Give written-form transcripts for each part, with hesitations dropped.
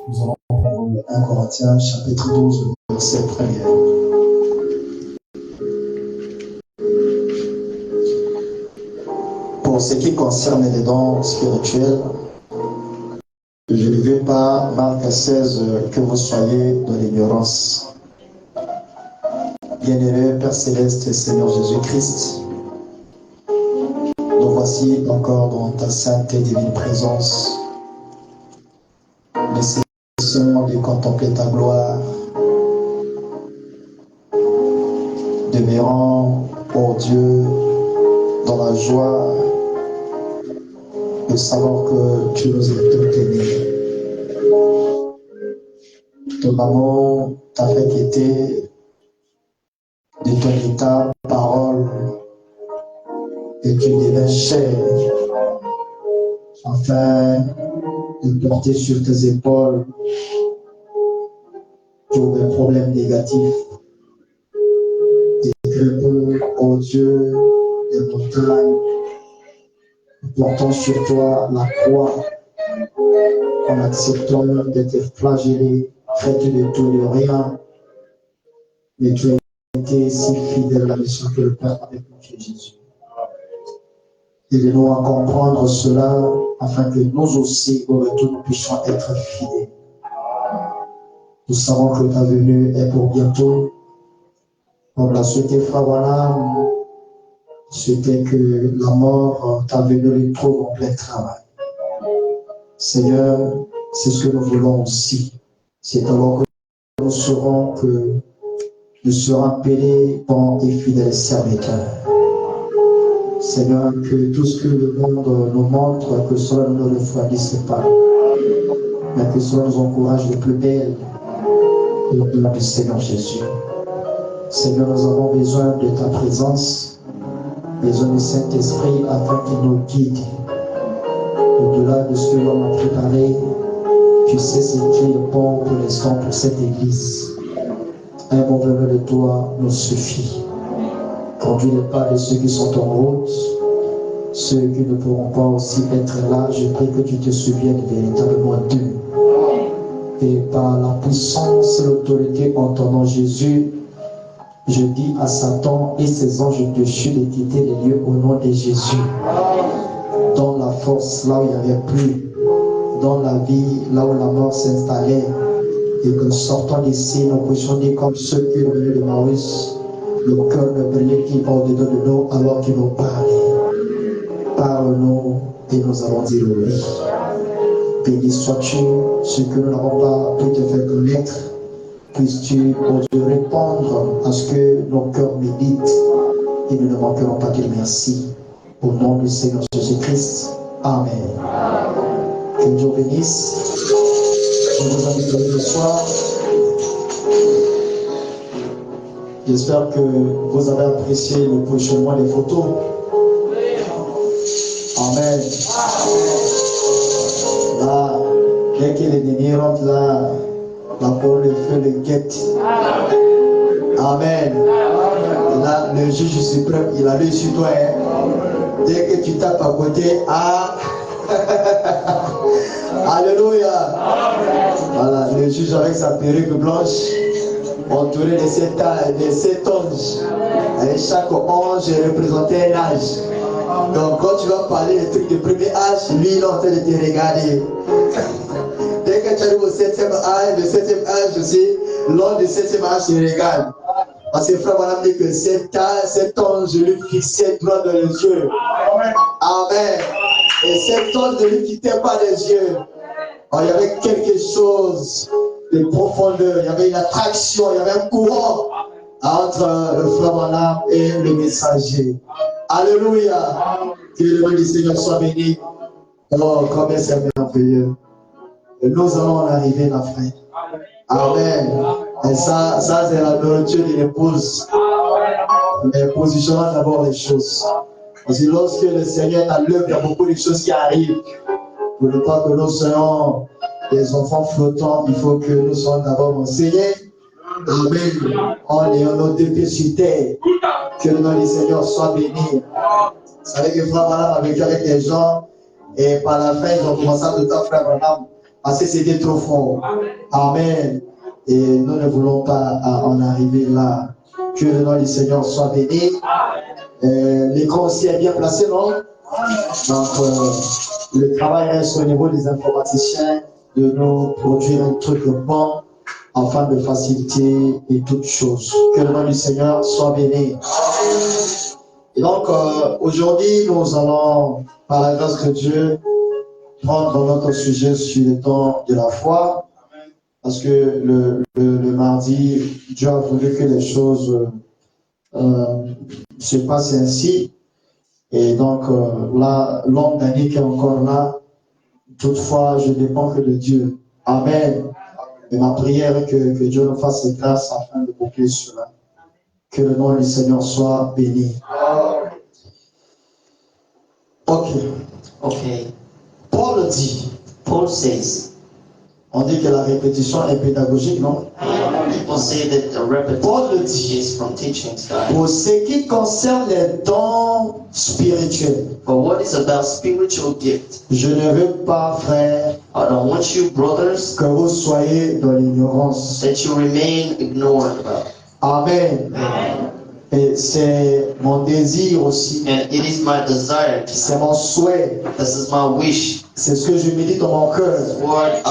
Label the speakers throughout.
Speaker 1: Nous allons prendre 1 Corinthiens chapitre 12, verset 1. Pour ce qui concerne les dons spirituels, je ne veux pas, Marc 16, que vous soyez dans l'ignorance. Bienheureux Père Céleste et Seigneur Jésus-Christ, nous voici encore dans ta sainte et divine présence. Ne cessons de contempler ta gloire. Demeurons, ô Dieu, dans la joie de savoir que tu nous as tant aimés. Ton amour t'a fait quitter de ton état, parole, et tu deviens chair, afin de porter sur tes épaules tous les problèmes négatifs. Décrépons, ô Dieu, des montagnes, portons sur toi la croix, en acceptant d'être flagellé, traité de tout et de rien, mais tu as été si fidèle à la mission que le Père avait confiée Jésus. Aidez-nous à comprendre cela, afin que nous aussi, au retour, nous puissions être fidèles. Nous savons que ta venue est pour bientôt. Comme l'a souhaité Frère Branham, c'était que la mort, ta venue, le trouve en plein travail. Seigneur, c'est ce que nous voulons aussi. C'est alors que nous saurons que nous serons appelés bons et fidèles serviteurs. Seigneur, que tout ce que le monde nous montre, que cela ne nous refroidisse pas, mais que cela nous encourage de plus belle au nom du Seigneur Jésus. Seigneur, nous avons besoin de ta présence, besoin du Saint-Esprit afin qu'il nous guide. Au-delà de ce que l'on a préparé, tu sais ce qui est bon pour l'instant pour cette Église. Un bon venu de toi nous suffit. Conduis les pas de ceux qui sont en route, ceux qui ne pourront pas aussi être là, je prie que tu te souviennes véritablement d'eux. Et par la puissance et l'autorité en ton nom Jésus, je dis à Satan et ses anges dessus de quitter les lieux au nom de Jésus. Dans la force, là où il n'y avait plus, dans la vie, là où la mort s'installait, et que sortant d'ici, nous puissions dire comme ceux qui ont venu de Maurice, le cœur ne brûlait qui au-dedans de nous alors qu'ils nous parlaient. Parle-nous et nous allons dire oui. Béni sois-tu, ce que nous n'avons pas pu te faire connaître. Puisses-tu, ô Dieu, répondre à ce que nos cœurs méditent et nous ne manquerons pas de merci. Au nom du Seigneur Jésus-Christ. Amen. Que Dieu bénisse. Je vous invite ce soir. J'espère que vous avez apprécié le prochain mois des photos. Amen. Là, dès que les derniers rentrent là, la parole de feu le guette. Amen. Et là, le juge suprême, il a lu sur toi. Hein. Dès que tu tapes à côté, ah. Alléluia. Voilà, le juge avec sa perruque blanche, entouré de 7 anges. Et chaque ange représentait un âge. Donc quand tu vas parler des trucs de premier âge, lui il est en train de te regarder. Dès que tu arrives au 7e âge, le 7e âge aussi, l'ange du 7e âge se regarde. Parce que frère Madame dit que cet ange lui fixait droit dans les yeux. Amen. Et cet ange ne lui quittait pas les yeux. Alors, il y avait quelque chose de profondeur, il y avait une attraction, il y avait un courant entre le frère Madame et le messager. Alléluia. Que le nom du Seigneur soit béni. Oh, combien c'est merveilleux. Et nous allons en arriver là, frère. Amen. Et ça c'est la nourriture de l'épouse. Mais positionnons d'abord les choses. Parce que lorsque le Seigneur est à l'œuvre, il y a beaucoup de choses qui arrivent. Pour ne pas que nous soyons des enfants flottants, il faut que nous soyons d'abord enseignés. Amen. En ayant nos deux pieds sur terre. Que le nom du Seigneur soit béni. Vous savez que frère Branham a vécu avec les gens et par la fin, ils ont commencé à tout le temps frère Branham Parce que c'était trop fort. Amen. Et nous ne voulons pas en arriver là. Que le nom du Seigneur soit béni. L'écran aussi est bien placé, non? Donc, le travail reste au niveau des informaticiens de nous produire un truc bon afin de faciliter et toutes choses. Que le nom du Seigneur soit béni. Et donc, aujourd'hui, nous allons, par la grâce de Dieu, prendre notre sujet sur le temps de la foi. Parce que le mardi, Dieu a voulu que les choses se passent ainsi. Et donc, là, l'homme d'année qui est encore là, toutefois, je dépends que de Dieu. Amen. Et ma prière est que Dieu nous fasse grâce afin de boucler cela. Que le nom du Seigneur soit béni. Ok. Paul dit.
Speaker 2: Paul says.
Speaker 1: On dit que la répétition est pédagogique, non?
Speaker 2: People say that the repetition is from teaching style.
Speaker 1: Pour ce qui concerne les dons spirituels.
Speaker 2: But what is about spiritual gift?
Speaker 1: Je ne veux pas, frère,
Speaker 2: I don't want you, brothers,
Speaker 1: que vous soyez dans l'ignorance.
Speaker 2: that you remain ignorant about.
Speaker 1: Amen.
Speaker 2: Amen.
Speaker 1: Et c'est mon désir aussi.
Speaker 2: And it is my desire.
Speaker 1: C'est mon souhait.
Speaker 2: This is my wish.
Speaker 1: C'est ce que je médite dans mon cœur.
Speaker 2: What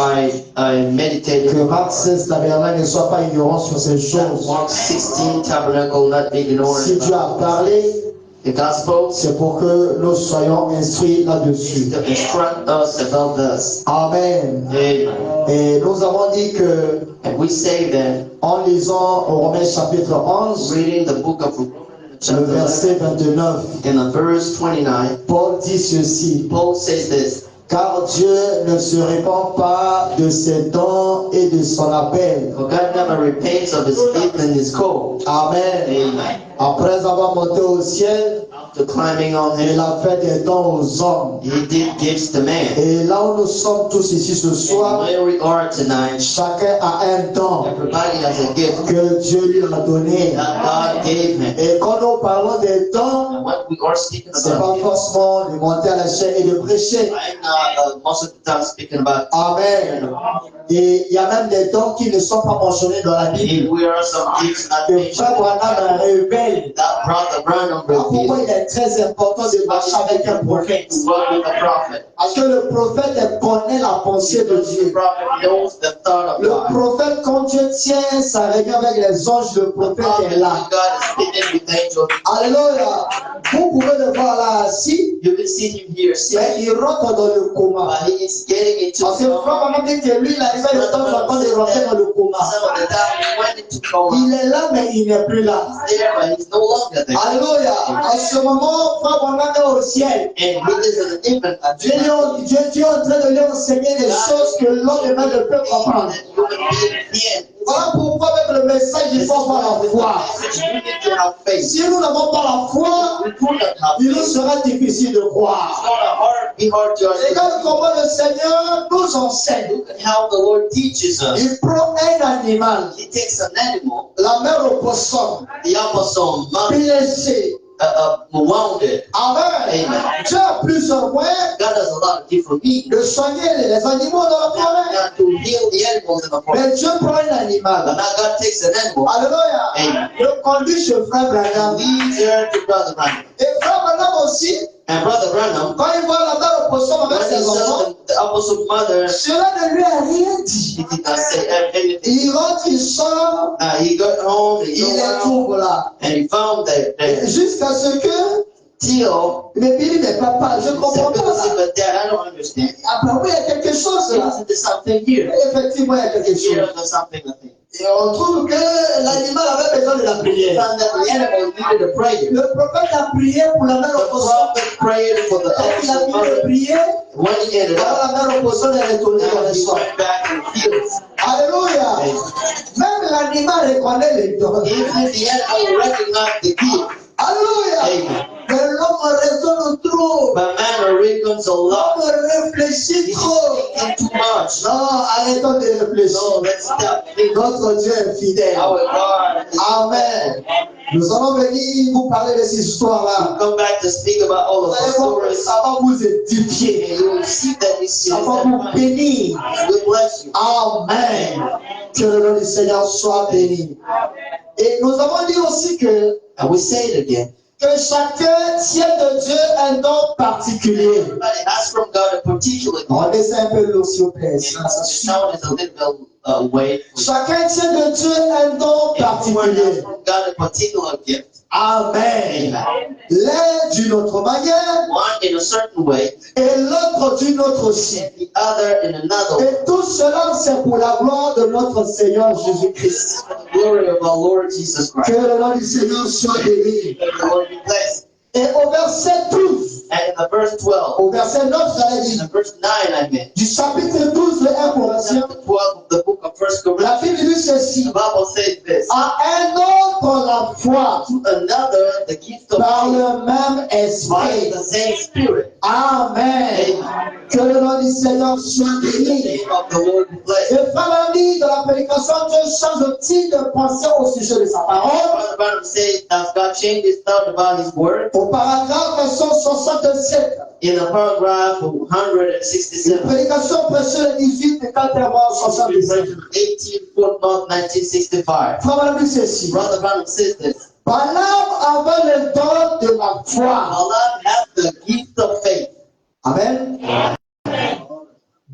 Speaker 2: I meditate.
Speaker 1: Que Marc 16 tabernacle ne soit pas ignorant sur ces choses.
Speaker 2: Mark 16 tabernacle not be ignorant.
Speaker 1: Si Dieu a parlé,
Speaker 2: the gospel,
Speaker 1: c'est pour que nous soyons instruits là-dessus.
Speaker 2: to instruct us about this.
Speaker 1: Amen.
Speaker 2: Amen.
Speaker 1: Et nous avons dit que,
Speaker 2: And we say that,
Speaker 1: en lisant au Romains chapitre 11,
Speaker 2: reading the book of Romans,
Speaker 1: le
Speaker 2: chapter 11,
Speaker 1: verset 29,
Speaker 2: in the verse 29,
Speaker 1: Paul dit ceci.
Speaker 2: Paul says this.
Speaker 1: Car Dieu ne se répand pas de ses dons et de son appel.
Speaker 2: For God never repents of his gift and his call.
Speaker 1: Amen.
Speaker 2: Amen.
Speaker 1: Après avoir monté au ciel,
Speaker 2: After climbing on
Speaker 1: il
Speaker 2: him,
Speaker 1: a fait des dons aux hommes.
Speaker 2: he did gifts to man.
Speaker 1: Et là où nous sommes tous ici ce
Speaker 2: And
Speaker 1: soir,
Speaker 2: where we are tonight,
Speaker 1: chacun a un don
Speaker 2: everybody has a gift
Speaker 1: que Dieu lui a donné.
Speaker 2: that God gave him.
Speaker 1: Et quand nous parlons des dons,
Speaker 2: And what we are speaking
Speaker 1: c'est pas
Speaker 2: about,
Speaker 1: forcément de monter à la chaîne et de prêcher.
Speaker 2: I'm not most of the time speaking about.
Speaker 1: Amen. Et il y a même des dons qui ne sont pas mentionnés dans la Bible.
Speaker 2: We are some gifts not
Speaker 1: Que
Speaker 2: mentioned.
Speaker 1: Frère Branham révèle.
Speaker 2: That brother Branham
Speaker 1: Pourquoi
Speaker 2: revealed
Speaker 1: il est très important de marcher avec un prophète.
Speaker 2: to work with a prophet.
Speaker 1: Parce que le prophète connaît la pensée de
Speaker 2: Because the
Speaker 1: Dieu.
Speaker 2: prophet knows the thought of
Speaker 1: Le
Speaker 2: God.
Speaker 1: prophète, quand Dieu tient sa réunion avec les anges, le
Speaker 2: The
Speaker 1: prophète
Speaker 2: prophet,
Speaker 1: est là.
Speaker 2: God is speaking with angels.
Speaker 1: Alléluia. Vous pouvez le voir là assis,
Speaker 2: You can see him here
Speaker 1: mais
Speaker 2: sitting,
Speaker 1: il rentre dans le coma.
Speaker 2: but he is getting into
Speaker 1: Parce que Frère Branham dit que lui, il arrive à temps en temps de rentrer dans le coma.
Speaker 2: Some of the time he went into coma.
Speaker 1: Il est là, mais il n'est plus là.
Speaker 2: He's there, but he's no longer there.
Speaker 1: Alléluia. À ce moment, Frère Branham est au ciel.
Speaker 2: And he is in a different
Speaker 1: Dieu est en train de lui enseigner des choses que l'homme humain ne peut comprendre. Voilà pourquoi avec le message, il faut avoir la foi. Si nous n'avons pas la foi, il nous sera difficile de croire. Et quand comment le Seigneur nous enseigne,
Speaker 2: How the Lord teaches us.
Speaker 1: il prend un animal,
Speaker 2: He takes an animal,
Speaker 1: la mère au poisson,
Speaker 2: the opossum,
Speaker 1: blessé.
Speaker 2: wounded.
Speaker 1: Amen. Dieu a plusieurs moyens
Speaker 2: God has a lot of different means.
Speaker 1: de soigner les animaux dans la forêt.
Speaker 2: God to heal the animals in the forest.
Speaker 1: Mais Dieu prend un
Speaker 2: But
Speaker 1: animal.
Speaker 2: now God takes an animal
Speaker 1: Alléluia.
Speaker 2: Amen.
Speaker 1: Le conduit chez Frère Branham.
Speaker 2: and leads her to Brother Branham.
Speaker 1: Et Frère Branham aussi,
Speaker 2: And Brother Branham,
Speaker 1: quand il voit la mère au poisson avec
Speaker 2: when he
Speaker 1: ses enfants,
Speaker 2: saw the opossum mother,
Speaker 1: cela ne lui a rien dit.
Speaker 2: he did not say anything.
Speaker 1: Il rentre, il sort,
Speaker 2: He got home, he
Speaker 1: il
Speaker 2: got
Speaker 1: les
Speaker 2: around,
Speaker 1: trouve là.
Speaker 2: and he found that
Speaker 1: Jusqu'à ce que,
Speaker 2: till
Speaker 1: mais il dit, mais papa, je ne
Speaker 2: he
Speaker 1: comprends
Speaker 2: said,
Speaker 1: pas ça.
Speaker 2: but Dad, I don't understand.
Speaker 1: Apparemment, il y a quelque chose là.
Speaker 2: Isn't there something here?
Speaker 1: Effectivement, il y a quelque
Speaker 2: Here,
Speaker 1: chose.
Speaker 2: there's something, I think.
Speaker 1: Et on trouve que l'animal avait besoin de la
Speaker 2: He
Speaker 1: prière.
Speaker 2: found that the animal needed a prayer.
Speaker 1: Le prophète a prié pour la mère
Speaker 2: The
Speaker 1: au poisson.
Speaker 2: prophet prayed for the
Speaker 1: Quand il a
Speaker 2: opossum
Speaker 1: fini de
Speaker 2: mother.
Speaker 1: prier,
Speaker 2: When he ended
Speaker 1: alors
Speaker 2: up,
Speaker 1: la mère au poisson est retournée dans
Speaker 2: now
Speaker 1: les
Speaker 2: he
Speaker 1: champs.
Speaker 2: went back in the fields.
Speaker 1: Alléluia. Même l'animal reconnaît les dons.
Speaker 2: Even if the animal recognized the gift,
Speaker 1: Alléluia.
Speaker 2: amen.
Speaker 1: Mais l'homme raisonne trop.
Speaker 2: But man reckons a lot.
Speaker 1: L'homme réfléchit
Speaker 2: He's
Speaker 1: trop.
Speaker 2: thinking too much.
Speaker 1: Non, arrêtons de réfléchir.
Speaker 2: So let's stop thinking.
Speaker 1: Notre Dieu est fidèle.
Speaker 2: Our God is
Speaker 1: Amen. Nous allons venir vous parler de ces histoires-là.
Speaker 2: come back to speak about all
Speaker 1: Vous
Speaker 2: of the
Speaker 1: allez voir que
Speaker 2: stories.
Speaker 1: ça va vous édifier.
Speaker 2: And you will see that this is
Speaker 1: Ça va vous bénir.
Speaker 2: will bless you.
Speaker 1: Amen. Que le nom du Seigneur soit béni. Et nous avons dit aussi que
Speaker 2: And we say it again.
Speaker 1: chacun tient de Dieu un don particulier.
Speaker 2: Everybody asks from God a particular gift.
Speaker 1: On laisse un peu l'eau, s'il vous plaît.
Speaker 2: The sound is a little bit way.
Speaker 1: Chacun tient de Dieu un don
Speaker 2: Everyone asks
Speaker 1: particulier.
Speaker 2: from God a particular gift.
Speaker 1: Amen.
Speaker 2: Amen.
Speaker 1: L'un d'une autre manière
Speaker 2: One in a certain way,
Speaker 1: et l'autre d'une autre aussi.
Speaker 2: and the other in another way.
Speaker 1: Et tout cela, c'est pour la gloire de notre Seigneur Jésus-Christ.
Speaker 2: For the glory of our Lord Jesus
Speaker 1: Que
Speaker 2: Christ.
Speaker 1: le nom du Seigneur soit béni.
Speaker 2: May the Lord be blessed.
Speaker 1: Et au verset 12,
Speaker 2: And in the verse 12,
Speaker 1: au verset 9, j'allais
Speaker 2: in
Speaker 1: dire,
Speaker 2: the verse 9, I meant,
Speaker 1: du chapitre 12 de 1 Corinthiens,
Speaker 2: chapter 12 of the book of 1
Speaker 1: la
Speaker 2: Corinthians,
Speaker 1: Bible dit ceci.
Speaker 2: the Bible says this.
Speaker 1: À un autre la foi
Speaker 2: To another, the gift of
Speaker 1: par
Speaker 2: faith
Speaker 1: le même
Speaker 2: by
Speaker 1: esprit.
Speaker 2: the same Spirit.
Speaker 1: Amen. Que le nom du Seigneur soit
Speaker 2: The
Speaker 1: béni.
Speaker 2: name of the Lord be blessed.
Speaker 1: Et frère l'ami de la prédication, Dieu change-t-il de pensée au sujet de sa parole?
Speaker 2: Brother Branham says, does God change his thought about his word?
Speaker 1: Au paragraphe 167,
Speaker 2: In the paragraph
Speaker 1: une
Speaker 2: 167,
Speaker 1: prédication prêchée le 18 et 4 mois 67.
Speaker 2: 18 footnote 1965.
Speaker 1: Frère l'ami dit ceci.
Speaker 2: Brother Branham says this.
Speaker 1: Balaam avait le don de la foi.
Speaker 2: Allah has the gift of faith.
Speaker 1: Amen.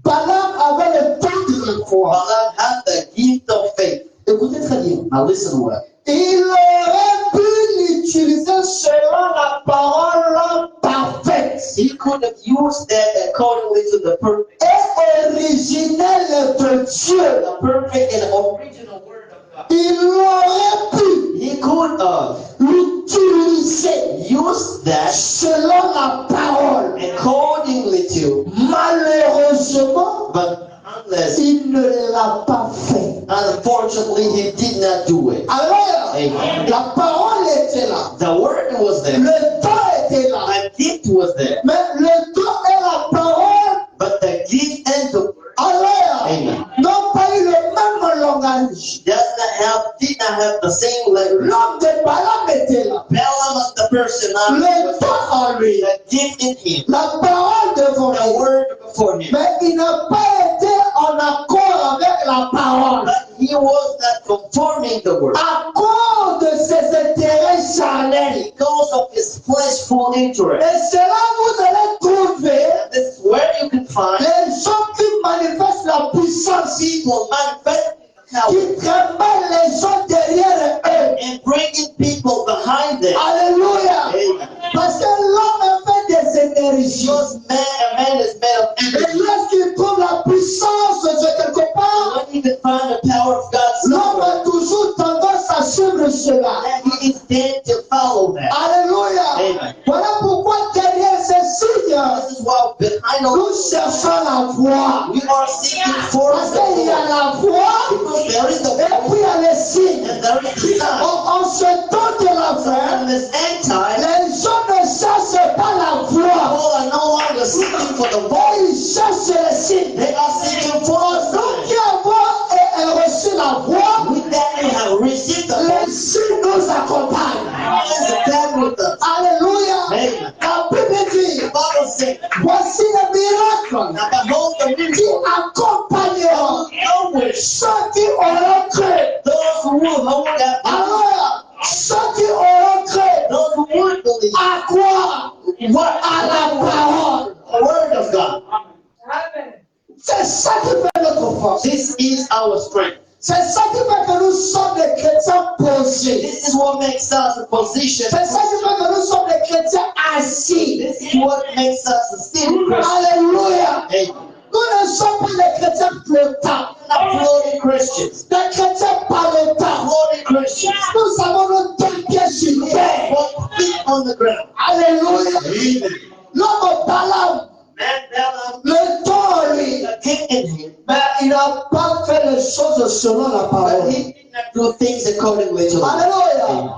Speaker 1: Balaam avait le don de la foi.
Speaker 2: Allah has the gift of faith.
Speaker 1: Écoutez très bien.
Speaker 2: Now listen well.
Speaker 1: Il aurait pu l'utiliser selon la parole parfaite
Speaker 2: He could have used that accordingly to the perfect,
Speaker 1: et originelle de Dieu.
Speaker 2: the perfect and original word of God.
Speaker 1: Il aurait pu
Speaker 2: He could have
Speaker 1: l'utiliser
Speaker 2: used that
Speaker 1: selon la parole.
Speaker 2: accordingly to,
Speaker 1: Malheureusement,
Speaker 2: but unless,
Speaker 1: il ne l'a pas fait.
Speaker 2: unfortunately, he did not do it.
Speaker 1: Alors,
Speaker 2: Amen.
Speaker 1: la parole était là.
Speaker 2: The word was there,
Speaker 1: Le don était là.
Speaker 2: the gift was there,
Speaker 1: Mais le don et la parole,
Speaker 2: but the gift and the word
Speaker 1: alors,
Speaker 2: Amen.
Speaker 1: n'ont pas eu le même langage.
Speaker 2: did not have the same language.
Speaker 1: L'homme de Balaam était là.
Speaker 2: Balaam was the person
Speaker 1: Le don en lui.
Speaker 2: the gift in him,
Speaker 1: La parole devant
Speaker 2: the
Speaker 1: lui.
Speaker 2: word before him.
Speaker 1: Mais il n'a pas été en accord avec la parole.
Speaker 2: But he was not conforming the word
Speaker 1: À cause de ses intérêts charnels.
Speaker 2: because of his fleshful interest.
Speaker 1: Et cela vous allez trouver
Speaker 2: And this is where you can find
Speaker 1: les gens qui manifestent la puissance,
Speaker 2: people manifesting power
Speaker 1: qui travaillent les gens derrière eux.
Speaker 2: and bringing people behind them.
Speaker 1: Alléluia.
Speaker 2: Amen.
Speaker 1: Parce que l'homme est fait des énergies.
Speaker 2: Because a man is made of
Speaker 1: Et
Speaker 2: energy.
Speaker 1: lorsqu'il trouve la puissance de Dieu quelque part,
Speaker 2: When you can find the power of God
Speaker 1: l'homme
Speaker 2: somewhere,
Speaker 1: a toujours tendance à suivre cela.
Speaker 2: and he is dead to follow that.
Speaker 1: Alléluia.
Speaker 2: Amen.
Speaker 1: Voilà pourquoi derrière ces signes,
Speaker 2: This is why behind all
Speaker 1: nous
Speaker 2: this,
Speaker 1: cherchons la foi.
Speaker 2: we are seeking for
Speaker 1: Parce
Speaker 2: the
Speaker 1: qu'il y a
Speaker 2: Lord.
Speaker 1: la foi
Speaker 2: Because there is the
Speaker 1: et puis il y a les signes.
Speaker 2: and there is the sign.
Speaker 1: En ce temps de la
Speaker 2: So
Speaker 1: fin,
Speaker 2: in this end time,
Speaker 1: les gens ne cherchent pas la foi.
Speaker 2: people are no longer seeking for the voice.
Speaker 1: Ils cherchent les signes.
Speaker 2: They are seeking for the
Speaker 1: Donc, qui
Speaker 2: sign.
Speaker 1: avons reçu la foi,
Speaker 2: With that, we have received the
Speaker 1: les
Speaker 2: voice.
Speaker 1: signes nous accompagnent.
Speaker 2: Is God with us?
Speaker 1: Alléluia.
Speaker 2: Amen.
Speaker 1: La Bible dit,
Speaker 2: The Bible says,
Speaker 1: voici les miracles
Speaker 2: now behold the
Speaker 1: qui
Speaker 2: miracle
Speaker 1: accompagneront
Speaker 2: know which
Speaker 1: ceux qui auront cru.
Speaker 2: those who will hold that
Speaker 1: Alors, ceux qui auront cru
Speaker 2: those who would believe
Speaker 1: à quoi?
Speaker 2: what
Speaker 1: À la parole.
Speaker 2: the word of God.
Speaker 1: C'est ça qui fait notre force.
Speaker 2: This is our strength.
Speaker 1: C'est ça qui fait que nous sommes des chrétiens posés.
Speaker 2: This is what makes us a position.
Speaker 1: C'est ça qui fait que nous sommes des chrétiens assis.
Speaker 2: This is what makes us a still Christian.
Speaker 1: Alléluia.
Speaker 2: Amen.
Speaker 1: Nous ne sommes pas des chrétiens flottants.
Speaker 2: Not floating Christians.
Speaker 1: Des chrétiens palotants.
Speaker 2: Floating Christians.
Speaker 1: Nous avons nos deux pieds sur terre.
Speaker 2: One feet on the ground.
Speaker 1: Alléluia.
Speaker 2: Amen.
Speaker 1: L'homme Balaam,
Speaker 2: Man Balaam,
Speaker 1: le temps lui,
Speaker 2: the king in him,
Speaker 1: mais il n'a pas fait les choses selon la
Speaker 2: but
Speaker 1: parole.
Speaker 2: he did not do things accordingly to the
Speaker 1: Alléluia.
Speaker 2: Amen.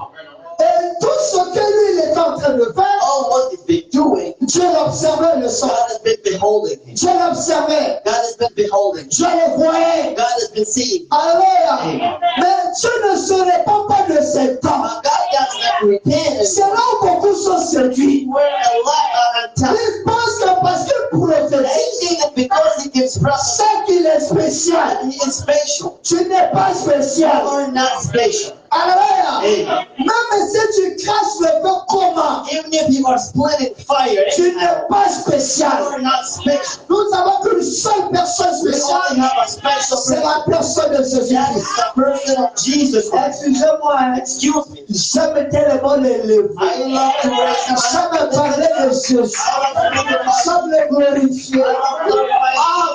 Speaker 1: Et tout ce que lui il était en train de faire,
Speaker 2: all what he's been doing,
Speaker 1: Dieu l'observait le sang.
Speaker 2: God has been beholding him.
Speaker 1: Dieu l'observait.
Speaker 2: God has been beholding him.
Speaker 1: Dieu le voyait.
Speaker 2: God has been seeing.
Speaker 1: Alléluia. Mais Dieu ne se répand pas de ses temps.
Speaker 2: But God does not repent.
Speaker 1: C'est là où beaucoup sont séduits.
Speaker 2: Where a lot are untapped.
Speaker 1: Ils pensent que parce qu'il prophétise,
Speaker 2: They think that because he gives prophecy,
Speaker 1: c'est qu'il est spécial.
Speaker 2: he is special.
Speaker 1: Tu n'es pas spécial.
Speaker 2: You are not special.
Speaker 1: Alléluia. Même si tu craches le feu comment,
Speaker 2: Even if you are splitting fire,
Speaker 1: tu
Speaker 2: you
Speaker 1: n'es pas spécial.
Speaker 2: are not special.
Speaker 1: Nous avons qu'une seule personne
Speaker 2: We only
Speaker 1: spéciale.
Speaker 2: have a special
Speaker 1: C'est
Speaker 2: person.
Speaker 1: la personne de
Speaker 2: That
Speaker 1: Jésus-Christ.
Speaker 2: is the person of Jesus Christ.
Speaker 1: Excusez-moi, hein.
Speaker 2: Excuse me.
Speaker 1: J'aime tellement l'élever.
Speaker 2: I love to raise him.
Speaker 1: J'aime parler de Jésus.
Speaker 2: I love to speak about
Speaker 1: J'aime le glorifier.
Speaker 2: I love to glorify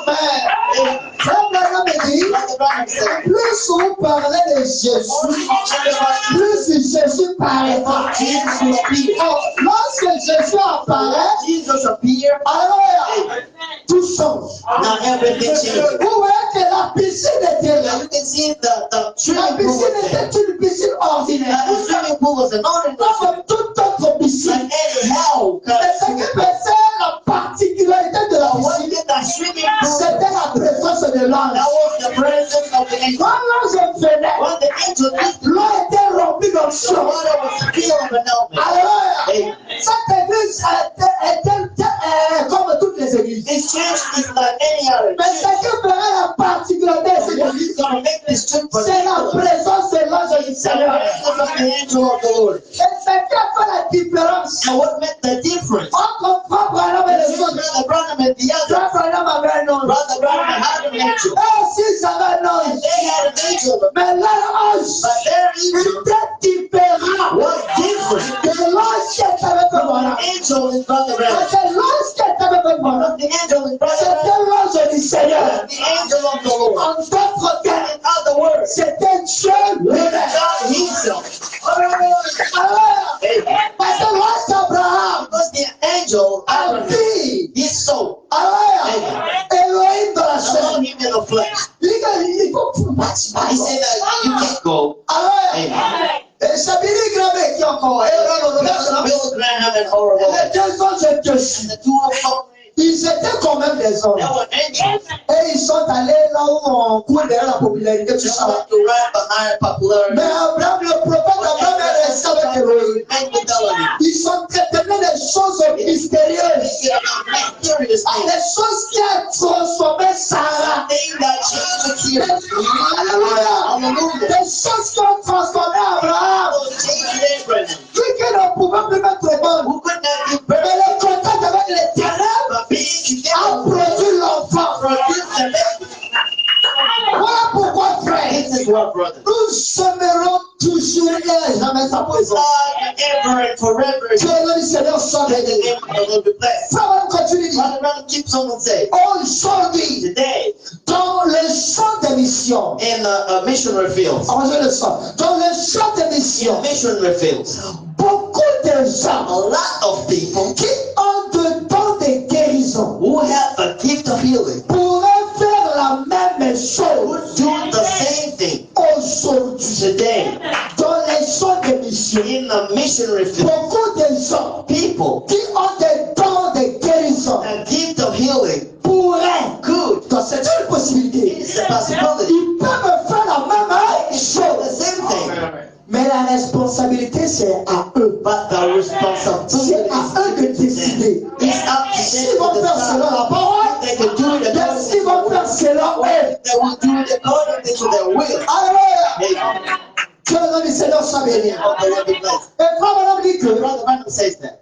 Speaker 1: Amen. Frère Branham dit,
Speaker 2: Brother Branham said,
Speaker 1: plus on parlait de Jésus, plus Jésus paraîtra.
Speaker 2: Jesus will appear.
Speaker 1: Oh, lorsque Jésus apparaît,
Speaker 2: Jesus appear.
Speaker 1: alors tout change.
Speaker 2: Now everything changes.
Speaker 1: Vous voyez que la piscine était là.
Speaker 2: Now you can see the
Speaker 1: La
Speaker 2: swimming pool
Speaker 1: piscine
Speaker 2: was there.
Speaker 1: était une piscine ordinaire.
Speaker 2: The swimming pool was an ordinary
Speaker 1: Comme toute autre piscine.
Speaker 2: like anyhow.
Speaker 1: Mais ce qui faisait la particularité de la
Speaker 2: What
Speaker 1: piscine,
Speaker 2: did that swimming pool?
Speaker 1: c'était la présence de l'ange.
Speaker 2: That was the presence of the angel.
Speaker 1: Quand l'ange venait,
Speaker 2: When the angel did,
Speaker 1: l'eau était remplie
Speaker 2: the
Speaker 1: d'onction.
Speaker 2: water was filled of an element.
Speaker 1: Alors, cette église était comme toutes les églises.
Speaker 2: This church is like any other
Speaker 1: Mais ce
Speaker 2: church.
Speaker 1: qui ferait la particularité de cette
Speaker 2: What
Speaker 1: église,
Speaker 2: is going to make this church
Speaker 1: c'est la
Speaker 2: particular?
Speaker 1: présence de l'ange du
Speaker 2: The
Speaker 1: Seigneur.
Speaker 2: presence of the angel of the Lord.
Speaker 1: Et ce qui a fait la différence
Speaker 2: And what made the difference?
Speaker 1: entre Frère Branham et les autres.
Speaker 2: Brother Branham and the other.
Speaker 1: Frère Branham avait un ange.
Speaker 2: Brother Branham had an angel.
Speaker 1: Eux aussi, ils avaient un ange.
Speaker 2: They had an angel.
Speaker 1: Mais leur ange
Speaker 2: But their angel
Speaker 1: était différent
Speaker 2: was different.
Speaker 1: de l'ange qui était avec Branham.
Speaker 2: The angel is Brother Branham.
Speaker 1: Parce que l'ange qui était avec Branham,
Speaker 2: The angel is Brother
Speaker 1: c'était
Speaker 2: Branham.
Speaker 1: l'ange du Seigneur.
Speaker 2: The angel of the Lord.
Speaker 1: En d'autres termes,
Speaker 2: In other words,
Speaker 1: c'était Dieu lui-même.
Speaker 2: God himself.
Speaker 1: Alors, parce que l'ange Abraham
Speaker 2: Because the angel,
Speaker 1: a
Speaker 2: Abraham,
Speaker 1: dit,
Speaker 2: his soul,
Speaker 1: alors, Elohim dans la
Speaker 2: saw
Speaker 1: chair.
Speaker 2: him in the flesh.
Speaker 1: Il faut pouvoir
Speaker 2: He said that you can't go.
Speaker 1: alors,
Speaker 2: Amen.
Speaker 1: c'est Billy Graham qui encore.
Speaker 2: That's Bill Graham and Horrible.
Speaker 1: Les deux anges étaient dessus.
Speaker 2: The two of them,
Speaker 1: Ils étaient quand même des hommes.
Speaker 2: they were angels.
Speaker 1: Et ils sont allés là où on court derrière la popularité, tout
Speaker 2: They
Speaker 1: ça.
Speaker 2: went to run behind popularity.
Speaker 1: Mais Abraham, le prophète Abraham est resté avec Elohim.
Speaker 2: Remain fidelity.
Speaker 1: Ils sont traités des choses mystérieuses.
Speaker 2: Thinking about mysterious things.
Speaker 1: Les choses qui ont transformé Sarah.
Speaker 2: Things that changed the
Speaker 1: Alléluia.
Speaker 2: Hallelujah.
Speaker 1: Des choses qui ont transformé Abraham.
Speaker 2: Those changed Abraham.
Speaker 1: Lui qui ne pouvait plus mettre bon.
Speaker 2: Who could not give
Speaker 1: Mais
Speaker 2: birth,
Speaker 1: le contact avec les ténèbres
Speaker 2: but being
Speaker 1: a
Speaker 2: together
Speaker 1: produit l'enfant.
Speaker 2: produced a baby.
Speaker 1: Voilà pourquoi, frère,
Speaker 2: This is what, brother.
Speaker 1: nous sommerons toujours et jamais sa présence.
Speaker 2: God ever and forever.
Speaker 1: Que le nom du Seigneur soit
Speaker 2: Let the
Speaker 1: béni.
Speaker 2: name of the Lord be blessed.
Speaker 1: Frère, on continue.
Speaker 2: Brother Branham keeps on and say,
Speaker 1: Aujourd'hui,
Speaker 2: today,
Speaker 1: dans le champ des missions,
Speaker 2: in missionary fields,
Speaker 1: arrangez le son, dans le champ des missions,
Speaker 2: missionary fields,
Speaker 1: beaucoup de
Speaker 2: a
Speaker 1: gens
Speaker 2: lot of people
Speaker 1: qui ont de dons de guérison
Speaker 2: who have a gift of healing
Speaker 1: pourraient faire la même
Speaker 2: would
Speaker 1: chose
Speaker 2: do the same thing
Speaker 1: aujourd'hui.
Speaker 2: today
Speaker 1: Dans les champs des missions,
Speaker 2: in the missionary field.
Speaker 1: beaucoup de gens
Speaker 2: People,
Speaker 1: qui ont des dons de guérison
Speaker 2: a gift of healing,
Speaker 1: pourraient,
Speaker 2: good.
Speaker 1: donc c'est une possibilité,
Speaker 2: It's a possibility.
Speaker 1: ils peuvent faire la même
Speaker 2: The
Speaker 1: chose.
Speaker 2: same thing,
Speaker 1: Mais la responsabilité, c'est à eux.
Speaker 2: but the responsibility
Speaker 1: C'est à eux de décider.
Speaker 2: is up to
Speaker 1: S'ils vont
Speaker 2: them to
Speaker 1: faire selon
Speaker 2: decide.
Speaker 1: la parole,
Speaker 2: They can do it according
Speaker 1: s'ils
Speaker 2: to
Speaker 1: vont
Speaker 2: the
Speaker 1: faire
Speaker 2: word.
Speaker 1: selon eux.
Speaker 2: They will do it according to their will.
Speaker 1: Alléluia.
Speaker 2: Amen.
Speaker 1: Que le nom du Seigneur soit béni.
Speaker 2: Of the Lord be blessed.
Speaker 1: Et frère Branham dit que
Speaker 2: Brother Branham says that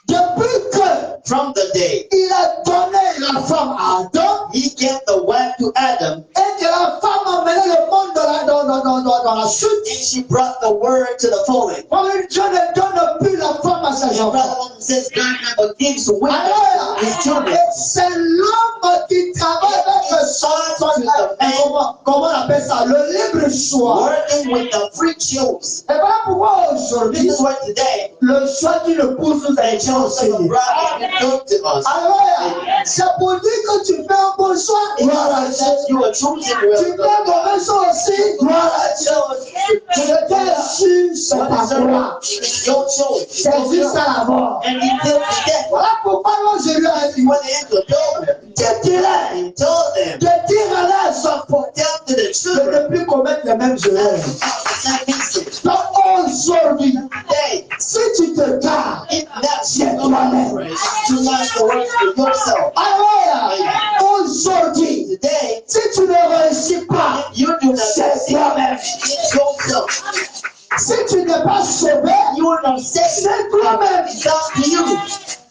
Speaker 1: depuis que
Speaker 2: from the day
Speaker 1: il a donné la femme à Adam
Speaker 2: he gave the wife to Adam
Speaker 1: et que la femme a mené le monde dans la chute,
Speaker 2: and she brought the word to the falling.
Speaker 1: Dieu ne donne plus la femme à ses
Speaker 2: And Brother
Speaker 1: enfants.
Speaker 2: Branham says God never gives women
Speaker 1: Alléluia.
Speaker 2: his children.
Speaker 1: Et c'est l'homme qui travaille avec le sang. Comment la appelle ça le libre choix.
Speaker 2: Working with the free choice.
Speaker 1: Et voilà pourquoi
Speaker 2: This
Speaker 1: aujourd'hui,
Speaker 2: is why today,
Speaker 1: le choix d'une épouse nous a
Speaker 2: the
Speaker 1: été
Speaker 2: choice of a
Speaker 1: enseigné.
Speaker 2: bride is good to us.
Speaker 1: Alors, c'est pour dire que tu fais un bon choix, gloire à Dieu.
Speaker 2: You are choosing
Speaker 1: Tu
Speaker 2: well.
Speaker 1: fais un mauvais choix aussi, gloire à Dieu. Tu ne t'es c'est ta gloire.
Speaker 2: It's your choice. It's
Speaker 1: C'est
Speaker 2: your
Speaker 1: juste
Speaker 2: choice.
Speaker 1: à la mort.
Speaker 2: And he killed the death.
Speaker 1: Voilà pourquoi moi je lui ai dit,
Speaker 2: When the angel told them, he told them,
Speaker 1: de dire à leurs enfants
Speaker 2: tell to the
Speaker 1: de
Speaker 2: children,
Speaker 1: ne plus commettre les mêmes erreurs.
Speaker 2: the same message.
Speaker 1: Donc aujourd'hui,
Speaker 2: Today,
Speaker 1: si tu te gardes,
Speaker 2: if not
Speaker 1: c'est
Speaker 2: you
Speaker 1: toi-même.
Speaker 2: do not work for yourself.
Speaker 1: Alors, aujourd'hui,
Speaker 2: Today,
Speaker 1: si tu ne réussis pas,
Speaker 2: you do not
Speaker 1: c'est
Speaker 2: succeed.
Speaker 1: toi-même.
Speaker 2: It's yourself.
Speaker 1: Si tu n'es pas sauvé,
Speaker 2: You are not saved.
Speaker 1: c'est toi-même.
Speaker 2: It's up to you.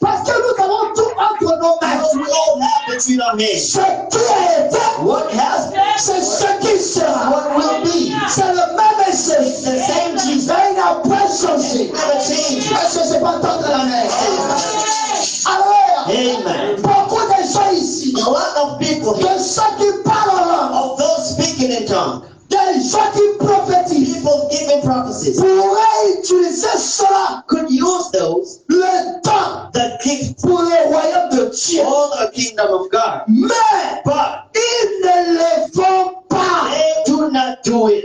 Speaker 1: Parce que nous avons tout entre nos mains.
Speaker 2: Because we all have between our hands.
Speaker 1: Ce qui a été,
Speaker 2: What has been,
Speaker 1: c'est ce qui sera.
Speaker 2: what will be.
Speaker 1: C'est le même essai.
Speaker 2: The same Jesus.
Speaker 1: Mais il n'a pas changé.
Speaker 2: Never change.
Speaker 1: Parce que c'est pas tant de la mer. Alors,
Speaker 2: Amen.
Speaker 1: beaucoup de gens ici,
Speaker 2: A lot of people here,
Speaker 1: de ceux qui parlent en langue,
Speaker 2: of those speaking in tongues,
Speaker 1: des gens qui prophétisent,
Speaker 2: people giving prophecies,
Speaker 1: pourraient utiliser cela,
Speaker 2: could use those,
Speaker 1: le temps,
Speaker 2: the gift
Speaker 1: pour le royaume de Dieu.
Speaker 2: for the kingdom of God.
Speaker 1: Mais
Speaker 2: But
Speaker 1: ils ne le font pas.
Speaker 2: they do not do it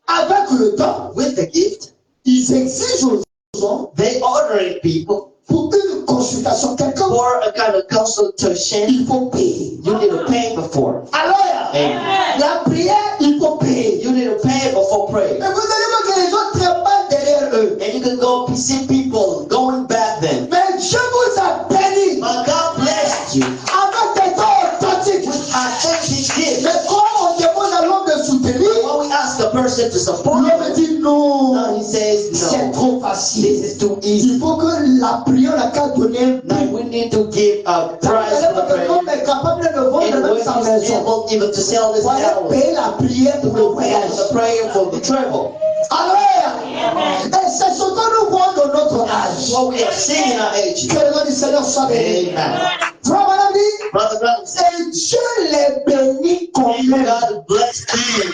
Speaker 1: Avec le temps,
Speaker 2: with the gift.
Speaker 1: ils exigent aux gens
Speaker 2: They ordering people
Speaker 1: pour une consultation quelqu'un.
Speaker 2: for a kind of consultation.
Speaker 1: Il faut payer.
Speaker 2: You need to pay before.
Speaker 1: Alors,
Speaker 2: Amen.
Speaker 1: la prière, il faut payer.
Speaker 2: You need to pay before
Speaker 1: Et
Speaker 2: praying.
Speaker 1: vous allez voir que les gens trépassent derrière eux.
Speaker 2: And you can go see people going back then.
Speaker 1: Mais Dieu vous a béni
Speaker 2: But God blessed you
Speaker 1: avec des dons authentiques.
Speaker 2: with authentic gifts.
Speaker 1: Mais quand on demande à l'homme de soutenir,
Speaker 2: When we ask a person to support
Speaker 1: l'homme
Speaker 2: you,
Speaker 1: dit non.
Speaker 2: no, he says
Speaker 1: C'est
Speaker 2: no.
Speaker 1: trop facile.
Speaker 2: This is too easy.
Speaker 1: Il faut que la prière, la carte donnée,
Speaker 2: Now we need to give a price for the
Speaker 1: l'homme
Speaker 2: prayer.
Speaker 1: est capable de vendre
Speaker 2: And
Speaker 1: même
Speaker 2: when
Speaker 1: sa
Speaker 2: he's
Speaker 1: maison.
Speaker 2: able even to sell this
Speaker 1: Voilà,
Speaker 2: house,
Speaker 1: payer la prière pour le voyage.
Speaker 2: the prayer for the travel.
Speaker 1: Alors, et c'est ce que nous voyons dans notre âge.
Speaker 2: What we are seeing in our age.
Speaker 1: Que le nom du Seigneur soit béni.
Speaker 2: Amen.
Speaker 1: Frère, madame dit,
Speaker 2: Brother,
Speaker 1: et Dieu les bénit quand même.
Speaker 2: God bless them.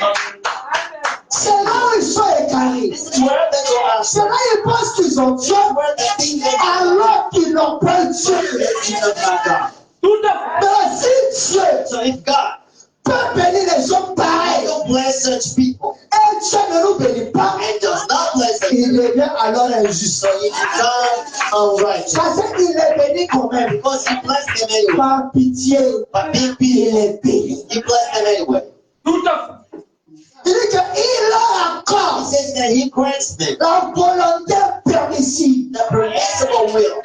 Speaker 1: C'est là où ils sont égarés.
Speaker 2: This is where they go out.
Speaker 1: C'est là où ils pensent qu'ils ont Dieu,
Speaker 2: Where they think they
Speaker 1: alors qu'ils n'ont pas Dieu.
Speaker 2: Jesus not God.
Speaker 1: Mais si Dieu
Speaker 2: So if God
Speaker 1: peut bénir les hommes pareils,
Speaker 2: will bless such people
Speaker 1: et Dieu ne nous bénit pas,
Speaker 2: and does not bless them,
Speaker 1: il devient alors injuste.
Speaker 2: so he becomes unrighteous.
Speaker 1: Parce qu'il les bénit quand même.
Speaker 2: Because he blessed them anyway.
Speaker 1: Par pitié,
Speaker 2: But being
Speaker 1: il
Speaker 2: pity,
Speaker 1: les bénit.
Speaker 2: he blessed them anyway.
Speaker 1: Il dit qu'il leur
Speaker 2: He
Speaker 1: accorde
Speaker 2: says that he grants them
Speaker 1: la volonté permissive.
Speaker 2: the permissible will.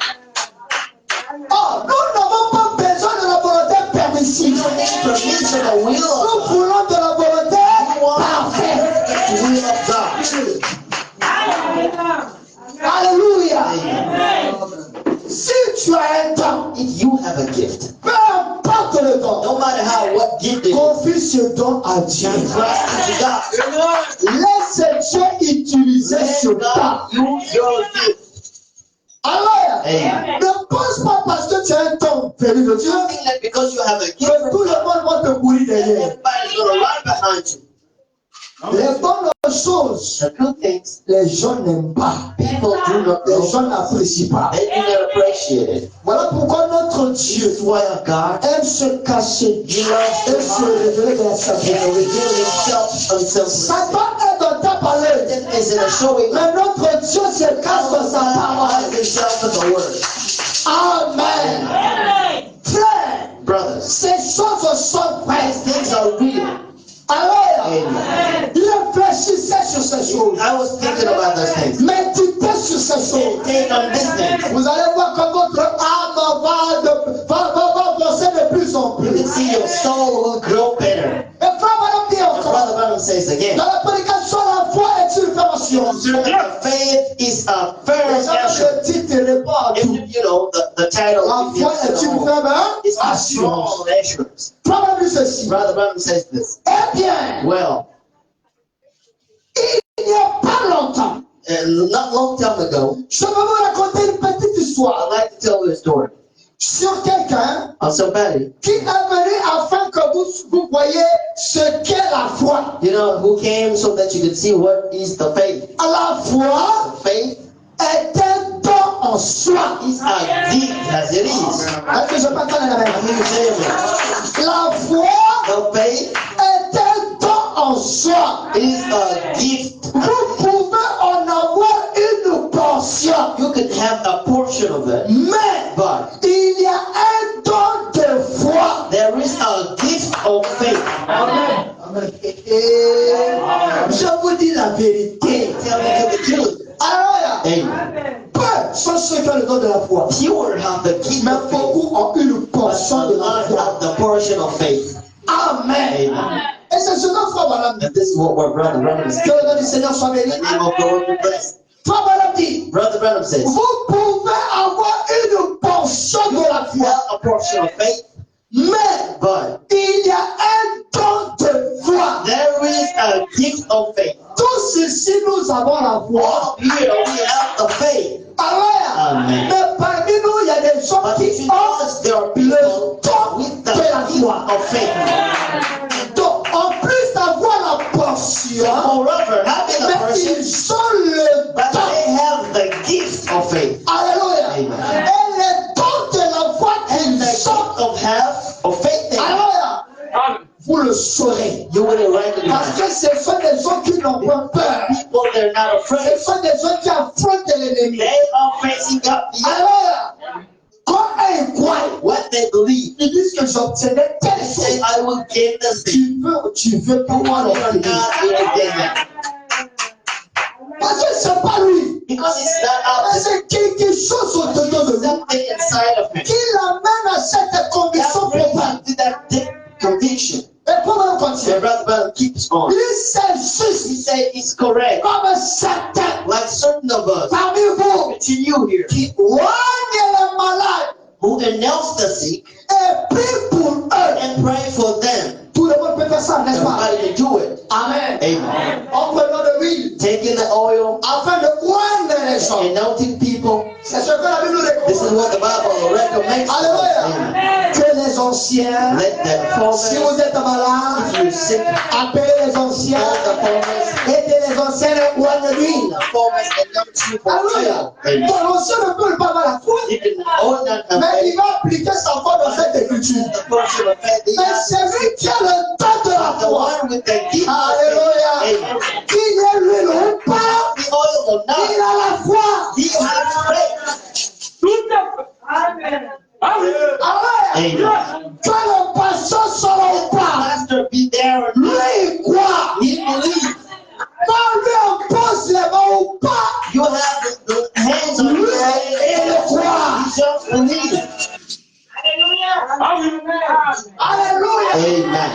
Speaker 1: Oh, nous n'avons pas besoin de la volonté
Speaker 2: We
Speaker 1: permissive.
Speaker 2: don't need permissible will of
Speaker 1: Nous
Speaker 2: God.
Speaker 1: voulons de la volonté
Speaker 2: We want
Speaker 1: parfaite.
Speaker 2: the will of God.
Speaker 1: Alléluia.
Speaker 2: Amen.
Speaker 1: Si tu as un don,
Speaker 2: If you have a gift,
Speaker 1: peu importe le don,
Speaker 2: no matter what gift it is,
Speaker 1: confie ce don à Dieu.
Speaker 2: trust it to God.
Speaker 1: Laisse Dieu utiliser ce
Speaker 2: Let
Speaker 1: don.
Speaker 2: God use your gift.
Speaker 1: Alors,
Speaker 2: Amen.
Speaker 1: ne pense pas parce que tu as un don venu de Dieu
Speaker 2: You think that because you have a gift
Speaker 1: que
Speaker 2: from
Speaker 1: tout le
Speaker 2: God,
Speaker 1: monde va te courir derrière.
Speaker 2: everybody's going to run behind you.
Speaker 1: Les bonnes choses,
Speaker 2: The good things,
Speaker 1: les gens n'aiment pas.
Speaker 2: people do not
Speaker 1: Les
Speaker 2: know.
Speaker 1: gens n'apprécient pas.
Speaker 2: They do not appreciate it.
Speaker 1: Voilà pourquoi notre Dieu
Speaker 2: This is why our God
Speaker 1: aime se cacher, aime se révéler de la
Speaker 2: can
Speaker 1: sagesse.
Speaker 2: reveal himself until
Speaker 1: Satan est dans ta parole,
Speaker 2: Satan is in a showing
Speaker 1: mais notre Dieu se cache dans sa parole.
Speaker 2: hides himself in the word.
Speaker 1: Amen. Frère,
Speaker 2: Brothers,
Speaker 1: ces choses sont vraies.
Speaker 2: things are real.
Speaker 1: Alors,
Speaker 2: Amen.
Speaker 1: réfléchissez sur ces choses.
Speaker 2: I was thinking about those things.
Speaker 1: Méditez sur ces choses.
Speaker 2: Take on this thing.
Speaker 1: Vous allez voir que votre âme va avancer de plus en
Speaker 2: You
Speaker 1: plus.
Speaker 2: can see your soul will grow better.
Speaker 1: Et frère, madame dit
Speaker 2: And
Speaker 1: encore,
Speaker 2: Brother Branham says again,
Speaker 1: dans la prédication, la foi est une firme assurance.
Speaker 2: the faith is a firm
Speaker 1: Les gens,
Speaker 2: assurance.
Speaker 1: le titre répond à tout.
Speaker 2: If you know the title,
Speaker 1: La
Speaker 2: if you
Speaker 1: foi est une
Speaker 2: know,
Speaker 1: firme
Speaker 2: it's a
Speaker 1: assurance.
Speaker 2: strong assurance.
Speaker 1: Frère, madame dit ceci.
Speaker 2: Brother Branham says this.
Speaker 1: Eh bien,
Speaker 2: Well,
Speaker 1: il n'y a pas longtemps,
Speaker 2: not long time ago,
Speaker 1: je vais vous raconter une petite histoire
Speaker 2: I'd like to tell you a story
Speaker 1: sur quelqu'un
Speaker 2: of somebody
Speaker 1: qui est venu afin que vous voyez ce qu'est la foi?
Speaker 2: You know who came so that you could see what is the faith?
Speaker 1: À la foi
Speaker 2: Faith
Speaker 1: est un don en soi.
Speaker 2: is a gift as it is.
Speaker 1: Est-ce que je peux entendre la
Speaker 2: I
Speaker 1: même?
Speaker 2: mean, say it.
Speaker 1: La foi
Speaker 2: The faith
Speaker 1: est un don en soi.
Speaker 2: is a gift.
Speaker 1: Vous pouvez en avoir une portion,
Speaker 2: You can have a portion of it,
Speaker 1: mais
Speaker 2: but
Speaker 1: il y a un don de foi.
Speaker 2: there is a gift of faith.
Speaker 1: Amen. Et je vous dis la vérité.
Speaker 2: Tell me the truth.
Speaker 1: Alors,
Speaker 2: Amen.
Speaker 1: peu sont ceux qui ont le don de la foi,
Speaker 2: Fewer have the gift
Speaker 1: mais
Speaker 2: of faith,
Speaker 1: beaucoup ont une
Speaker 2: but
Speaker 1: portion de la
Speaker 2: none
Speaker 1: foi.
Speaker 2: have the portion of faith.
Speaker 1: Amen.
Speaker 2: Amen.
Speaker 1: Et c'est ce que Frère Branham dit.
Speaker 2: And this is what our brother Branham is
Speaker 1: Que
Speaker 2: doing.
Speaker 1: le nom du Seigneur soit béni.
Speaker 2: The name of the Lord be blessed.
Speaker 1: Frère Branham dit,
Speaker 2: Brother Branham says,
Speaker 1: vous pouvez avoir une portion de la
Speaker 2: you
Speaker 1: foi,
Speaker 2: have a portion of faith,
Speaker 1: mais
Speaker 2: but
Speaker 1: il y a un don de foi.
Speaker 2: there is a gift of faith.
Speaker 1: Tous ici, nous avons la foi.
Speaker 2: Here we have the faith.
Speaker 1: Amen.
Speaker 2: Amen.
Speaker 1: Mais parmi nous, il y a des gens
Speaker 2: But
Speaker 1: qui
Speaker 2: between
Speaker 1: ont
Speaker 2: us, there are
Speaker 1: le
Speaker 2: people
Speaker 1: don
Speaker 2: with
Speaker 1: de
Speaker 2: the
Speaker 1: la
Speaker 2: gift
Speaker 1: foi.
Speaker 2: of faith.
Speaker 1: Donc, en plus d'avoir la portion,
Speaker 2: Moreover, having a
Speaker 1: mais
Speaker 2: portion,
Speaker 1: ils ont le
Speaker 2: but
Speaker 1: don.
Speaker 2: they have the gift of faith.
Speaker 1: Alléluia.
Speaker 2: Amen.
Speaker 1: Et le don de la foi
Speaker 2: And
Speaker 1: qu'ils
Speaker 2: the
Speaker 1: ont.
Speaker 2: gift of have of faith they have.
Speaker 1: Alléluia. Vous le saurez.
Speaker 2: You will
Speaker 1: Parce
Speaker 2: recognize.
Speaker 1: que ce sont des gens qui n'ont pas peur.
Speaker 2: People, they're not afraid.
Speaker 1: Ce sont des gens qui affrontent l'ennemi.
Speaker 2: They are facing up the
Speaker 1: Alléluia. Quand ils croient,
Speaker 2: what they believe.
Speaker 1: ils disent que j'obtiendrai telle
Speaker 2: They say,
Speaker 1: chose.
Speaker 2: I will gain this thing.
Speaker 1: Tu veux pas moi
Speaker 2: You are
Speaker 1: l'obtenir.
Speaker 2: not able to gain that.
Speaker 1: Parce que c'est pas lui.
Speaker 2: Because it's not
Speaker 1: Mais
Speaker 2: out there.
Speaker 1: c'est quelque chose au-dedans de lui
Speaker 2: Something inside of me.
Speaker 1: qui l'amène à cette conviction
Speaker 2: That brings
Speaker 1: profonde.
Speaker 2: you to that deep conviction.
Speaker 1: Et comment on continue?
Speaker 2: The brother Branham keeps on.
Speaker 1: Il s'insulte
Speaker 2: He said it's correct.
Speaker 1: comme certains
Speaker 2: Like certain of us,
Speaker 1: parmi vous
Speaker 2: to you here,
Speaker 1: qui oignent les malades
Speaker 2: who announce the sick
Speaker 1: et prient pour eux.
Speaker 2: and pray for them.
Speaker 1: Tout le monde peut faire ça, n'est-ce pas?
Speaker 2: Everybody can do it.
Speaker 1: Amen.
Speaker 2: Amen.
Speaker 1: En prenant de l'huile
Speaker 2: Taking the oil,
Speaker 1: afin de oindre les gens.
Speaker 2: anointing people.
Speaker 1: C'est ce que la Bible nous
Speaker 2: This is
Speaker 1: recommande.
Speaker 2: what the Bible recommends.
Speaker 1: Alléluia.
Speaker 2: Amen.
Speaker 1: Que les anciens,
Speaker 2: Let the
Speaker 1: si
Speaker 2: former,
Speaker 1: vous êtes malade,
Speaker 2: if you're sick,
Speaker 1: appelez les anciens,
Speaker 2: call the formers,
Speaker 1: aidez les anciens à oindre l'huile.
Speaker 2: the formers anoint you for
Speaker 1: Alléluia.
Speaker 2: healing. Amen.
Speaker 1: Bon, l'ancien ne peut pas avoir la foi,
Speaker 2: You can own that
Speaker 1: mais il
Speaker 2: faith,
Speaker 1: va appliquer sa foi dans cette écriture.
Speaker 2: the portion of faith that you
Speaker 1: Mais
Speaker 2: have.
Speaker 1: c'est lui qui a le temps de la
Speaker 2: The
Speaker 1: foi.
Speaker 2: one with the gift of
Speaker 1: Alléluia.
Speaker 2: faith. Amen.
Speaker 1: Qu'il ait l'huile ou pas,
Speaker 2: The oil or
Speaker 1: il
Speaker 2: not,
Speaker 1: a la foi.
Speaker 2: he has faith.
Speaker 3: Amen.
Speaker 1: Alléluia.
Speaker 2: Amen.
Speaker 1: Que le pasteur soit là ou pas,
Speaker 2: Pastor be there or
Speaker 1: lui
Speaker 2: not,
Speaker 1: il croit.
Speaker 2: he believes.
Speaker 1: Quand lui impose les mains ou pas,
Speaker 2: You have the hands on
Speaker 1: lui
Speaker 2: your head
Speaker 1: il le croit.
Speaker 2: He just believes.
Speaker 1: Alléluia.
Speaker 2: Amen.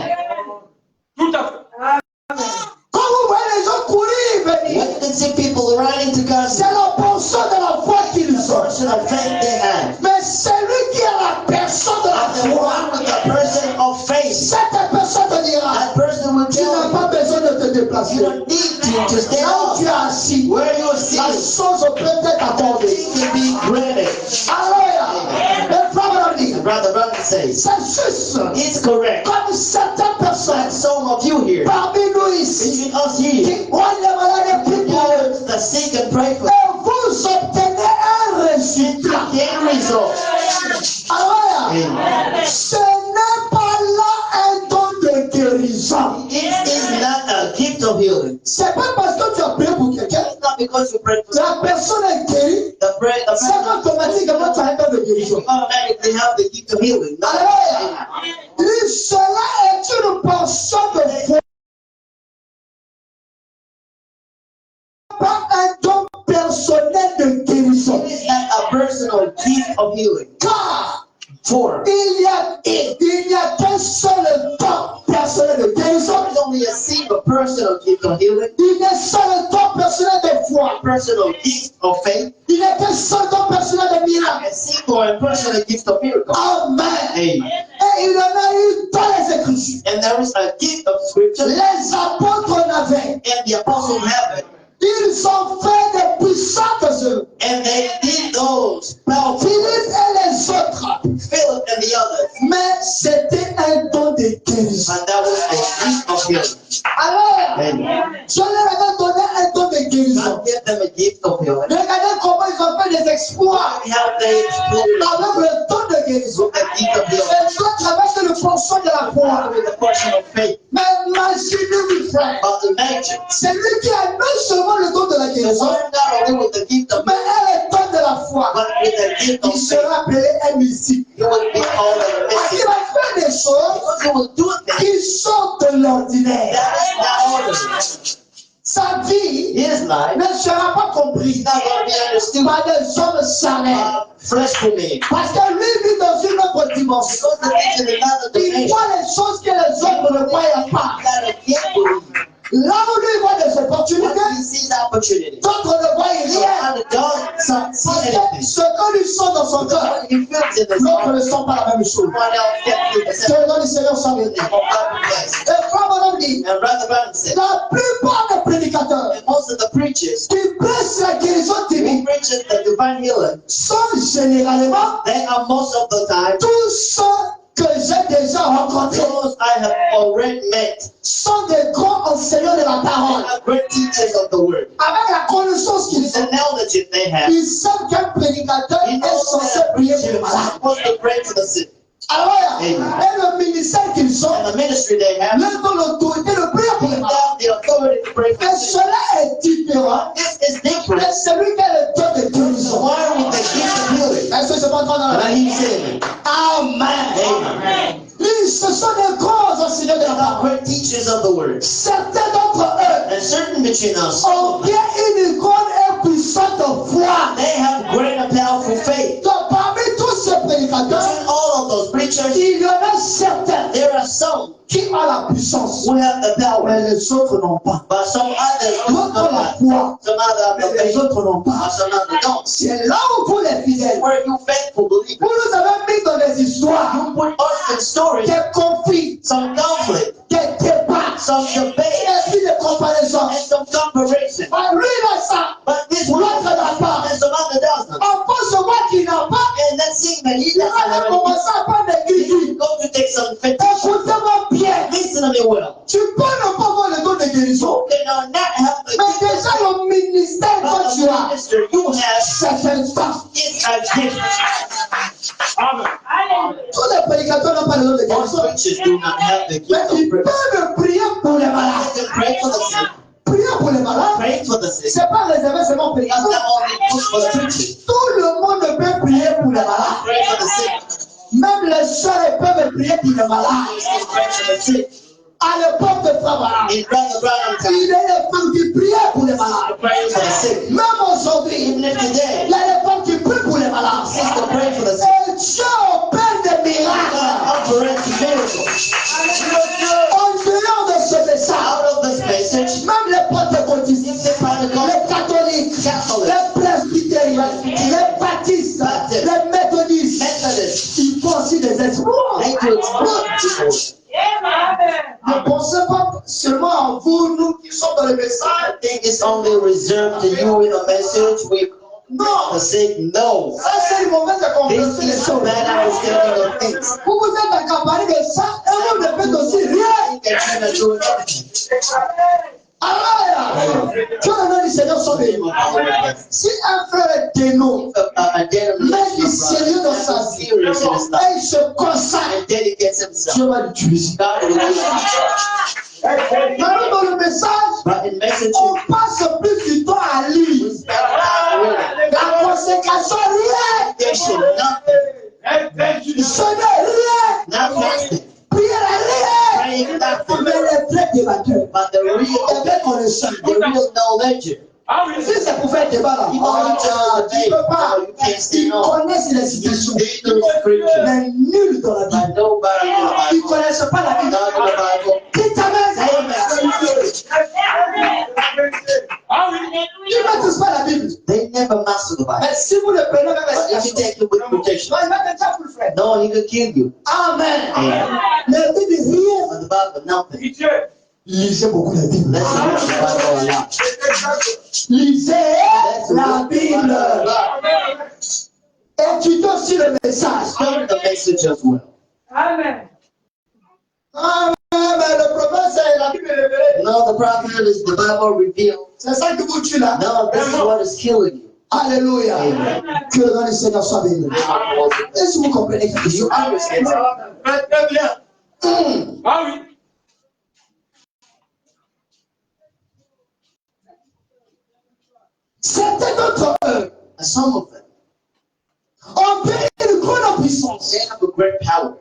Speaker 1: Quand vous voyez les gens courir venir,
Speaker 2: When you can see people running to God,
Speaker 1: c'est la portion de la foi qu'ils ont.
Speaker 2: portion of faith they have.
Speaker 1: Mais celui qui a la personne de la
Speaker 2: The
Speaker 1: foi,
Speaker 2: one with the person of faith,
Speaker 1: cette personne te dira,
Speaker 2: that person will
Speaker 1: tu n'as
Speaker 2: tell
Speaker 1: pas besoin de te
Speaker 2: you,
Speaker 1: déplacer.
Speaker 2: you don't need to stay
Speaker 1: Là où
Speaker 2: up.
Speaker 1: tu es assis,
Speaker 2: Where you are
Speaker 1: la
Speaker 2: sitting,
Speaker 1: chose peut être accordée.
Speaker 2: things can be granted.
Speaker 1: Alléluia. Le frère Branham dit,
Speaker 2: And Brother Branham says,
Speaker 1: c'est juste
Speaker 2: it's correct.
Speaker 1: comme certaines personnes
Speaker 2: Like some of you here,
Speaker 1: parmi nous ici
Speaker 2: between us here,
Speaker 1: qui ont les malades et prient pour eux.
Speaker 2: you the sick and pray for
Speaker 1: Et vous obtenez un résultat.
Speaker 2: gain results.
Speaker 1: Alléluia.
Speaker 2: Amen.
Speaker 1: Ce n'est pas là un don de guérison.
Speaker 2: It is not a gift of healing.
Speaker 1: C'est pas parce que tu as prié pour quelqu'un,
Speaker 2: It's not because you pray for
Speaker 1: la personne est guérie,
Speaker 2: the
Speaker 1: c'est qu'automatiquement tu as un don de guérison.
Speaker 2: automatically have the gift of healing. No.
Speaker 1: Alléluia. Lui, cela est une portion de foi. Pas un don personnel de guérison.
Speaker 2: It is not a personal gift of healing.
Speaker 1: Car
Speaker 2: For
Speaker 1: il n'y a qu'un seul don personnel de guérison.
Speaker 2: there is only a single personal gift of healing,
Speaker 1: Il y a un seul don personnel de foi.
Speaker 2: a personal gift of faith,
Speaker 1: Il n'y a qu'un seul don personnel de miracle.
Speaker 2: a single and personal gift of miracle.
Speaker 1: Amen.
Speaker 2: Amen.
Speaker 1: Et il en a eu dans les Écritures.
Speaker 2: And there is a gift of scripture,
Speaker 1: Les apôtres en avaient.
Speaker 2: and the apostles have it,
Speaker 1: Ils ont fait des puissantes œuvres.
Speaker 2: and they did those powerful
Speaker 1: Philippe et les autres.
Speaker 2: Philip and the others,
Speaker 1: Mais c'était un don de guérison.
Speaker 2: and that was a gift of healing. how they exploded
Speaker 1: avec le don de guérison.
Speaker 2: with the gift of healing.
Speaker 1: Et Dieu traverse le portion de la foi.
Speaker 2: With the portion of faith.
Speaker 1: Mais imaginez-vous, frère,
Speaker 2: But imagine,
Speaker 1: c'est lui qui a non seulement le don de la
Speaker 2: the
Speaker 1: guérison,
Speaker 2: one not only with the gift of
Speaker 1: mais elle est don de la foi.
Speaker 2: but with the gift of
Speaker 1: Il
Speaker 2: faith,
Speaker 1: sera appelé un musique.
Speaker 2: you will be called a
Speaker 1: Parce qu'il
Speaker 2: mystic.
Speaker 1: va faire des choses
Speaker 2: Because you will do things
Speaker 1: qui sortent de l'ordinaire.
Speaker 2: that is not ordinary.
Speaker 1: Sa vie
Speaker 2: His life
Speaker 1: ne sera pas comprise
Speaker 2: is not going to be understood
Speaker 1: par des hommes charnels.
Speaker 2: by fleshful men.
Speaker 1: Parce que lui vit dans une autre dimension.
Speaker 2: Because the vision is not a
Speaker 1: Il
Speaker 2: dimension
Speaker 1: voit les choses que les autres ne voient pas.
Speaker 2: that a gift will be.
Speaker 1: Là où lui voit des opportunités,
Speaker 2: When he sees opportunity,
Speaker 1: d'autres ne voient rien.
Speaker 2: and the dog
Speaker 1: Parce
Speaker 2: sees
Speaker 1: que
Speaker 2: anything.
Speaker 1: ce que lui sent dans son cœur,
Speaker 2: What he feels in his
Speaker 1: l'autre
Speaker 2: heart,
Speaker 1: ne sent pas la même chose.
Speaker 2: someone else gets to the
Speaker 1: Que
Speaker 2: same
Speaker 1: le nom du Seigneur soit béni.
Speaker 2: thing. Oh, God bless.
Speaker 1: Et comme on a dit,
Speaker 2: And Brother Brown said,
Speaker 1: la plupart des prédicateurs
Speaker 2: and most of the preachers
Speaker 1: qui prêchent la guérison
Speaker 2: who
Speaker 1: divine
Speaker 2: preach the divine healing,
Speaker 1: sont généralement
Speaker 2: they are most of the time
Speaker 1: tous ceux que j'ai déjà rencontrés.
Speaker 2: those I have already met
Speaker 1: Sont des grands enseignants de la parole.
Speaker 2: are great teachers of the word.
Speaker 1: Avec la connaissance qu'ils
Speaker 2: With the
Speaker 1: ont,
Speaker 2: knowledge they have,
Speaker 1: ils savent qu'un prédicateur
Speaker 2: you
Speaker 1: est
Speaker 2: know
Speaker 1: censé
Speaker 2: that a
Speaker 1: prier
Speaker 2: preacher
Speaker 1: pour les
Speaker 2: is
Speaker 1: malades.
Speaker 2: supposed to pray for the sick.
Speaker 1: Alors, et
Speaker 2: Amen.
Speaker 1: le ministère qu'ils ont,
Speaker 2: And the ministry they have,
Speaker 1: leur donne l'autorité de prier pour les
Speaker 2: give
Speaker 1: malades.
Speaker 2: them the authority to pray for
Speaker 1: Et
Speaker 2: the sick.
Speaker 1: cela est différent.
Speaker 2: This is different.
Speaker 1: Et celui qui a le don de
Speaker 2: The
Speaker 1: guérison.
Speaker 2: one with the gift of healing.
Speaker 1: Est-ce que c'est pas entendre dans
Speaker 2: And
Speaker 1: la
Speaker 2: I
Speaker 1: vie?
Speaker 2: hear saying,
Speaker 1: Amen.
Speaker 2: Amen.
Speaker 1: Ils, ce sont des grands enseignants de la
Speaker 2: They are
Speaker 1: parole.
Speaker 2: great teachers of the word.
Speaker 1: Certains d'entre eux
Speaker 2: And certain between us,
Speaker 1: ont bien une grande et puissante foi.
Speaker 2: they have great and powerful faith.
Speaker 1: Donc, parmi tous ces prédicateurs,
Speaker 2: Between all of those preachers,
Speaker 1: il y en a certains
Speaker 2: there are some
Speaker 1: qui ont la puissance,
Speaker 2: who have the power,
Speaker 1: mais les autres n'ont pas.
Speaker 2: but some others do
Speaker 1: D'autres
Speaker 2: not
Speaker 1: ont la
Speaker 2: have.
Speaker 1: foi,
Speaker 2: Some others have
Speaker 1: mais
Speaker 2: the
Speaker 1: les
Speaker 2: faith,
Speaker 1: autres n'ont
Speaker 2: but
Speaker 1: pas.
Speaker 2: some others don't.
Speaker 1: C'est là où vous les fidèles,
Speaker 2: Where you faithful believers,
Speaker 1: vous nous avez mis dans des histoires,
Speaker 2: you put us in stories,
Speaker 1: des conflits,
Speaker 2: some conflict,
Speaker 1: des débats,
Speaker 2: some debate,
Speaker 1: et puis des comparaisons.
Speaker 2: and some comparison.
Speaker 1: Ah, lui, il a ça,
Speaker 2: But this one
Speaker 1: l'autre n'a pas.
Speaker 2: and some other does not.
Speaker 1: En fait, ce moi qui n'a pas,
Speaker 2: And that seeing that he
Speaker 1: il
Speaker 2: doesn't
Speaker 1: a
Speaker 2: have anything,
Speaker 1: commencé à prendre des
Speaker 2: he
Speaker 1: guides.
Speaker 2: go to take some faith.
Speaker 1: Écoutez-moi bien,
Speaker 2: Listen to me well.
Speaker 1: tu peux ne pas avoir le don de guérison,
Speaker 2: You cannot not have the
Speaker 1: mais déjà le ministère
Speaker 2: but
Speaker 1: que tu
Speaker 2: the
Speaker 1: as,
Speaker 2: minister you have
Speaker 1: c'est un temps.
Speaker 2: is a gift.
Speaker 1: Tous les prédicateurs n'ont pas le don de
Speaker 2: Most
Speaker 1: guérison,
Speaker 2: preachers do not have the
Speaker 1: mais
Speaker 2: gift of
Speaker 1: ils
Speaker 2: prayer.
Speaker 1: peuvent prier pour les malades.
Speaker 2: They can pray for the sick.
Speaker 1: Prier pour les malades,
Speaker 2: Pray for the sick.
Speaker 1: c'est pas réservé seulement aux
Speaker 2: That's
Speaker 1: prédicateurs.
Speaker 2: not only good for the preachers.
Speaker 1: Tout le monde peut prier pour les malades.
Speaker 2: Pray for the sick.
Speaker 1: Même les soeurs peuvent prier pour les malades.
Speaker 2: You can pray for the sick.
Speaker 1: À l'époque de Frère Branham,
Speaker 2: In Brother Branham time,
Speaker 1: il y a des femmes qui priaient pour les malades.
Speaker 2: pray for the sick.
Speaker 1: Même aujourd'hui,
Speaker 2: Even if today,
Speaker 1: il y a des femmes qui prient pour les malades.
Speaker 2: sister pray for the sick.
Speaker 1: Et Dieu opère des miracles.
Speaker 2: God operates miracles.
Speaker 1: En dehors de ce message,
Speaker 2: Out of this message,
Speaker 1: même les pentecôtistes, les catholiques, les presbytériens, les baptistes, les méthodistes,
Speaker 2: Methodists,
Speaker 1: ils font aussi des exploits.
Speaker 2: they do exploit.
Speaker 1: Ne pensez pas seulement en vous, nous qui sommes dans le message.
Speaker 2: I think it's only reserved to you in a message with
Speaker 1: Non,
Speaker 2: the sick. No.
Speaker 1: ça c'est une mauvaise
Speaker 2: This
Speaker 1: compréhension des
Speaker 2: is a
Speaker 1: choses.
Speaker 2: bad understanding of things.
Speaker 1: Vous vous êtes accaparé de ça et vous ne faites aussi rien.
Speaker 2: They're trying to do everything.
Speaker 1: Alors, que le nom du Seigneur soit béni. Si un frère est ténor, mais il est sérieux dans sa vie, et il se consacre,
Speaker 2: And dedicates himself.
Speaker 1: Dieu va l'utiliser.
Speaker 2: God will use him.
Speaker 1: Maintenant, dans le message,
Speaker 2: But in message,
Speaker 1: on passe plus du temps à lire.
Speaker 2: we spend time reading.
Speaker 1: La consécration, rien.
Speaker 2: Dedication, nothing.
Speaker 1: Ce n'est rien.
Speaker 2: Not fasting.
Speaker 1: Prière, rien.
Speaker 2: Praying, nothing.
Speaker 1: Mais les vrais débatteurs,
Speaker 2: But the
Speaker 1: les
Speaker 2: real,
Speaker 1: vrais connaisseurs,
Speaker 2: the real knowledge.
Speaker 1: si c'est pour faire débat là,
Speaker 2: People who just
Speaker 1: tu ne peux pas.
Speaker 2: you can't stay
Speaker 1: Ils
Speaker 2: on.
Speaker 1: connaissent les situations,
Speaker 2: They know scripture.
Speaker 1: mais nul dans la Bible.
Speaker 2: But nobody in the
Speaker 1: Ils ne
Speaker 2: Bible.
Speaker 1: connaissent pas la Bible.
Speaker 2: Not in the Bible.
Speaker 1: Qui t'amène? Ils ne maîtrisent pas la Bible.
Speaker 2: They never master the Bible.
Speaker 1: Mais si vous le prenez même
Speaker 2: But if you take it with protection,
Speaker 1: il va te dire pour le faire.
Speaker 2: no, he could kill you.
Speaker 1: Amen.
Speaker 2: Amen.
Speaker 1: La Bible dit rien.
Speaker 2: But the Bible, nothing.
Speaker 1: Lisez beaucoup la Bible.
Speaker 2: Let's read the Bible a lot.
Speaker 1: Lisez
Speaker 2: Let's
Speaker 1: la
Speaker 2: read the Bible
Speaker 1: Bible.
Speaker 2: a lot.
Speaker 1: Étudiez aussi le message.
Speaker 2: Study the message as well.
Speaker 3: Amen.
Speaker 1: Ah, mais le problème c'est la Bible révélée.
Speaker 2: No, the problem is the Bible revealed.
Speaker 1: C'est ça qui vous tue là.
Speaker 2: No, this is what is killing you.
Speaker 1: Alléluia. Que le nom du Seigneur soit béni. Est-ce que vous comprenez quelque chose?
Speaker 2: Très bien.
Speaker 3: Ah oui.
Speaker 1: Certains d'entre eux,
Speaker 2: Some of them,
Speaker 1: ont pris une grande puissance
Speaker 2: they have a great power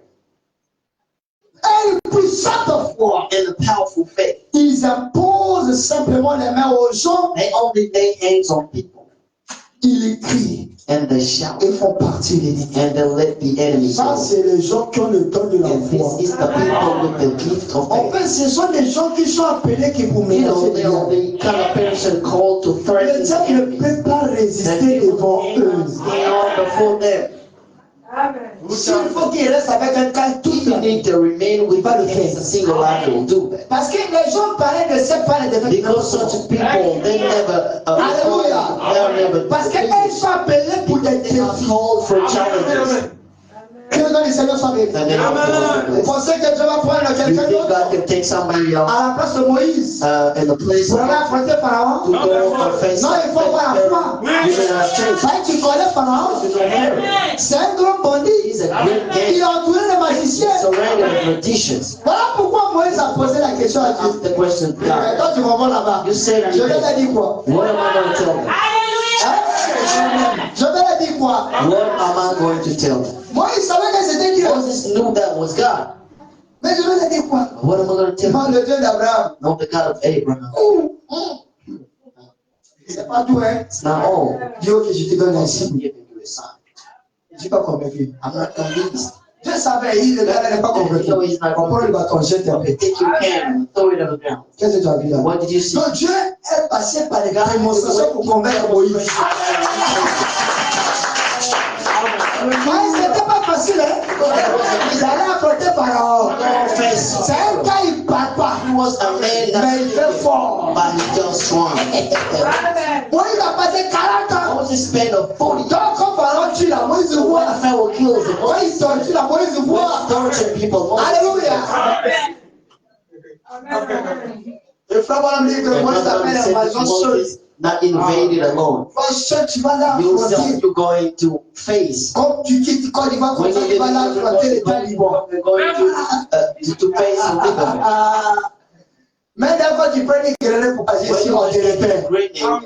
Speaker 1: et une puissante foi.
Speaker 2: and a powerful faith.
Speaker 1: Ils imposent simplement les mains aux gens,
Speaker 2: They only lay hands on people
Speaker 1: ils crient
Speaker 2: and they shout
Speaker 1: et font partie des ennemis.
Speaker 2: and they let the enemy
Speaker 1: Ça,
Speaker 2: go.
Speaker 1: c'est les gens qui ont le don de la
Speaker 2: And
Speaker 1: foi.
Speaker 2: this is the people with the gift of
Speaker 1: En
Speaker 2: faith.
Speaker 1: fait, ce sont des gens qui sont appelés qui pour
Speaker 2: You know,
Speaker 1: menacer
Speaker 2: they
Speaker 1: les
Speaker 2: are
Speaker 1: gens.
Speaker 2: the kind of person called to
Speaker 1: Le
Speaker 2: threaten the
Speaker 1: diable ne
Speaker 2: enemy.
Speaker 1: peut pas résister devant eux.
Speaker 2: They are before them.
Speaker 3: Amen.
Speaker 1: S'il faut qu'il reste avec un calme toute
Speaker 2: If you
Speaker 1: la vie.
Speaker 2: need to remain with
Speaker 1: Pas
Speaker 2: the
Speaker 1: le
Speaker 2: case,
Speaker 1: faire.
Speaker 2: a single life will do that.
Speaker 1: Parce que les gens pareils ne savent pas les devenir.
Speaker 2: Because such people, they never,
Speaker 1: Alléluia.
Speaker 2: they're never,
Speaker 1: Parce qu'elles sont appelées pour des
Speaker 2: they are
Speaker 1: défis.
Speaker 2: called for challenges.
Speaker 1: Que le nom du Seigneur soit béni.
Speaker 2: And they are
Speaker 1: Vous
Speaker 2: blessed.
Speaker 1: pensez que Dieu va prendre
Speaker 2: You
Speaker 1: quelqu'un
Speaker 2: think
Speaker 1: d'autre
Speaker 2: God can take somebody else
Speaker 1: à la place de Moïse
Speaker 2: in the place
Speaker 1: pour
Speaker 2: to
Speaker 1: aller affronter Pharaon?
Speaker 2: go and face
Speaker 1: Non, il faut avoir la foi.
Speaker 2: You should have faith.
Speaker 1: Ça, tu connais Pharaon?
Speaker 2: You know Pharaoh.
Speaker 1: C'est un grand bandit.
Speaker 2: He's a great
Speaker 1: Il
Speaker 2: king.
Speaker 1: a entouré les magiciens.
Speaker 2: Surrounded with magicians.
Speaker 1: Voilà pourquoi Moïse a posé la question à Dieu.
Speaker 2: Ask the question,
Speaker 1: Et
Speaker 2: God,
Speaker 1: toi, tu vas voir là-bas.
Speaker 2: you said
Speaker 1: Je vais
Speaker 2: you
Speaker 1: leur dire quoi?
Speaker 2: what am I going to tell them?
Speaker 1: Hein? Je vais leur dire quoi?
Speaker 2: What am I going to tell them?
Speaker 1: Moïse savait que c'était Dieu.
Speaker 2: Moses knew that was God.
Speaker 1: Mais je vais leur dire quoi?
Speaker 2: What am I going to tell
Speaker 1: Devant
Speaker 2: them?
Speaker 1: le Dieu d'Abraham.
Speaker 2: Not the God of Abraham.
Speaker 1: C'est pas tout, hein?
Speaker 2: It's not all.
Speaker 1: Dis ok, je te donne un
Speaker 2: I'm
Speaker 1: signe.
Speaker 2: giving you a sign.
Speaker 1: Je ne suis pas convaincu.
Speaker 2: I'm not convinced.
Speaker 1: Je savais, le gars n'est pas convaincu.
Speaker 2: No, he's not
Speaker 1: On prend le bâton, jette un peu.
Speaker 2: Take your hand and throw it on the ground.
Speaker 1: Qu'est-ce que tu as vu là?
Speaker 2: What did you see?
Speaker 1: Donc Dieu est passé par des démonstrations pour convaincre Moïse. C'était pas facile, hein? Ils allaient affronter Pharaon. C'est un gars, il ne parle pas.
Speaker 2: He was a man
Speaker 1: Mais
Speaker 2: that
Speaker 1: il fait fort.
Speaker 2: but he's just strong.
Speaker 3: Amen.
Speaker 1: Moïse a passé 40 ans.
Speaker 2: Moses spent a 40
Speaker 1: Donc quand Pharaon tue la Moïse
Speaker 2: when
Speaker 1: voit.
Speaker 2: Pharaoh kills him.
Speaker 1: Quand il torture la Moïse voit.
Speaker 2: Torture people. Moses
Speaker 1: Alléluia.
Speaker 3: Amen.
Speaker 1: Le frère Bonhomme dit que
Speaker 2: And
Speaker 1: Moïse
Speaker 2: God
Speaker 1: appelle
Speaker 2: said
Speaker 1: l'invasion seule.
Speaker 2: Moses not invaded alone.
Speaker 1: Seul, tu vas là
Speaker 2: Yourself
Speaker 1: affronter.
Speaker 2: you're going to face.
Speaker 1: Comme tu quittes Côte d'Ivoire, comme
Speaker 2: When
Speaker 1: ça,
Speaker 2: you
Speaker 1: tu
Speaker 2: live
Speaker 1: vas là affronter les
Speaker 2: in
Speaker 1: talibans.
Speaker 2: you're going to face the Liban.
Speaker 1: Mais d'abord, tu prends une grenade pour passer
Speaker 2: When
Speaker 1: ici,
Speaker 2: you
Speaker 1: on
Speaker 2: are
Speaker 1: te
Speaker 2: in
Speaker 1: répète.
Speaker 2: a great name,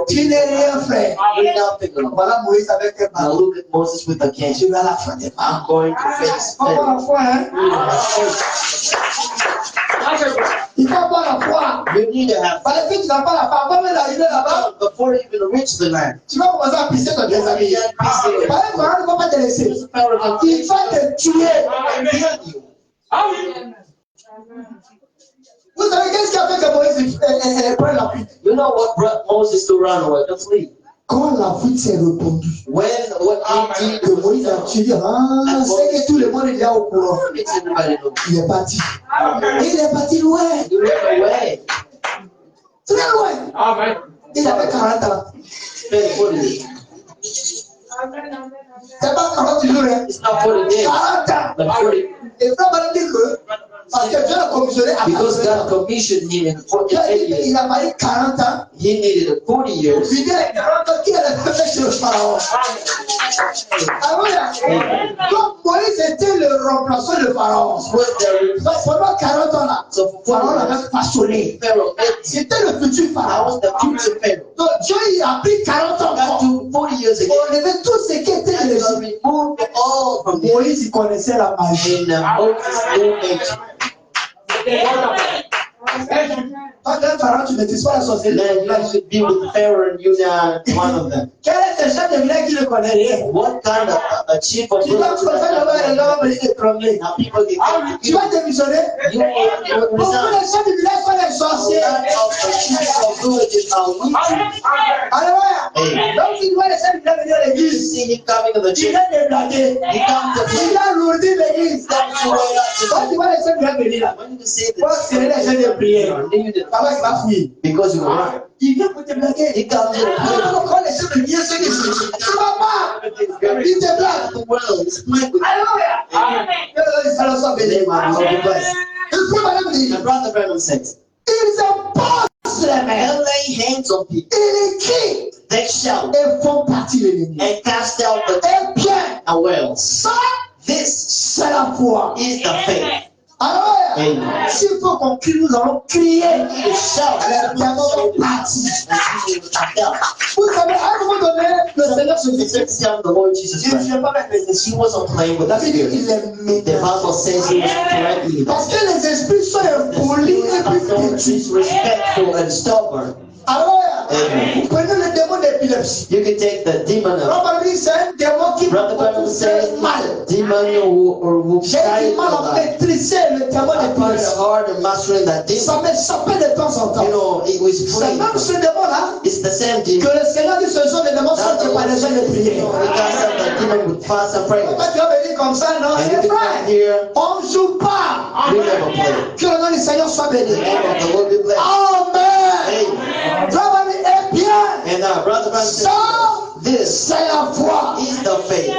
Speaker 1: Tu n'es rien fait.
Speaker 2: you're nothing alone.
Speaker 1: Voilà Moïse avec un
Speaker 2: Now
Speaker 1: ballon.
Speaker 2: look at Moses with the king.
Speaker 1: Tu vas l'affronter.
Speaker 2: I'm going to face
Speaker 1: Il faut avoir la
Speaker 2: Pharaoh.
Speaker 1: foi, hein? Il faut avoir la foi.
Speaker 2: You need to have
Speaker 1: Parce que tu n'as pas la foi. Avant même d'arriver là-bas,
Speaker 2: faith before you even reach the land.
Speaker 1: tu vas commencer à pisser dans tes amis. Parce que Pharaon ne va pas te laisser.
Speaker 2: Pharaoh can
Speaker 1: Il va te tuer.
Speaker 2: kill you.
Speaker 3: Ah oui.
Speaker 1: Vous savez qu'est-ce qui a fait que Moïse prenne la fuite?
Speaker 2: You know what brought Moses to run away? To flee.
Speaker 1: Quand la fuite s'est répandue,
Speaker 2: When what he did
Speaker 1: que Moïse a tué, c'est que tout le monde est déjà au courant.
Speaker 2: makes everybody know.
Speaker 1: Il est parti. Et il est parti loin.
Speaker 2: You ran away.
Speaker 1: Très loin.
Speaker 3: Amen.
Speaker 1: Il avait 40 ans.
Speaker 2: Spend 40 years.
Speaker 3: Amen. Amen.
Speaker 1: C'est pas 40 jours, hein.
Speaker 2: It's not 40 days.
Speaker 1: 40 ans.
Speaker 2: But 40.
Speaker 1: Et frère va dire que, parce que Dieu l'a commissionné à
Speaker 2: Because
Speaker 1: 40 ans.
Speaker 2: God commissioned him in 40
Speaker 1: Dieu a dit
Speaker 2: years.
Speaker 1: qu'il a fallu 40 ans.
Speaker 2: He needed 40 years.
Speaker 1: Puis il a 40 ans qui allait faire chez le pharaon. Alléluia. Donc Moïse était le remplaçant de pharaon.
Speaker 2: Was there
Speaker 1: Donc pendant 40 ans là,
Speaker 2: so for
Speaker 1: pharaon
Speaker 2: 40 years,
Speaker 1: l'avait façonné.
Speaker 2: Pharaoh made him.
Speaker 1: C'était le futur
Speaker 2: I
Speaker 1: pharaon.
Speaker 2: was the future Pharaoh.
Speaker 1: Donc Dieu il a pris 40 ans
Speaker 2: God
Speaker 1: encore.
Speaker 2: took 40 years
Speaker 1: Pour
Speaker 2: again.
Speaker 1: enlever tout ce qui était
Speaker 2: And
Speaker 1: de
Speaker 2: God
Speaker 1: l'Égypte.
Speaker 2: removed all from the
Speaker 1: Moïse il connaissait la magie.
Speaker 2: in Moses' new nature.
Speaker 1: Quand un pharaon tu ne maîtrises pas la sorcellerie.
Speaker 2: Then you should be with Pharaoh and you are one of them.
Speaker 1: Quel est ce chef de village qui ne connaît rien?
Speaker 2: What kind of a chief of
Speaker 1: Tu vas commencer à voir les gens venir te trembler.
Speaker 2: Now people get
Speaker 1: Tu vas démissionner.
Speaker 2: you will
Speaker 1: Beaucoup
Speaker 2: resign.
Speaker 1: de chefs de village sont des
Speaker 2: A
Speaker 1: sorciers.
Speaker 2: lot of the chiefs of villages are wicked.
Speaker 1: Alléluia. Donc tu vois les chefs de village venir à
Speaker 2: You
Speaker 1: l'église.
Speaker 2: see him coming to the
Speaker 1: Tu
Speaker 2: church.
Speaker 1: viens de blaguer.
Speaker 2: He comes to
Speaker 1: Il
Speaker 2: preach.
Speaker 1: a lourdi l'église.
Speaker 2: Comes to way up
Speaker 1: Quand tu vois les chefs de village venir là,
Speaker 2: to when you see
Speaker 1: toi
Speaker 2: this,
Speaker 1: c'est les gens de prière.
Speaker 2: then you did
Speaker 1: Papa il va fuir.
Speaker 2: because you were right.
Speaker 1: Il vient pour te blaguer.
Speaker 2: He comes in and
Speaker 1: Alors quand les chefs de village se disent, tu vas pas. Il te blague.
Speaker 2: the world is playing with
Speaker 1: Alléluia.
Speaker 3: Amen.
Speaker 1: Que le Seigneur soit béni.
Speaker 2: the name of the blessed.
Speaker 1: Et puis madame dit,
Speaker 2: My brother Branham says,
Speaker 1: ils imposent les
Speaker 2: They'll lay hands on people.
Speaker 1: Ils crient
Speaker 2: They shout
Speaker 1: et font partie de l'ennemi.
Speaker 2: and cast out the
Speaker 1: Eh bien,
Speaker 2: well.
Speaker 1: ça,
Speaker 2: This
Speaker 1: c'est la foi.
Speaker 2: is the faith.
Speaker 1: Alors,
Speaker 2: Amen.
Speaker 1: s'il faut qu'on crie, nous allons crier.
Speaker 2: You shout.
Speaker 1: Les diamants sont partis. Vous savez, à un moment donné, le Seigneur se dit,
Speaker 2: It's the Lord Jesus
Speaker 1: je ne
Speaker 2: Christ.
Speaker 1: vais pas mettre les esprits.
Speaker 2: He wasn't playing with the
Speaker 1: La Bible dit
Speaker 2: spirit.
Speaker 1: qu'il est
Speaker 2: The
Speaker 1: médecin.
Speaker 2: Bible says he was correctly.
Speaker 1: Parce que les esprits sont impolis et puis têtus.
Speaker 2: Disrespectful and stubborn.
Speaker 1: Alors,
Speaker 2: Amen.
Speaker 1: vous prenez le démon d'épilepsie.
Speaker 2: You can take the demon of
Speaker 1: Brother Bible, c'est un démon qui
Speaker 2: Brother Bible
Speaker 1: vous
Speaker 2: says
Speaker 1: fait mal.
Speaker 2: demon who
Speaker 1: J'ai
Speaker 2: guide
Speaker 1: du mal à
Speaker 2: the
Speaker 1: maîtriser le démon
Speaker 2: I find it
Speaker 1: d'épilepsie.
Speaker 2: hard in mastering that demon.
Speaker 1: Ça m'échappait de temps en temps.
Speaker 2: You know, it was
Speaker 1: C'est
Speaker 2: playing.
Speaker 1: même ce démon-là
Speaker 2: It's the same
Speaker 1: que
Speaker 2: demon.
Speaker 1: le Seigneur dit ce jour des démons sont que par les gens de prier.
Speaker 2: The guy said the demon would fast and pray.
Speaker 1: Pourquoi tu vas venir comme ça? Non,
Speaker 2: And you
Speaker 1: c'est
Speaker 2: can come
Speaker 1: frère.
Speaker 2: here,
Speaker 1: On ne joue pas.
Speaker 2: we never play.
Speaker 1: Que le nom du Seigneur soit béni.
Speaker 2: The name of the Lord be blessed.
Speaker 1: Amen.
Speaker 2: Amen.
Speaker 1: Brother Bible est bien.
Speaker 2: And brother says,
Speaker 1: Ça,
Speaker 2: this
Speaker 1: c'est la foi.
Speaker 2: is the faith.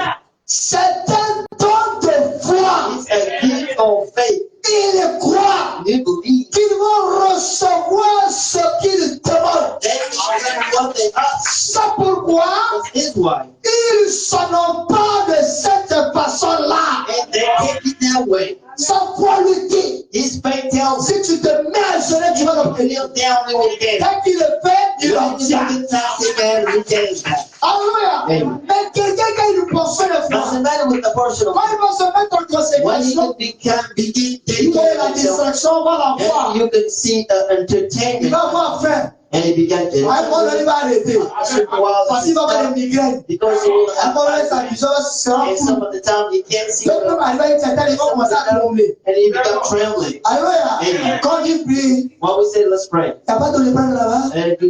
Speaker 1: C'est un don de foi.
Speaker 2: It's a gift of faith.
Speaker 1: Ils croient
Speaker 2: You believe.
Speaker 1: qu'ils vont recevoir ce qu'ils demandent.
Speaker 2: Then you get what they ask.
Speaker 1: C'est pourquoi
Speaker 2: This is why.
Speaker 1: ils ne sont pas de cette façon-là.
Speaker 2: And they take it that way.
Speaker 1: Sa foi lui dit,
Speaker 2: His faith tells
Speaker 1: si tu te mets à genoux, tu vas
Speaker 2: you
Speaker 1: l'obtenir.
Speaker 2: kneel down, you will get it.
Speaker 1: Quand il le fait, il
Speaker 2: You
Speaker 1: l'obtient.
Speaker 2: can tap it and you get it back.
Speaker 1: Alléluia.
Speaker 2: Amen.
Speaker 1: Mais quelqu'un qui a une portion de foi,
Speaker 2: Doesn't matter with the portion of
Speaker 1: quand il va se mettre en
Speaker 2: when you
Speaker 1: conséquence,
Speaker 2: begin
Speaker 1: il voit la
Speaker 2: taking
Speaker 1: distraction, on va la voir.
Speaker 2: and you can see the
Speaker 1: Il
Speaker 2: entertainment
Speaker 1: va avoir faim.
Speaker 2: and he began to
Speaker 1: À un moment donné, il va arrêter. Parce qu'il va avoir des migraines.
Speaker 2: because he will
Speaker 1: À un
Speaker 2: have
Speaker 1: moment donné, sa vision sera
Speaker 2: and
Speaker 1: floue.
Speaker 2: some of the time he can't see
Speaker 1: Donc, même arrivé à une certaine, il va commencer à trembler.
Speaker 2: and he becomes trembling.
Speaker 1: Alléluia.
Speaker 2: Amen.
Speaker 1: Quand il prie,
Speaker 2: When we say let's pray,
Speaker 1: il n'y a pas de l'épreuve là-bas.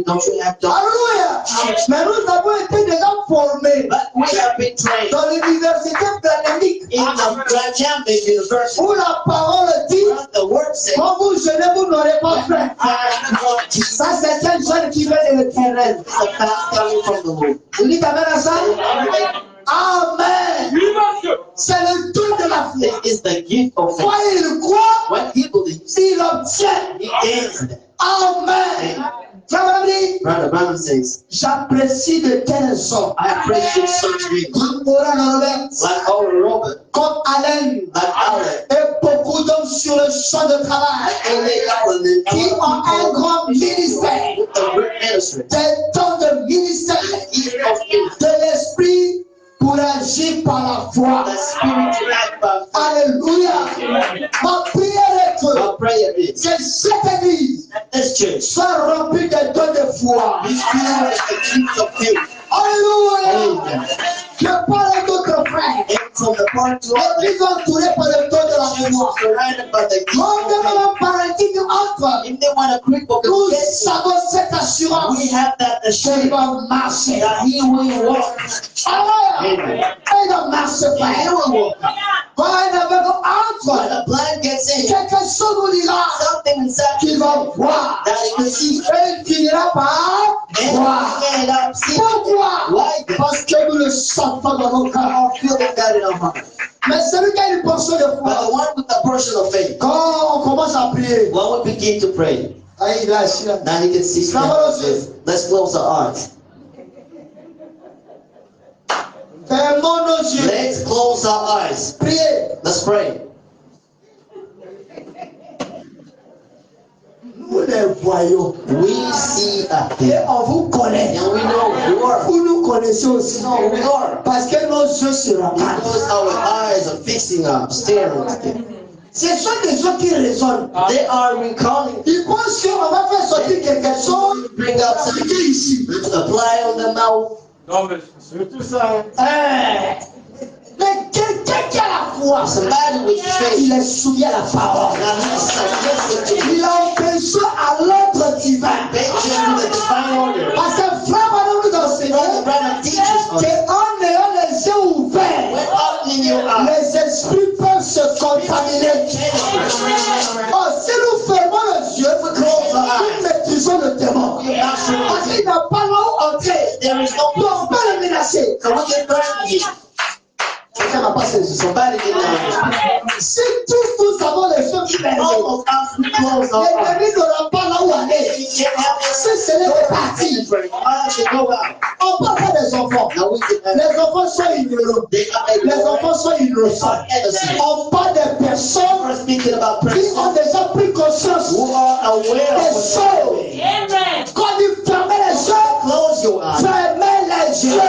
Speaker 2: don't you have to?
Speaker 1: Alléluia. Mais nous avons été déjà formés
Speaker 2: But we have been trained
Speaker 1: dans l'université planète
Speaker 2: in the Grand Champion University.
Speaker 1: où la parole dit,
Speaker 2: The word says,
Speaker 1: quand vous jeûnez, vous n'aurez pas faim. Ça, c'est un jeune qui vient de l'éternel.
Speaker 2: It's a fast coming from the Lord.
Speaker 1: Vous dites amen à ça? Amen. C'est le don de la foi.
Speaker 2: It is the gift of
Speaker 1: Quand
Speaker 2: faith.
Speaker 1: il croit,
Speaker 2: When he believes,
Speaker 1: il obtient.
Speaker 2: he gains it.
Speaker 1: Amen. Frère Mamadi,
Speaker 2: Brother Branham says,
Speaker 1: j'apprécie de tels hommes.
Speaker 2: I appreciate such men
Speaker 1: Comme Oran Robert,
Speaker 2: like our Robert,
Speaker 1: comme Alain,
Speaker 2: like Allen,
Speaker 1: et beaucoup d'hommes sur le champ de travail
Speaker 2: L.A. Allen,
Speaker 1: qui ont un grand ministère,
Speaker 2: with a great ministry.
Speaker 1: des dons de ministère,
Speaker 2: Gift of faith.
Speaker 1: de l'esprit pour agir par la foi.
Speaker 2: The spirit to act by faith.
Speaker 1: Alléluia. Ma prière est que
Speaker 2: My prayer is
Speaker 1: cette église
Speaker 2: that this church
Speaker 1: soit remplie de dons de foi.
Speaker 2: be filled with the gift of faith.
Speaker 1: Alléluia.
Speaker 2: Amen.
Speaker 1: Je parle à d'autres frères.
Speaker 2: And from the part to others,
Speaker 1: L'église entourée par le don de la foi.
Speaker 2: surrounded by the gift
Speaker 1: Quand
Speaker 2: of
Speaker 1: nous
Speaker 2: faith.
Speaker 1: allons paraître entre,
Speaker 2: If they want a quick book
Speaker 1: nous
Speaker 2: of faith,
Speaker 1: avons cette assurance
Speaker 2: we have that
Speaker 1: qu'il
Speaker 2: assurance
Speaker 1: va marcher.
Speaker 2: that he will walk.
Speaker 1: Alléluia. Il va marcher,
Speaker 2: He
Speaker 1: frère.
Speaker 2: will walk.
Speaker 1: Quand un aveugle
Speaker 2: When
Speaker 1: entre,
Speaker 2: the blind gets in,
Speaker 1: quelque chose nous dira
Speaker 2: something inside
Speaker 1: qu'il va voir.
Speaker 2: that he can see.
Speaker 1: Et il finira par
Speaker 2: And
Speaker 1: voir.
Speaker 2: he end up seeing.
Speaker 1: Pourquoi?
Speaker 2: Why?
Speaker 1: Parce que nous le sentons dans nos cœurs.
Speaker 2: Our feeling that in our heart.
Speaker 1: Mais celui qui a une portion de
Speaker 2: But
Speaker 1: foi,
Speaker 2: the one with the portion of faith,
Speaker 1: quand on commence à prier,
Speaker 2: when we begin to pray,
Speaker 1: aïe, là, ici, là.
Speaker 2: now he can see. Let's close our eyes.
Speaker 1: Fermons nos yeux.
Speaker 2: Let's close our eyes.
Speaker 1: Priez.
Speaker 2: Let's pray.
Speaker 1: Nous les voyons.
Speaker 2: We see a
Speaker 1: Et
Speaker 2: him.
Speaker 1: on vous connaît.
Speaker 2: And we know who are.
Speaker 1: Vous nous connaissez aussi.
Speaker 2: No, we are.
Speaker 1: Parce que nos yeux se regardent.
Speaker 2: Because our eyes are fixing up, staring at him.
Speaker 1: Ce sont des gens qui raisonnent.
Speaker 2: They are recalling.
Speaker 1: Ils pensent qu'on va faire sortir quelque chose.
Speaker 2: Bring up something
Speaker 1: Ici.
Speaker 2: apply on the mouth.
Speaker 4: Non, mais c'est tout ça.
Speaker 1: Mais quelqu'un qui a la foi,
Speaker 2: Somebody with faith.
Speaker 1: il est soumis à la parole.
Speaker 2: Now he's submissive to
Speaker 1: Il a obéi à l'ordre divin.
Speaker 2: Benjamin to the divine order.
Speaker 1: Parce que frère va nous enseigner
Speaker 2: Brother Branham teaches us.
Speaker 1: qu'en ayant les yeux ouverts,
Speaker 2: When opening your eyes,
Speaker 1: les esprits peuvent se contaminer. Oh, si nous fermons les yeux, nous maîtrisons le démon. Parce qu'il n'a pas là où entrer.
Speaker 2: there is no
Speaker 1: Donc, on peut le menacer.
Speaker 2: so we can burn you.
Speaker 1: Quelqu'un n'a pas saisi.
Speaker 2: Somebody get down.
Speaker 1: Si tous nous avons les yeux fermés,
Speaker 2: All of us we close our eyes.
Speaker 1: l'ennemi n'aura pas là où aller.
Speaker 2: He can't help
Speaker 1: Si
Speaker 2: us.
Speaker 1: scellé est parti. On parle pas des enfants. Les enfants sont ignorants. Les enfants sont innocents. On parle des personnes qui ont déjà pris conscience des choses. Quand il fermait les yeux, fermez les yeux.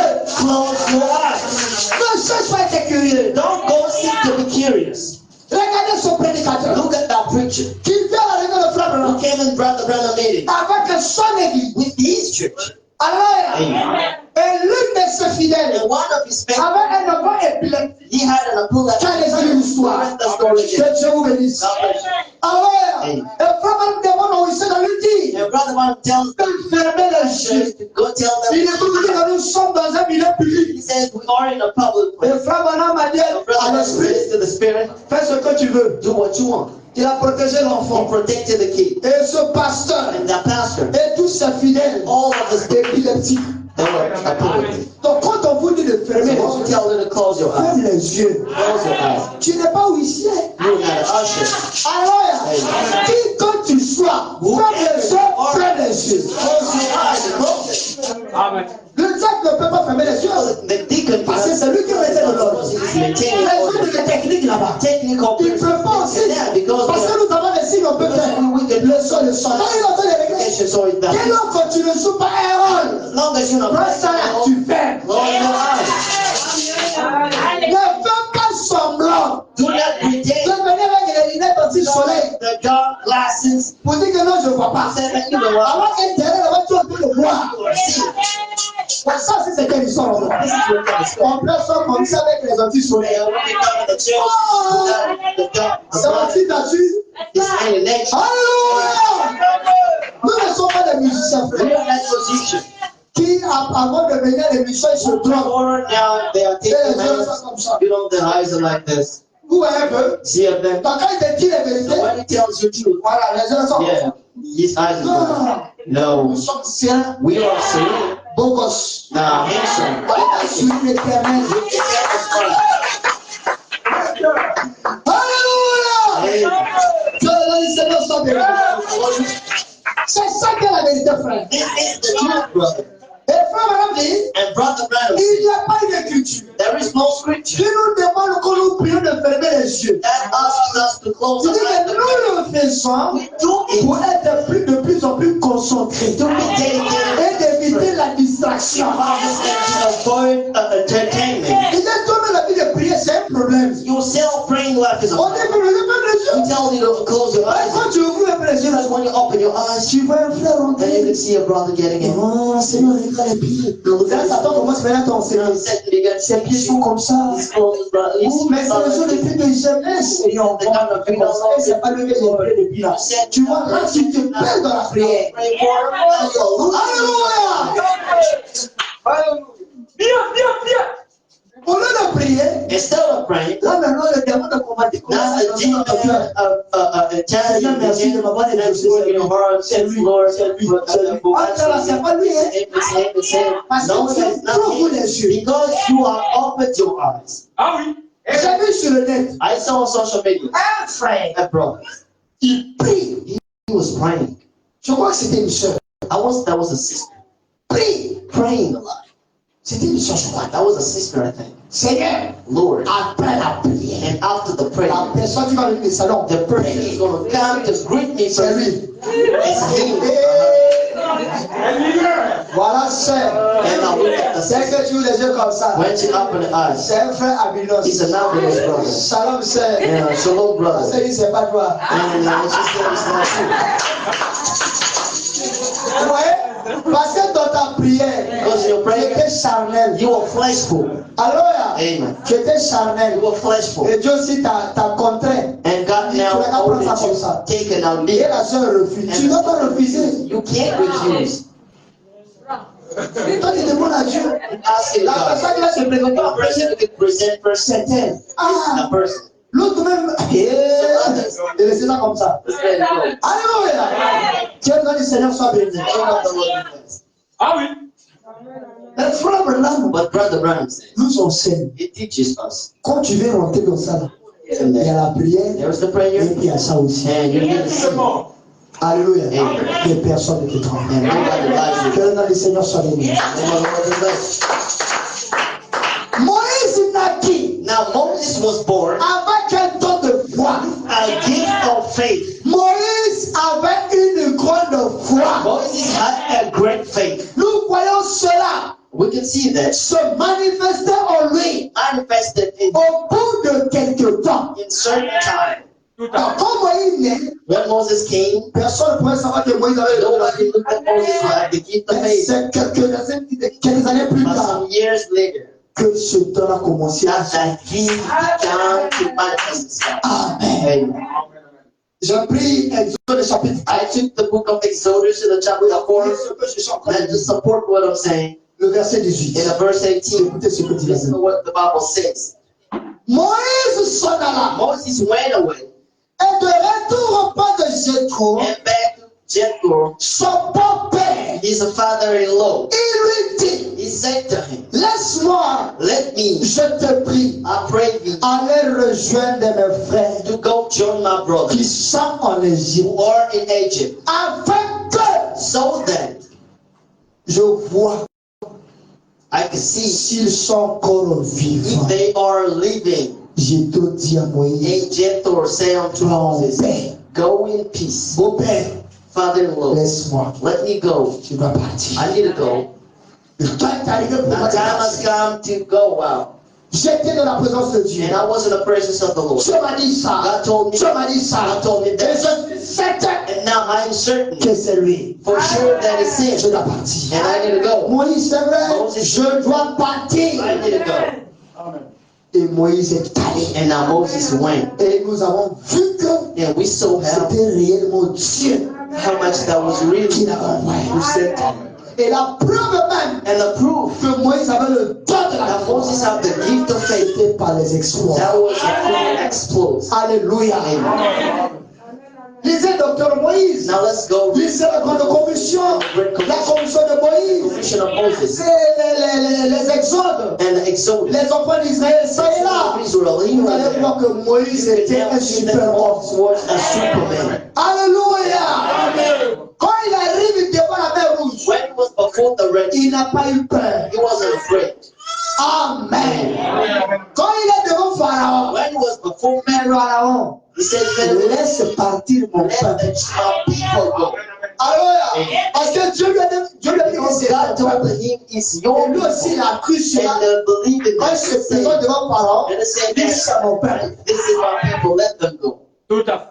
Speaker 1: Ne cherche pas à être curieux.
Speaker 2: Don't go seek to be curious.
Speaker 1: Regardez son prédicateur.
Speaker 2: Look at that preacher
Speaker 1: Qui vient à la réunion de Frère
Speaker 2: who
Speaker 1: Branham
Speaker 2: came in Brother Branham meeting
Speaker 1: avec son église.
Speaker 2: with his church.
Speaker 1: Alors,
Speaker 2: Amen.
Speaker 1: et l'une de ses fidèles
Speaker 2: And one of his faithful,
Speaker 1: avait un enfant épileptique.
Speaker 2: he had an epileptic.
Speaker 1: Quelle est l'histoire?
Speaker 2: Read the story again.
Speaker 1: Que Dieu vous bénisse.
Speaker 2: God bless you.
Speaker 1: Alors,
Speaker 2: Amen.
Speaker 1: et Frère Branham demande au lycée de lui dire
Speaker 2: And Brother Branham tells
Speaker 1: de fermer les
Speaker 2: the
Speaker 1: yeux.
Speaker 2: church to go tell
Speaker 1: Il
Speaker 2: them.
Speaker 1: est tout dit que nous sommes dans un milieu public.
Speaker 2: He says we are in a public
Speaker 1: Et
Speaker 2: place.
Speaker 1: Frère Branham a dit
Speaker 2: So
Speaker 1: à
Speaker 2: Brother Branham
Speaker 1: l'esprit,
Speaker 2: says to the spirit,
Speaker 1: fais ce que tu veux.
Speaker 2: do what you want.
Speaker 1: Il a protégé
Speaker 2: He
Speaker 1: l'enfant.
Speaker 2: protected the kid.
Speaker 1: Et ce pasteur
Speaker 2: And that pastor,
Speaker 1: et tous ses fidèles
Speaker 2: all of the
Speaker 1: épileptiques.
Speaker 2: they were epileptic.
Speaker 1: Donc quand on vous dit de fermer les
Speaker 2: So
Speaker 1: yeux,
Speaker 2: don't tell them to close your eyes.
Speaker 1: ferme les yeux.
Speaker 2: Close your eyes.
Speaker 1: Tu n'es pas huissier.
Speaker 2: You're not an usher.
Speaker 1: Alors, qui que tu sois, ferme les yeux, ferme les yeux.
Speaker 2: Close your eyes and close it.
Speaker 4: Amen.
Speaker 1: Le diable ne peut pas fermer les yeux.
Speaker 2: The deacon
Speaker 1: Parce que c'est lui qui mettait de l'ordre.
Speaker 2: He's maintaining
Speaker 1: Les
Speaker 2: order.
Speaker 1: autres techniques là-bas.
Speaker 2: Technical
Speaker 1: Ils ne peuvent pas aussi.
Speaker 2: because
Speaker 1: Parce que nous avons des signes, on peut faire. Le son, le son. Quand il entend les réglages,
Speaker 2: so it's that.
Speaker 1: dès lors que tu ne joues pas un rôle,
Speaker 2: As long as you're not
Speaker 1: reste là, tu fermes.
Speaker 2: close your eyes.
Speaker 1: Ne fais pas semblant
Speaker 2: Do not
Speaker 1: de
Speaker 2: pretend
Speaker 1: venir avec les lunettes anti-soleil
Speaker 2: the dark glasses.
Speaker 1: pour dire que non, je ne vois pas.
Speaker 2: Say that you know what
Speaker 1: Alors que derrière la voiture, on peut le voir.
Speaker 2: you are seeing.
Speaker 1: Ouais, ça, c'est ce qu'ils sont.
Speaker 2: This is what God is doing.
Speaker 1: On peut faire comme ça avec les anti-soleil.
Speaker 2: And when they come to the church, the dark,
Speaker 1: C'est anti-nature.
Speaker 2: is in nature.
Speaker 1: Alléluia! Nous ne sommes pas des musiciens,
Speaker 2: We
Speaker 1: frère,
Speaker 2: are not musicians.
Speaker 1: qui, avant de venir à l'émission, ils se droguent.
Speaker 2: Or now they are
Speaker 1: Et
Speaker 2: taking
Speaker 1: les yeux
Speaker 2: hands.
Speaker 1: sont comme ça.
Speaker 2: You know, their eyes are like this.
Speaker 1: Vous voyez un peu?
Speaker 2: See of them?
Speaker 1: Donc, quand il te dit la
Speaker 2: So
Speaker 1: vérité,
Speaker 2: when he tells you truth,
Speaker 1: voilà, les yeux sont comme
Speaker 2: yeah,
Speaker 1: ça.
Speaker 2: his eyes are
Speaker 1: Non,
Speaker 2: no.
Speaker 1: nous sommes siens,
Speaker 2: We are serene.
Speaker 1: beaux gosses.
Speaker 2: Now, handsome.
Speaker 1: Voilà, sur l'éternel. Alléluia! Que le Seigneur soit béni. C'est ça qui est la vérité, frère.
Speaker 2: This is the truth, brother.
Speaker 1: Et frère Branham dit,
Speaker 2: And brother Branham,
Speaker 1: il n'y a pas une écriture
Speaker 2: there is no
Speaker 1: qui
Speaker 2: scripture
Speaker 1: nous demande que nous prions de fermer les yeux.
Speaker 2: that asks us to close
Speaker 1: Il
Speaker 2: our
Speaker 1: dit
Speaker 2: eyes.
Speaker 1: que nous le faisons
Speaker 2: We do it
Speaker 1: pour être de plus en plus concentrés
Speaker 2: to be dedicated
Speaker 1: et d'éviter la distraction.
Speaker 2: and to avoid entertainment.
Speaker 1: Il dit que la vie de prier, c'est un problème.
Speaker 2: Your self-praying life is a
Speaker 1: On dit que
Speaker 2: problem.
Speaker 1: nous ferme les
Speaker 2: We
Speaker 1: yeux.
Speaker 2: tell you to close your
Speaker 1: Et
Speaker 2: eyes.
Speaker 1: quand tu ouvres les yeux,
Speaker 2: That's when you open your eyes,
Speaker 1: tu vois un frère
Speaker 2: then you
Speaker 1: rentrer.
Speaker 2: can see a brother getting in.
Speaker 1: Oh, Seigneur, regarde les pieds. Là, Satan commence maintenant à t'enseigner. Ses pieds sont comme ça. Oh, mais c'est le jour des pieds que j'aime. Eh, Seigneur, on va le faire comme ça. Et c'est pas levé les pieds depuis là. Tu vois, là, tu te perds dans la prière. Alléluia.
Speaker 4: Viens.
Speaker 1: Au lieu de prier,
Speaker 2: Instead of praying,
Speaker 1: là maintenant, le démon de combattre
Speaker 2: now a demon tells you begin to work in your heart, say, Lord,
Speaker 1: entre là, c'est pas lui, hein. Parce
Speaker 2: no,
Speaker 1: que tu
Speaker 2: it's not
Speaker 1: ouvres
Speaker 2: him.
Speaker 1: les yeux.
Speaker 2: Because you have opened your eyes.
Speaker 4: Ah oui.
Speaker 1: J'ai vu sur le net
Speaker 2: I saw on social media
Speaker 1: un frère,
Speaker 2: a brother.
Speaker 1: il prie.
Speaker 2: He was praying.
Speaker 1: Je crois que c'était une soeur.
Speaker 2: That was a sister
Speaker 1: Prie.
Speaker 2: praying a lot.
Speaker 1: C'était une soeur, je crois.
Speaker 2: That was a sister, I think.
Speaker 1: Seigneur,
Speaker 2: Lord.
Speaker 1: après la prière,
Speaker 2: And after the prayer,
Speaker 1: la personne qui va venir au salon,
Speaker 2: the person is going to come to greet me
Speaker 1: c'est
Speaker 2: first.
Speaker 1: lui.
Speaker 2: It's him.
Speaker 1: Voilà, sœur.
Speaker 2: And I look at the
Speaker 1: C'est
Speaker 2: sister.
Speaker 1: que tu ouvres les yeux comme ça.
Speaker 2: When she opened her eyes,
Speaker 1: C'est un frère Abinos.
Speaker 2: he's an Abinos brother.
Speaker 1: Shalom, sœur.
Speaker 2: And shalom, brother.
Speaker 1: C'est lui, c'est pas toi.
Speaker 2: And she said, it's not
Speaker 1: Vous voyez? Parce que dans ta prière,
Speaker 2: Because you're
Speaker 1: tu
Speaker 2: praying,
Speaker 1: étais charnel.
Speaker 2: you were fleshful.
Speaker 1: Alors,
Speaker 2: Amen.
Speaker 1: tu étais charnel.
Speaker 2: You were fleshful.
Speaker 1: Et Dieu aussi t'a contraint.
Speaker 2: And God now ordered you to take it out
Speaker 1: Et
Speaker 2: there.
Speaker 1: la sœur refuse. Tu ne dois pas refuser.
Speaker 2: You can't refuse.
Speaker 1: Et toi, tu demandes à Dieu.
Speaker 2: Asking
Speaker 1: La
Speaker 2: God.
Speaker 1: personne qui va se présenter
Speaker 2: The
Speaker 1: en
Speaker 2: person
Speaker 1: prière,
Speaker 2: who can present first
Speaker 1: certaine. Ah,
Speaker 2: a person.
Speaker 1: l'autre même. Et laissez ça comme ça.
Speaker 2: Let's let it go.
Speaker 1: Alléluia. Dieu dans le Seigneur soit béni.
Speaker 2: The name of the Lord be blessed.
Speaker 4: Ah oui.
Speaker 1: Mais frère Branham
Speaker 2: But Brother Branham said,
Speaker 1: nous enseigne.
Speaker 2: it teaches us.
Speaker 1: Quand tu veux rentrer dans ça,
Speaker 2: And
Speaker 1: il y a la prière
Speaker 2: there's the
Speaker 1: et
Speaker 2: prayer,
Speaker 1: puis il y a ça aussi.
Speaker 2: and you're going to see.
Speaker 4: Exactement.
Speaker 1: Alléluia.
Speaker 2: Amen.
Speaker 1: Des personnes qui tremblent.
Speaker 2: And nobody lies with
Speaker 1: Que le nom du Seigneur soit béni.
Speaker 2: you. The name of the Lord is blessed.
Speaker 1: Moïse naquit
Speaker 2: Now Moses was born
Speaker 1: avec un don de foi.
Speaker 2: a gift of faith.
Speaker 1: Moïse avait une grande foi.
Speaker 2: Moses had a great faith.
Speaker 1: Nous voyons cela
Speaker 2: We can see that
Speaker 1: se manifester en lui
Speaker 2: manifested in
Speaker 1: au bout de quelque temps.
Speaker 2: certain time.
Speaker 1: Alors, quand Moïse naît,
Speaker 2: When Moses came,
Speaker 1: personne ne pouvait savoir que Moïse avait le don de la
Speaker 2: nobody looked at Moses had the gift of
Speaker 1: Mais
Speaker 2: faith.
Speaker 1: c'est quelques années plus
Speaker 2: But
Speaker 1: tard
Speaker 2: some years later,
Speaker 1: que ce don a commencé à
Speaker 2: that gift began to manifest itself.
Speaker 1: Amen.
Speaker 2: Amen.
Speaker 1: J'ai pris Exode chapitre
Speaker 2: I took the book of Exodus in the chapter 4
Speaker 1: ce que je suis en train de
Speaker 2: and to
Speaker 1: dire.
Speaker 2: support what I'm saying.
Speaker 1: Le verset 18.
Speaker 2: In the verse 18,
Speaker 1: Écoutez ce que dit la
Speaker 2: listen to
Speaker 1: Bible.
Speaker 2: what the Bible says.
Speaker 1: Moïse s'en alla
Speaker 2: Moses went away
Speaker 1: et de retour au pas de Jétro,
Speaker 2: and back to Jethro,
Speaker 1: son beau-père,
Speaker 2: his father-in-law.
Speaker 1: il lui dit,
Speaker 2: He said to him,
Speaker 1: laisse-moi,
Speaker 2: let me,
Speaker 1: je te prie,
Speaker 2: I pray thee,
Speaker 1: aller rejoindre mes frères
Speaker 2: to go join my
Speaker 1: qui
Speaker 2: brothers
Speaker 1: sont en Égypte,
Speaker 2: who are in Egypt,
Speaker 1: afin que
Speaker 2: so that
Speaker 1: je vois
Speaker 2: I can see
Speaker 1: s'ils sont encore vivants.
Speaker 2: if they are living.
Speaker 1: Jétro dit à Moïse,
Speaker 2: And Jethro said unto Moses,
Speaker 1: Père,
Speaker 2: go in peace,
Speaker 1: beau-père,
Speaker 2: father-in-law,
Speaker 1: laisse-moi,
Speaker 2: let me go.
Speaker 1: je dois partir.
Speaker 2: I need to go.
Speaker 1: Le temps est arrivé pour
Speaker 2: Now
Speaker 1: moi de
Speaker 2: time has
Speaker 1: partir.
Speaker 2: come to go out.
Speaker 1: J'étais dans la présence de Dieu.
Speaker 2: And I was in the presence of the Lord.
Speaker 1: Dieu m'a dit ça.
Speaker 2: God told me,
Speaker 1: Dieu m'a dit ça.
Speaker 2: God told me
Speaker 1: Et
Speaker 2: that.
Speaker 1: je suis certain
Speaker 2: And now I am certain
Speaker 1: que c'est lui.
Speaker 2: for sure that it's
Speaker 1: Je
Speaker 2: him.
Speaker 1: dois partir.
Speaker 2: And I need to go.
Speaker 1: Moïse, c'est vrai,
Speaker 2: Moses-
Speaker 1: je dois partir.
Speaker 2: I need to go.
Speaker 4: Amen.
Speaker 1: Et Moïse est allé.
Speaker 2: And now Moses went.
Speaker 1: Et nous avons vu que
Speaker 2: And we saw how
Speaker 1: c'était réellement Dieu
Speaker 2: much that was really
Speaker 1: qui l'a envoyé.
Speaker 2: who sent him.
Speaker 1: Et la preuve même
Speaker 2: And the proof
Speaker 1: que Moïse avait le don de la
Speaker 2: that
Speaker 1: foi,
Speaker 2: Moses had the gift of faith,
Speaker 1: c'était par les exploits.
Speaker 2: that was through exploits.
Speaker 1: Alléluia.
Speaker 2: Amen.
Speaker 1: Lisez docteur Moïse.
Speaker 2: Now let's go read
Speaker 1: Lisez la grande commission. La commission de
Speaker 2: the
Speaker 1: Moïse.
Speaker 2: commission of Moses
Speaker 1: Les exodes.
Speaker 2: and the Exodus.
Speaker 1: Les enfants d'Israël, ça et là.
Speaker 2: Israel,
Speaker 1: Vous allez voir que Moïse était un super homme.
Speaker 2: was a Superman.
Speaker 1: Alléluia. Quand il arrive devant la mer rouge,
Speaker 2: When he was before the Red Sea,
Speaker 1: il n'a pas eu peur.
Speaker 2: he wasn't afraid.
Speaker 1: Amen. Quand il est devant Pharaon,
Speaker 2: When he was before man,
Speaker 1: Pharaon,
Speaker 2: he said, "Pharaoh,
Speaker 1: laisse partir mon
Speaker 2: let
Speaker 1: peuple.
Speaker 2: my people go."
Speaker 1: Alléluia. Parce que Dieu lui a dit que
Speaker 2: Because
Speaker 1: c'est
Speaker 2: God
Speaker 1: ton
Speaker 2: told
Speaker 1: peuple.
Speaker 2: him, "It's
Speaker 1: Et
Speaker 2: your
Speaker 1: lui
Speaker 2: people."
Speaker 1: aussi, il a cru cela.
Speaker 2: And believe in
Speaker 1: Quand il
Speaker 2: that.
Speaker 1: se présente devant Pharaon,
Speaker 2: And he said,
Speaker 1: il dit c'est mon peuple.
Speaker 2: "This is my people. Let them go."
Speaker 4: Tout à fait.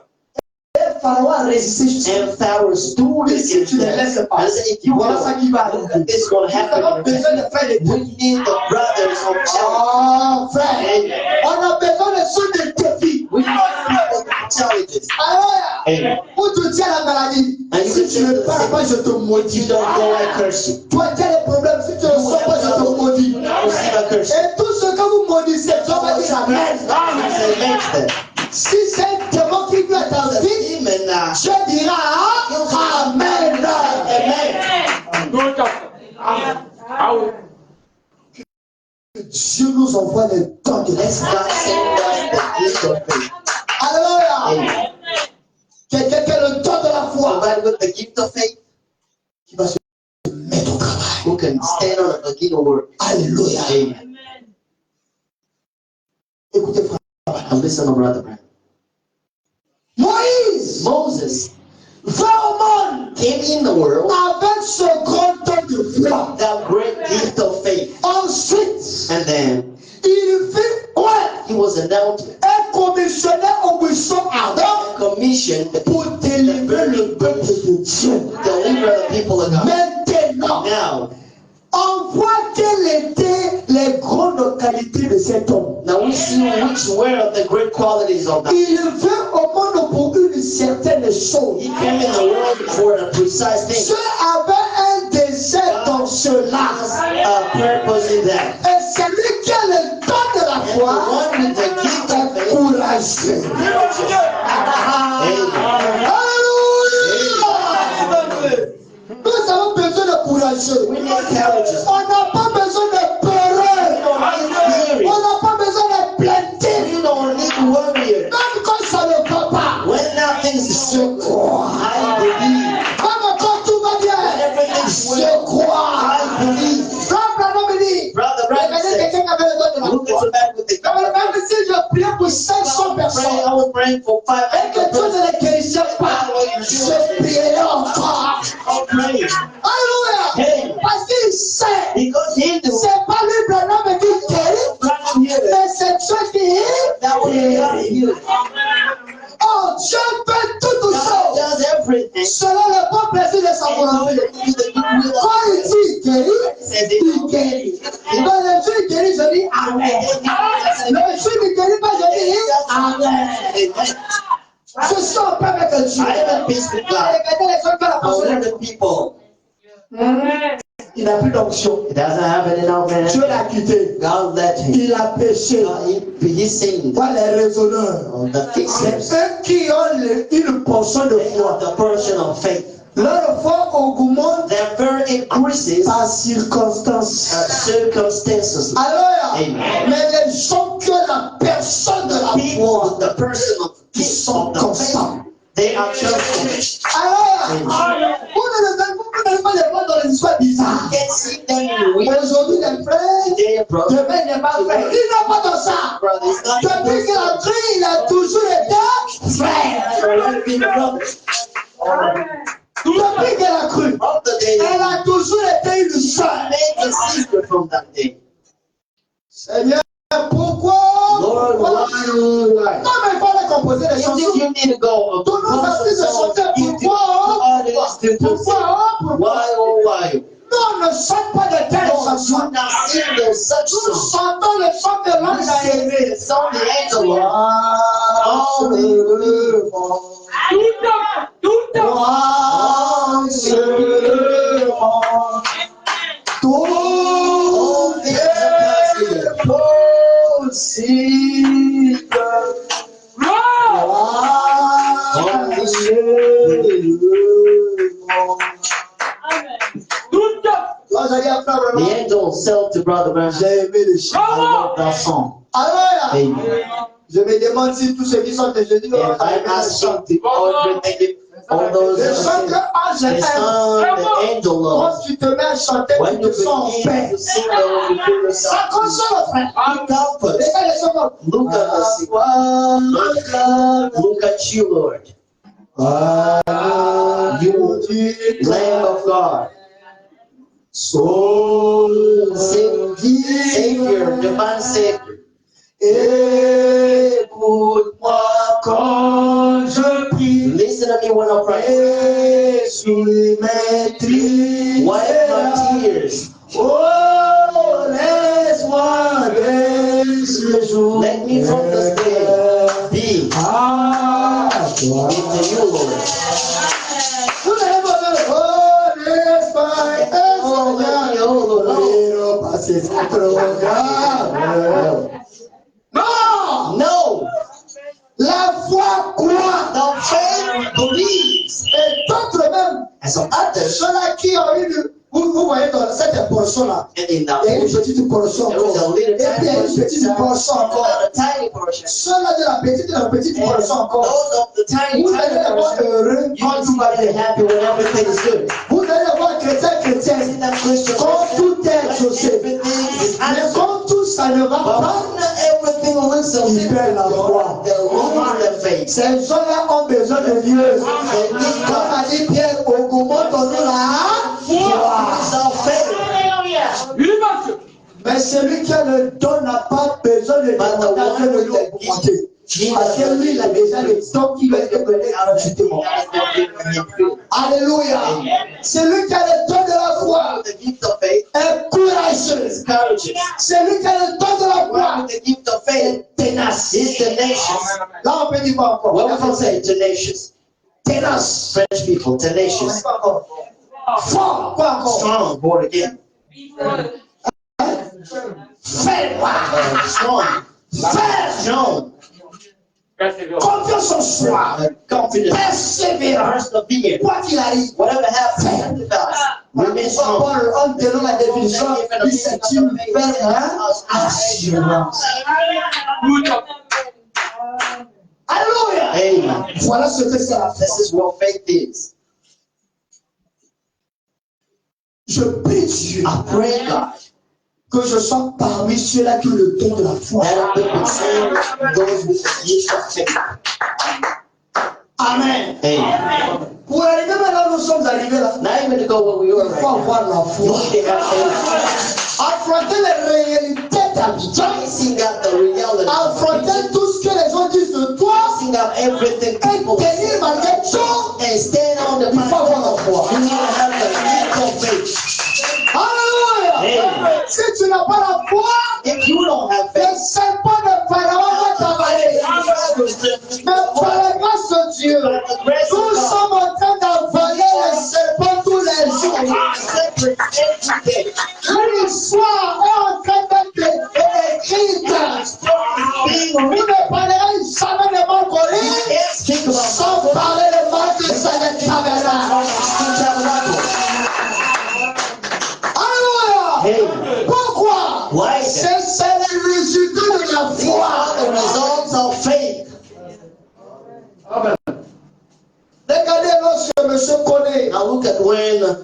Speaker 1: Et Pharaon a résisté jusqu'à
Speaker 2: And Pharaoh stood
Speaker 1: Et si tu
Speaker 2: against
Speaker 1: ne
Speaker 2: them.
Speaker 1: laisses pas,
Speaker 2: And he said, "If you
Speaker 1: voilà ça
Speaker 2: don't,
Speaker 1: qui va
Speaker 2: look
Speaker 1: arriver.
Speaker 2: at this going to
Speaker 1: Nous avons
Speaker 2: happen."
Speaker 1: besoin de faire des
Speaker 2: We need the brothers of challenge.
Speaker 1: Oh, frère, on a besoin de ceux de défis.
Speaker 2: We need people with challenges.
Speaker 1: Alléluia.
Speaker 2: Amen.
Speaker 1: Où tu tiens la maladie,
Speaker 2: And you
Speaker 1: si
Speaker 2: can
Speaker 1: tu ne
Speaker 2: say
Speaker 1: parles pas, je te
Speaker 2: If you
Speaker 1: maudis.
Speaker 2: don't go, I curse you.
Speaker 1: Toi, tu as des problèmes, si tu ne sors pas, je te maudis.
Speaker 2: Receive a curse.
Speaker 1: Et tout ce que vous maudissez, Dieu va dire Amen.
Speaker 2: Say amen to that.
Speaker 1: Si c'est un démon qui vient dans ta
Speaker 2: The
Speaker 1: vie,
Speaker 2: demon now.
Speaker 1: Dieu dira Amen.
Speaker 2: Amen.
Speaker 4: Tout à fait. Ah oui.
Speaker 1: Dieu nous envoie les dons de
Speaker 2: Let's
Speaker 1: l'esprit.
Speaker 2: not send us the gift of faith.
Speaker 1: Alléluia.
Speaker 2: Amen.
Speaker 1: Quelqu'un qui a le don de la foi,
Speaker 2: Somebody with the gift of faith
Speaker 1: qui va se mettre au travail.
Speaker 2: who can stand on a gift of work.
Speaker 1: Alléluia.
Speaker 2: Amen.
Speaker 1: Écoutez, frère.
Speaker 2: And listen to brother Branham.
Speaker 1: Moïse
Speaker 2: Moses
Speaker 1: va au monde
Speaker 2: came in the world
Speaker 1: avec ce grand don de foi.
Speaker 2: that great gift of faith.
Speaker 1: Ensuite,
Speaker 2: And then
Speaker 1: il fut
Speaker 2: he was announced
Speaker 1: un commissionnaire au buisson ardent
Speaker 2: commissioned to
Speaker 1: pour délivrer le peuple de Dieu.
Speaker 2: deliver the people of God.
Speaker 1: Maintenant,
Speaker 2: Now,
Speaker 1: on voit quelles étaient les grandes qualités de cet homme.
Speaker 2: now we see which were the great qualities of that.
Speaker 1: Il vint au monde pour une certaine chose.
Speaker 2: He came in the world for a precise thing.
Speaker 1: Dieu avait un désert dans cela.
Speaker 2: A purpose in that.
Speaker 1: Et celui qui a le don de la
Speaker 2: And the
Speaker 1: foi
Speaker 2: one with the gift of
Speaker 1: est
Speaker 2: faith.
Speaker 1: courageux.
Speaker 2: Amen.
Speaker 1: Alléluia! Nous avons besoin de courageux.
Speaker 2: We need courageous.
Speaker 1: On n'a pas besoin de peureux.
Speaker 2: We
Speaker 1: On n'a pas besoin de plaintifs.
Speaker 2: don't need warriors.
Speaker 1: Même quand ça ne va pas.
Speaker 2: When nothing's
Speaker 1: Je crois.
Speaker 2: I believe.
Speaker 1: Même quand tout va bien, je crois.
Speaker 2: I believe.
Speaker 1: Frère Branham me dit,
Speaker 2: Brother Branham
Speaker 1: regardez
Speaker 2: said,
Speaker 1: quelqu'un qui avait le don de la
Speaker 2: look at
Speaker 1: foi.
Speaker 2: the man with the
Speaker 1: Mais le même si je priais pour 500 personnes,
Speaker 2: I was praying for
Speaker 1: et que
Speaker 2: 500
Speaker 1: Dieu ne les guérissait pas, je prierai encore.
Speaker 2: I'm praying.
Speaker 1: Alléluia. Parce qu'il sait,
Speaker 2: Because he knew
Speaker 1: c'est pas lui Branham qui guérit,
Speaker 2: Branham here
Speaker 1: mais c'est Dieu qui
Speaker 2: that was God
Speaker 1: guérit.
Speaker 2: healed.
Speaker 1: Oh, Dieu fait toutes
Speaker 2: God
Speaker 1: choses
Speaker 2: does everything.
Speaker 1: selon le bon plaisir de sa
Speaker 2: And so
Speaker 1: volonté.
Speaker 2: it is the good will of
Speaker 1: Quand il
Speaker 2: God.
Speaker 1: dit guérit,
Speaker 2: Said
Speaker 1: il guérit. Quand le Dieu guérit, je dis Amen. Le Dieu ne guérit pas, je dis Amen.
Speaker 2: Amen.
Speaker 1: Je suis en paix avec Dieu.
Speaker 2: I am at peace with God.
Speaker 1: Regardez les gens qui la
Speaker 2: I
Speaker 1: pensée.
Speaker 2: want the people.
Speaker 1: Il n'a plus d'onction.
Speaker 2: It doesn't have any now, man.
Speaker 1: Dieu l'a quitté.
Speaker 2: God let him.
Speaker 1: Il a péché.
Speaker 2: He sinned.
Speaker 1: Pas les raisonneurs.
Speaker 2: On the fixers.
Speaker 1: C'est eux qui ont une portion de
Speaker 2: They
Speaker 1: foi.
Speaker 2: are the portion of faith.
Speaker 1: Leur foi augmente
Speaker 2: Their faith increases
Speaker 1: par circonstance.
Speaker 2: circumstances.
Speaker 1: Alors,
Speaker 2: Amen.
Speaker 1: mais les gens qui ont la personne de la
Speaker 2: People
Speaker 1: foi,
Speaker 2: with the person of
Speaker 1: qui sont constants.
Speaker 2: they are cheerful.
Speaker 1: Alors,
Speaker 2: Amen.
Speaker 1: vous ne pas les voir dans les histoires bizarres.
Speaker 2: You can see them in the window.
Speaker 1: Aujourd'hui, les frères,
Speaker 2: Today, brother.
Speaker 1: demain, il n'est pas frère. Il n'est pas dans ça.
Speaker 2: Brother, it's not
Speaker 1: Depuis qu'il a cru, il a toujours été frère. Depuis qu'elle a cru,
Speaker 2: From the day
Speaker 1: elle a toujours été une sœur.
Speaker 2: made a secret from that day.
Speaker 1: Seigneur, pourquoi?
Speaker 2: Lord,
Speaker 1: Pourquoi?
Speaker 2: why?
Speaker 1: Non, mais il fallait composer des
Speaker 2: You
Speaker 1: chansons.
Speaker 2: think you need to go?
Speaker 1: Tous nos artistes chantaient pourquoi? Pourquoi?
Speaker 2: Why, oh, why?
Speaker 1: Non, on ne chante pas de telles
Speaker 2: No,
Speaker 1: chansons.
Speaker 2: do not sing those such
Speaker 1: Nous
Speaker 2: songs.
Speaker 1: chantons le chant de l'ange a aimé.
Speaker 2: It's on the angel.
Speaker 1: Tout est possible. Là, j'allais après
Speaker 2: The
Speaker 1: vraiment.
Speaker 2: angel said to Brother Branham,
Speaker 1: J'ai aimé le chant.
Speaker 2: I love that song.
Speaker 1: Alors,
Speaker 2: Amen.
Speaker 1: je me demande si tous ceux qui sont de Jésus
Speaker 2: And I ask him to all those
Speaker 1: le chant que
Speaker 2: the
Speaker 1: aime.
Speaker 2: song the angel
Speaker 1: Quand
Speaker 2: loves.
Speaker 1: tu te mets à chanter,
Speaker 2: When
Speaker 1: tu
Speaker 2: you
Speaker 1: te sens en
Speaker 2: begin
Speaker 1: paix.
Speaker 2: to sing those, you feel
Speaker 1: Ça
Speaker 2: yourself
Speaker 1: console, frère.
Speaker 2: comfort.
Speaker 1: Regarde les chants.
Speaker 2: Look at us. Look at you, Lord. You, Lamb of God, Savior, divine Savior.
Speaker 1: Écoute-moi quand je prie.
Speaker 2: Listen to me when I pray.
Speaker 1: Essuie mes tristes.
Speaker 2: Wipe my tears.
Speaker 1: Oh, laisse-moi des jours.
Speaker 2: Let me from this day be
Speaker 1: Ah, toi.
Speaker 2: into you, Lord.
Speaker 1: Vous allez me dire, oh, laisse-moi, passer ça trop grave. Non!
Speaker 2: No,
Speaker 1: La foi croit.
Speaker 2: the faith believes.
Speaker 1: Et d'autres même,
Speaker 2: And some others,
Speaker 1: ceux-là qui ont eu, vous voyez dans cette portion-là,
Speaker 2: and in that
Speaker 1: il y a une
Speaker 2: portion,
Speaker 1: petite portion
Speaker 2: there was a
Speaker 1: encore. Et
Speaker 2: little
Speaker 1: puis il y a une
Speaker 2: tiny
Speaker 1: petite
Speaker 2: portion,
Speaker 1: portion
Speaker 2: and
Speaker 1: encore.
Speaker 2: a tiny portion.
Speaker 1: Ceux-là de la petite
Speaker 2: And
Speaker 1: portion encore.
Speaker 2: those of the tiny,
Speaker 1: Vous allez
Speaker 2: tiny
Speaker 1: les voir
Speaker 2: portion,
Speaker 1: heureux
Speaker 2: you
Speaker 1: quand
Speaker 2: can
Speaker 1: tout
Speaker 2: see
Speaker 1: va
Speaker 2: that they're
Speaker 1: bien.
Speaker 2: happy when everything is good.
Speaker 1: Vous allez les voir chrétiens.
Speaker 2: See that Christian
Speaker 1: Quand tout est
Speaker 2: when
Speaker 1: exaucé.
Speaker 2: everything is
Speaker 1: Mais
Speaker 2: answered.
Speaker 1: quand tout ça ne va
Speaker 2: But
Speaker 1: pas,
Speaker 2: when everything looks so
Speaker 1: ils perdent la foi.
Speaker 2: they lose their faith.
Speaker 1: Ces gens-là ont besoin de Dieu. Comme a dit Pierre, augmente-nous la foi.
Speaker 2: It's our faith.
Speaker 1: Mais celui qui a le don n'a pas besoin de demander de lui augmenter. Parce que lui, il a déjà le don qui va être donné gratuitement. Alléluia. Celui qui a le don de la foi
Speaker 2: The gift of faith
Speaker 1: est courageux.
Speaker 2: is courageous.
Speaker 1: Celui qui a le don de la foi
Speaker 2: The gift of faith
Speaker 1: est ténace.
Speaker 2: is tenacious.
Speaker 1: Là, on peut dire quoi encore?
Speaker 2: What we can say tenacious.
Speaker 1: Ténace.
Speaker 2: French people, tenacious.
Speaker 1: Quoi encore? Fort. Quoi encore?
Speaker 2: Strong, born again.
Speaker 1: Ferme.
Speaker 2: Strong.
Speaker 1: Ferme.
Speaker 2: Strong.
Speaker 1: Confiance en soi.
Speaker 2: Confident.
Speaker 1: Persévérant.
Speaker 2: Persevere.
Speaker 1: Quoi qu'il arrive.
Speaker 2: Whatever happens, remain strong.
Speaker 1: Paul, en donnant la définition, il c'est une ferme assurance. Alléluia.
Speaker 2: Amen.
Speaker 1: Voilà ce que c'est la foi.
Speaker 2: This is what faith is.
Speaker 1: Je prie Dieu
Speaker 2: I pray God
Speaker 1: que je sois parmi ceux-là qui ont le don de la foi.
Speaker 2: that I will send those with the gift of faith.
Speaker 1: Amen.
Speaker 2: Amen.
Speaker 1: Pour arriver maintenant, nous sommes arrivés là.
Speaker 2: Not even to go where we are
Speaker 1: Il
Speaker 2: right
Speaker 1: faut
Speaker 2: now.
Speaker 1: avoir la
Speaker 2: You
Speaker 1: foi.
Speaker 2: need to have faith.
Speaker 1: Affronter les réalités d'Abidjan.
Speaker 2: Facing out the reality.
Speaker 1: Affronter tout ce que les gens disent de toi.
Speaker 2: Facing out everything
Speaker 1: Et
Speaker 2: people
Speaker 1: tenir
Speaker 2: say.
Speaker 1: malgré tout.
Speaker 2: And stand on the
Speaker 1: Il faut avoir la foi.
Speaker 2: You need to have the gift of faith.
Speaker 1: Alléluia.
Speaker 2: Amen.
Speaker 1: Si tu n'as pas la foi,
Speaker 2: If you don't have
Speaker 1: le
Speaker 2: faith,
Speaker 1: serpent de Pharaon va t'avaler. Mais par la grâce de Dieu, nous sommes en train d'avaler les serpents tous les jours. L'histoire est en train d'être écrite. Vous ne parlerez jamais de mon colis sans parler de mal de sa tabernacle. Alléluia. Pourquoi?
Speaker 2: Why?
Speaker 1: C'est le résultat de la
Speaker 2: These
Speaker 1: foi.
Speaker 2: are the results of faith.
Speaker 4: Amen.
Speaker 1: Regardez lorsque monsieur connaît.
Speaker 2: Now look at when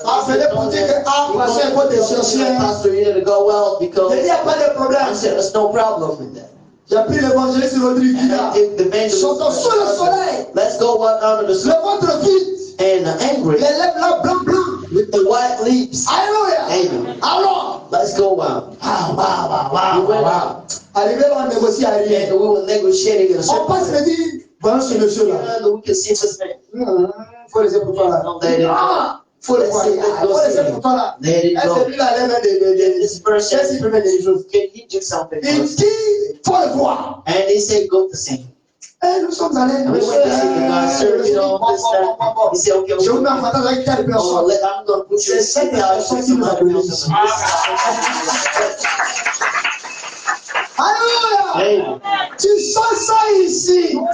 Speaker 1: Appelé pour dire que parce qu'il y a pas de sorciers.
Speaker 2: Pastor, you need to go well because
Speaker 1: Il n'y a pas de problème.
Speaker 2: I said there's no problem with that.
Speaker 1: J'ai pris l'évangéliste Rodrigue
Speaker 2: And
Speaker 1: là.
Speaker 2: if the evangelist,
Speaker 1: Sortons sous le soleil.
Speaker 2: let's go what under the sun
Speaker 1: Le ventre vide.
Speaker 2: and angry
Speaker 1: Les lèvres là blanc.
Speaker 2: with the white lips.
Speaker 1: Alléluia.
Speaker 2: Amen.
Speaker 1: Alors.
Speaker 2: Let's go wow. We went out
Speaker 1: Arrivé là, on négocie à
Speaker 2: and
Speaker 1: rien.
Speaker 2: we were negotiating in a
Speaker 1: On passe
Speaker 2: certain
Speaker 1: me dire, voilà ce monsieur là.
Speaker 2: way. We can see this man.
Speaker 1: Faut laisser pour toi là.
Speaker 2: No, they didn't.
Speaker 1: Faut le voir. Faut laisser pour toi là.
Speaker 2: They didn't
Speaker 1: Est-ce
Speaker 2: go.
Speaker 1: que lui là, il aime
Speaker 2: This person,
Speaker 1: Qu'est-ce qu'il peut faire des choses?
Speaker 2: can he do something for
Speaker 1: Il
Speaker 2: us?
Speaker 1: dit, faut le voir.
Speaker 2: And they say, go to sing.
Speaker 1: Et nous sommes allés.
Speaker 2: And we went to see the God service, you know, this time. He said, okay,
Speaker 1: Je vous mets en
Speaker 2: okay.
Speaker 1: contact avec telle
Speaker 2: Oh,
Speaker 1: personne.
Speaker 2: I'm going to put you in
Speaker 1: C'est
Speaker 2: something else.
Speaker 1: cette personne qui nous a donné. Alléluia.
Speaker 2: Amen.
Speaker 1: Tu sens ça ici. On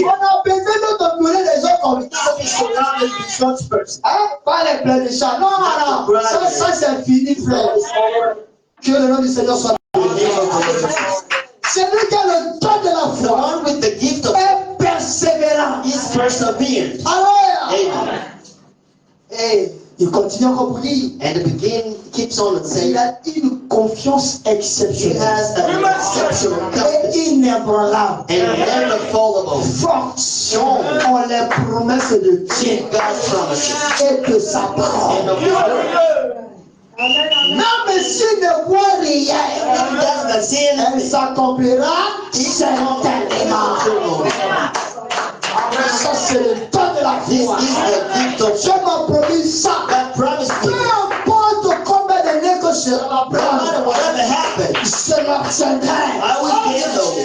Speaker 1: a besoin de t'entourer des gens comme ça. Hein? Pas les pleins de chats. Non, non. Ça c'est fini, frère. Que le nom du Seigneur soit béni. Celui qui a le don de la
Speaker 2: The
Speaker 1: foi
Speaker 2: one with the gift of
Speaker 1: est persévérant.
Speaker 2: is perseverance.
Speaker 1: Alléluia.
Speaker 2: Amen.
Speaker 1: Et il continue encore pour dire,
Speaker 2: And the beginning keeps on and
Speaker 1: il
Speaker 2: saying,
Speaker 1: a une confiance
Speaker 2: he
Speaker 1: exceptionnelle
Speaker 2: has an exceptional confidence
Speaker 1: et inébranlable,
Speaker 2: and never fallable.
Speaker 1: forte en les promesses de Dieu
Speaker 2: God's promises.
Speaker 1: et de sa
Speaker 2: And
Speaker 1: parole.
Speaker 2: of his word.
Speaker 1: Même s'il ne voit rien,
Speaker 2: He does not see
Speaker 1: elle
Speaker 2: anything.
Speaker 1: s'accomplira certainement. Ça, c'est le don de la
Speaker 2: This
Speaker 1: foi.
Speaker 2: is the gift of
Speaker 1: Je m'en promis ça.
Speaker 2: God promised
Speaker 1: Peu
Speaker 2: me.
Speaker 1: importe combien d'années que je
Speaker 2: No matter
Speaker 1: prendre,
Speaker 2: whatever happens,
Speaker 1: je l'obtiendrai.
Speaker 2: I will get those.
Speaker 1: Et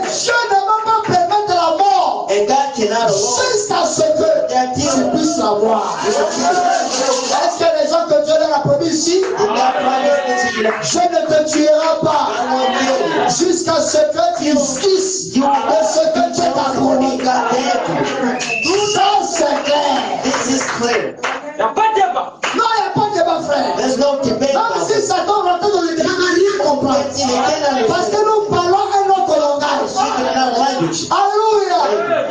Speaker 1: Dieu ne va pas permettre la mort
Speaker 2: And God cannot alone.
Speaker 1: jusqu'à ce que
Speaker 2: That
Speaker 1: tu
Speaker 2: deal.
Speaker 1: puisses l'avoir. Est-ce que les gens que Dieu leur a promis ici?
Speaker 2: Did God promise to you?
Speaker 1: Je ne te tuerai pas jusqu'à ce que tu jouisses de ce que Dieu t'a promis. Ça, c'est clair.
Speaker 2: This is clear.
Speaker 4: Il n'y a pas de débat.
Speaker 1: Non, il n'y a pas de débat, frère.
Speaker 2: There's no debate
Speaker 1: Même
Speaker 2: about
Speaker 1: si
Speaker 2: it.
Speaker 1: Satan rentre dans le débat, il n'a rien compris. Parce que nous parlons un autre langage.
Speaker 2: Speaking another language.
Speaker 1: Alléluia.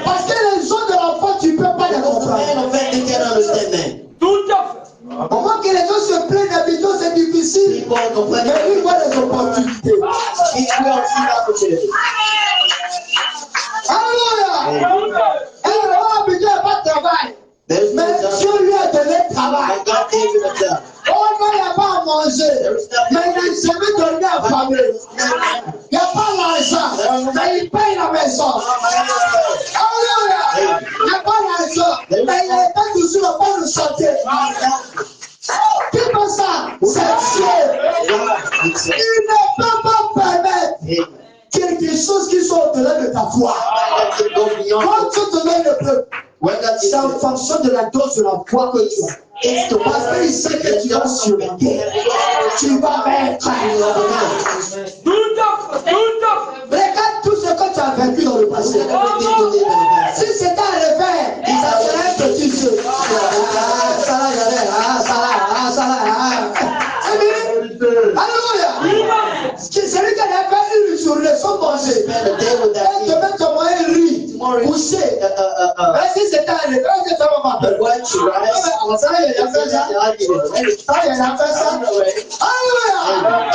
Speaker 1: Parce que les gens de la foi, tu ne peux pas les
Speaker 2: Because the
Speaker 1: comprendre.
Speaker 2: man of faith, they can't understand that.
Speaker 4: Tout à fait.
Speaker 1: Au moment que les gens se plaignent d'habitude, c'est difficile.
Speaker 2: People are complaining.
Speaker 1: Mais lui, il voit les opportunités.
Speaker 2: We don't see the opportunity.
Speaker 1: Alléluia. Et le roi habitué n'a pas de travail.
Speaker 2: There's no
Speaker 1: Mais
Speaker 2: job.
Speaker 1: Dieu lui a donné le travail.
Speaker 2: But God gave him a job.
Speaker 1: Oh non, il n'y a pas à manger. Mais il n'a jamais donné à famille. Il n'y a pas l'argent. Mais il paye la maison. Alléluia. Il n'y a pas l'argent. Mais il a été toujours le bon de santé. Qui fait ça? C'est Dieu. Il ne peut pas permettre quelque chose qui soit au-delà de ta foi. Quand tu te donnes le peuple, c'est en fonction de la dose de la foi que tu as. Parce qu'il sait que tu vas surmonter. Tu vas mettre.
Speaker 4: Tout à fait. Tout à fait.
Speaker 1: Regarde tout ce que tu as vécu dans le passé. Si c'était à refaire, ça serait un petit jeu. Ça là, j'avais. Ça là. Alléluia. C'est lui qui a fait une journée sans manger. Et demain, tu as mangé un riz couché. Mais si c'était à refaire, c'est ça, maman.
Speaker 2: to rise.
Speaker 1: Ça, il a fait ça. Ça, il a fait ça. Alléluia.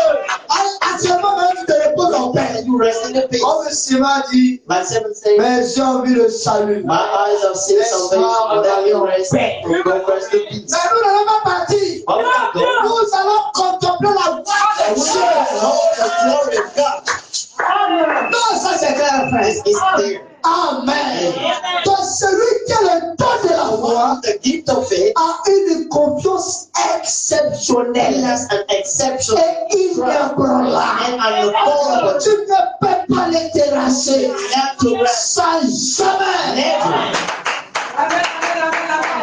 Speaker 1: Actuellement, même tu te reposes en paix.
Speaker 2: And you rest in the peace.
Speaker 1: Comme Simon dit,
Speaker 2: Like 7 says,
Speaker 1: mes yeux ont vu le salut.
Speaker 2: my eyes have seen salvation, and that you rest. We go rest in peace.
Speaker 1: Mais nous n'allons pas partir.
Speaker 2: But we can go.
Speaker 1: Nous allons contempler la gloire
Speaker 2: And
Speaker 1: de
Speaker 2: we
Speaker 1: Dieu.
Speaker 2: behold the glory of God.
Speaker 1: Non, ça c'est clair, frère.
Speaker 2: It's clear.
Speaker 1: Amen. Donc celui qui a le don de la foi
Speaker 2: The gift of faith,
Speaker 1: a une confiance
Speaker 2: he
Speaker 1: exceptionnelle
Speaker 2: has an exception
Speaker 1: et inébranlable.
Speaker 2: and unfallible.
Speaker 1: Tu ne peux pas les terrasser.
Speaker 2: Not to rest.
Speaker 1: Ça jamais.
Speaker 2: Never.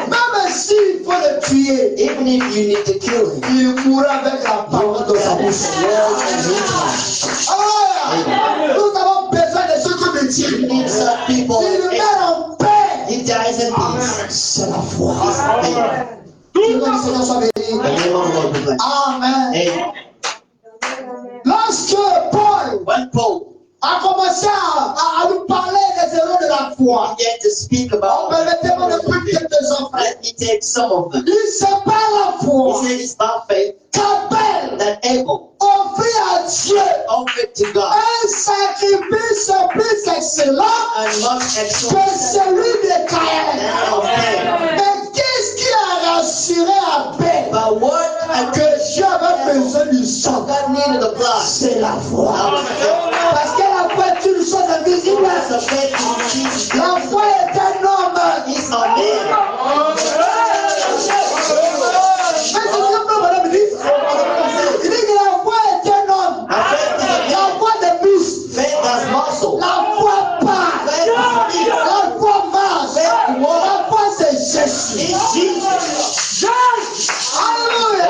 Speaker 1: Même s'il faut le tuer,
Speaker 2: Even if you need to kill him,
Speaker 1: il mourra avec la parole de sa bouche. Ah, nous avons besoin de ceux qui me
Speaker 2: he
Speaker 1: tirent.
Speaker 2: needs some people.
Speaker 1: Il meurt en paix.
Speaker 2: He dies in peace.
Speaker 1: C'est la foi.
Speaker 2: Amen.
Speaker 1: Que le Seigneur soit béni.
Speaker 2: The name of the Lord be blessed.
Speaker 1: Amen.
Speaker 2: Amen.
Speaker 1: Lorsque Paul
Speaker 2: When Paul
Speaker 1: a commencé à nous parler des erreurs de la foi,
Speaker 2: began to speak about,
Speaker 1: permettez-moi de prendre quelques-uns.
Speaker 2: let me take some of them.
Speaker 1: Il c'est par la foi
Speaker 2: He said it's by faith
Speaker 1: qu'Abel
Speaker 2: that Abel
Speaker 1: offrit à Dieu
Speaker 2: offered to God
Speaker 1: un sacrifice plus excellent
Speaker 2: and much
Speaker 1: que
Speaker 2: excellent
Speaker 1: celui de Caïn.
Speaker 2: than of Cain.
Speaker 1: Mais qu'est-ce qui a rassuré Abel
Speaker 2: But what
Speaker 1: que Dieu avait besoin du sang?
Speaker 2: God needed the blood.
Speaker 1: C'est la foi. Parce que la foi est une chose invisible.
Speaker 2: The faith is Jesus.
Speaker 1: La foi est un homme.
Speaker 2: He's a man.
Speaker 1: Mais c'est simplement, madame, il dit que la foi est un homme. La foi de plus.
Speaker 2: Faith has muscle.
Speaker 1: La foi parle.
Speaker 2: Faith is speak.
Speaker 1: La foi marche. La foi c'est Jésus.
Speaker 2: It's Jesus.
Speaker 1: Alléluia.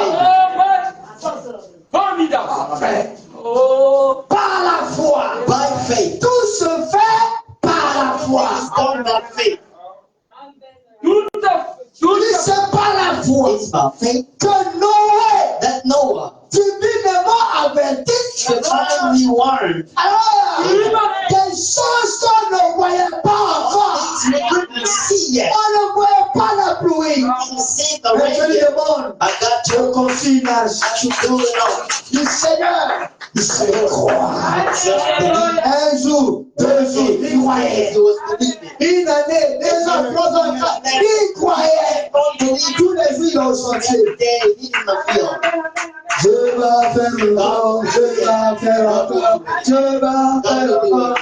Speaker 4: Formidable. Oh.
Speaker 1: Par la foi.
Speaker 2: By faith.
Speaker 1: Tout se fait par la foi.
Speaker 2: It's done by faith.
Speaker 4: Tout
Speaker 1: Il c'est par la foi
Speaker 2: It's by faith
Speaker 1: que Noé,
Speaker 2: that Noah,
Speaker 1: divinement averti,
Speaker 2: divinely warned,
Speaker 1: des choses qu'on ne voyait pas encore.
Speaker 2: things we couldn't see yet.
Speaker 1: On ne voyait pas la pluie.
Speaker 2: Didn't see the
Speaker 1: Mais je
Speaker 2: rain
Speaker 1: lui
Speaker 2: yet.
Speaker 1: demande,
Speaker 2: I got
Speaker 1: je
Speaker 2: to
Speaker 1: confie une âge.
Speaker 2: actually do it all.
Speaker 1: Du Seigneur, il se croit.
Speaker 2: Just believe.
Speaker 1: Un jour, 2 jours, il croyait.
Speaker 2: He was believing.
Speaker 1: Une année, 2 ans, 3 ans, 4 ans, il croyait. Tous les jours, il a chanté.
Speaker 2: Every day he in the field.
Speaker 1: Je vais faire encore, je vais faire encore, je vais faire encore.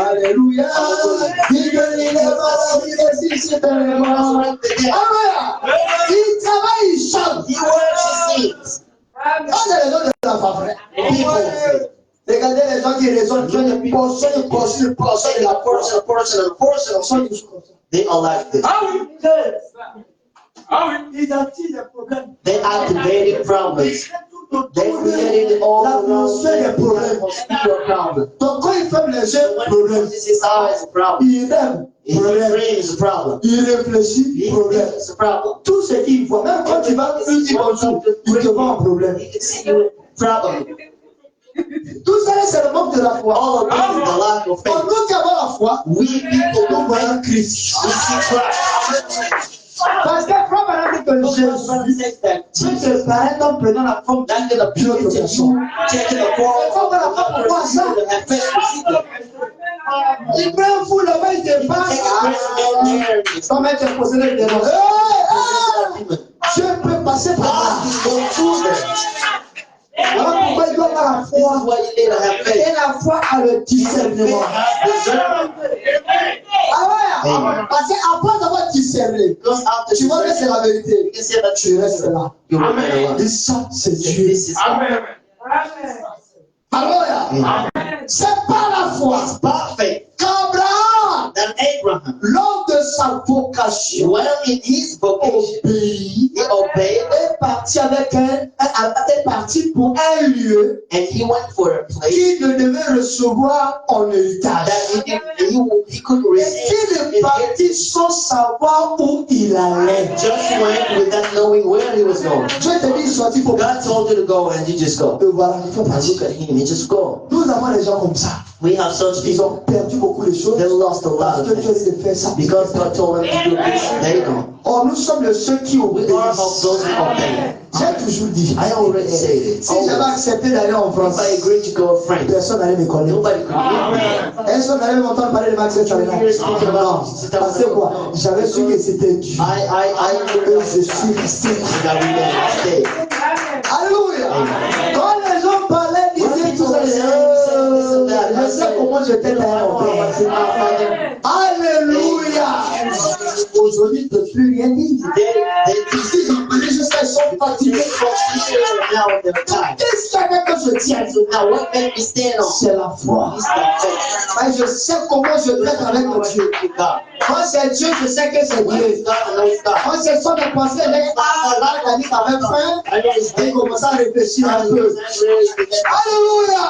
Speaker 1: Alléluia. Il guérit les malades, il ressuscite les morts. Alléluia. Il travaille, il chante.
Speaker 2: He works, he sings.
Speaker 1: Ça, c'est les gens de la faveur. Regardez les gens qui raisonnent, qui ont une portion, une portion, une portion, et la portion, une portion, sont des choses comme ça.
Speaker 2: They are like this.
Speaker 4: Ah oui. Ah oui.
Speaker 1: Ils attirent des problèmes.
Speaker 2: They activated problems. They created all
Speaker 1: L'atmosphère des problèmes.
Speaker 2: problem.
Speaker 1: Donc quand il ferme les yeux,
Speaker 2: When
Speaker 1: problème.
Speaker 2: he closes his eyes, a problem.
Speaker 1: Il aime,
Speaker 2: If he
Speaker 1: problème.
Speaker 2: dreams, a problem.
Speaker 1: Il réfléchit,
Speaker 2: He
Speaker 1: problème.
Speaker 2: thinks, a problem.
Speaker 1: Tout ce qu'il voit, même quand tu vas lui dire bonjour, il te voit un problème.
Speaker 2: He can see you, problem.
Speaker 1: Tout ça, c'est le manque de la foi.
Speaker 2: All of this is the lack of
Speaker 1: Pour
Speaker 2: faith.
Speaker 1: nous qui avons la foi,
Speaker 2: We people
Speaker 1: nous
Speaker 2: who
Speaker 1: voyons Christ.
Speaker 2: we see Christ.
Speaker 1: Parce que Frère Madame dit que
Speaker 2: Those
Speaker 1: Jésus
Speaker 2: brothers say that
Speaker 1: peut
Speaker 2: Jesus,
Speaker 1: se paraître en prenant la forme
Speaker 2: that could appear
Speaker 1: d'une autre
Speaker 2: to
Speaker 1: personne.
Speaker 2: you, taking the form of a person that have faith to see them.
Speaker 1: Il prend un fou là-bas, il te parle.
Speaker 2: Take a person down there and
Speaker 1: Sans mettre un possédé de démon. Je peux passer par là.
Speaker 2: God can go through them.
Speaker 1: Voilà pourquoi il doit avoir la
Speaker 2: This is
Speaker 1: foi.
Speaker 2: why you need to have
Speaker 1: Et
Speaker 2: faith.
Speaker 1: la foi a le discernement. Ah ouais, parce qu'après avoir discerné,
Speaker 2: Because after
Speaker 1: tu vois que c'est la vérité.
Speaker 2: you can say that
Speaker 1: Tu restes là.
Speaker 2: you will never love.
Speaker 1: Et ça, c'est Dieu.
Speaker 2: This is
Speaker 4: Amen.
Speaker 1: Alléluia. C'est par la foi
Speaker 2: by faith
Speaker 1: qu'Abraham,
Speaker 2: that Abraham,
Speaker 1: lors de sa vocation,
Speaker 2: well in his vocation,
Speaker 1: obéit,
Speaker 2: he obeyed
Speaker 1: est parti avec est parti pour un lieu
Speaker 2: and he went for a place
Speaker 1: qu'il ne devait recevoir en héritage.
Speaker 2: that he could
Speaker 1: Et
Speaker 2: receive
Speaker 1: qu'il est parti sans savoir où il allait.
Speaker 2: just went without knowing where he was going.
Speaker 1: Dieu te dit sorti pour
Speaker 2: God told you to go and you just go.
Speaker 1: te voir, il faut
Speaker 2: And
Speaker 1: partir.
Speaker 2: look at him, he just go.
Speaker 1: Nous avons des gens comme ça.
Speaker 2: We have such
Speaker 1: Ils
Speaker 2: people.
Speaker 1: ont perdu beaucoup de choses
Speaker 2: They lost a lot
Speaker 1: parce
Speaker 2: of
Speaker 1: que Dieu
Speaker 2: things.
Speaker 1: dit de faire ça.
Speaker 2: Because God told them to do this, they don't.
Speaker 1: Or, nous sommes de ceux qui
Speaker 2: We are of
Speaker 1: obéissent.
Speaker 2: those who obey.
Speaker 1: J'ai toujours dit,
Speaker 2: I already said it.
Speaker 1: si j'avais accepté d'aller en France,
Speaker 2: If I agreed to go to France,
Speaker 1: personne n'allait me connaître.
Speaker 2: nobody could hear me.
Speaker 1: Personne n'allait m'entendre parler de Max Arena. Non, parce que quoi? J'avais su que c'était Dieu.
Speaker 2: I
Speaker 1: Et je suis resté là.
Speaker 2: that we can stay.
Speaker 1: Alléluia. Quand les gens parlaient, disaient tout ça, je sais comment j'étais là en paix. Alléluia. Aujourd'hui, je ne peux plus rien dire. Si j'en parlais jusqu'à ils sont fatigués.
Speaker 2: Now they're tired.
Speaker 1: Qu'est-ce qu'il y a que je tiens?
Speaker 2: So now what made me stand on?
Speaker 1: C'est la foi.
Speaker 2: It's the faith.
Speaker 1: Et je sais comment je traite avec mon Dieu.
Speaker 2: God.
Speaker 1: Quand c'est Dieu, je sais que c'est
Speaker 2: When
Speaker 1: Dieu.
Speaker 2: it's God, I know it's God.
Speaker 1: Quand c'est son de penser, là, tu avais faim,
Speaker 2: I know it's
Speaker 1: et
Speaker 2: God.
Speaker 1: commence à réfléchir un peu. Alléluia!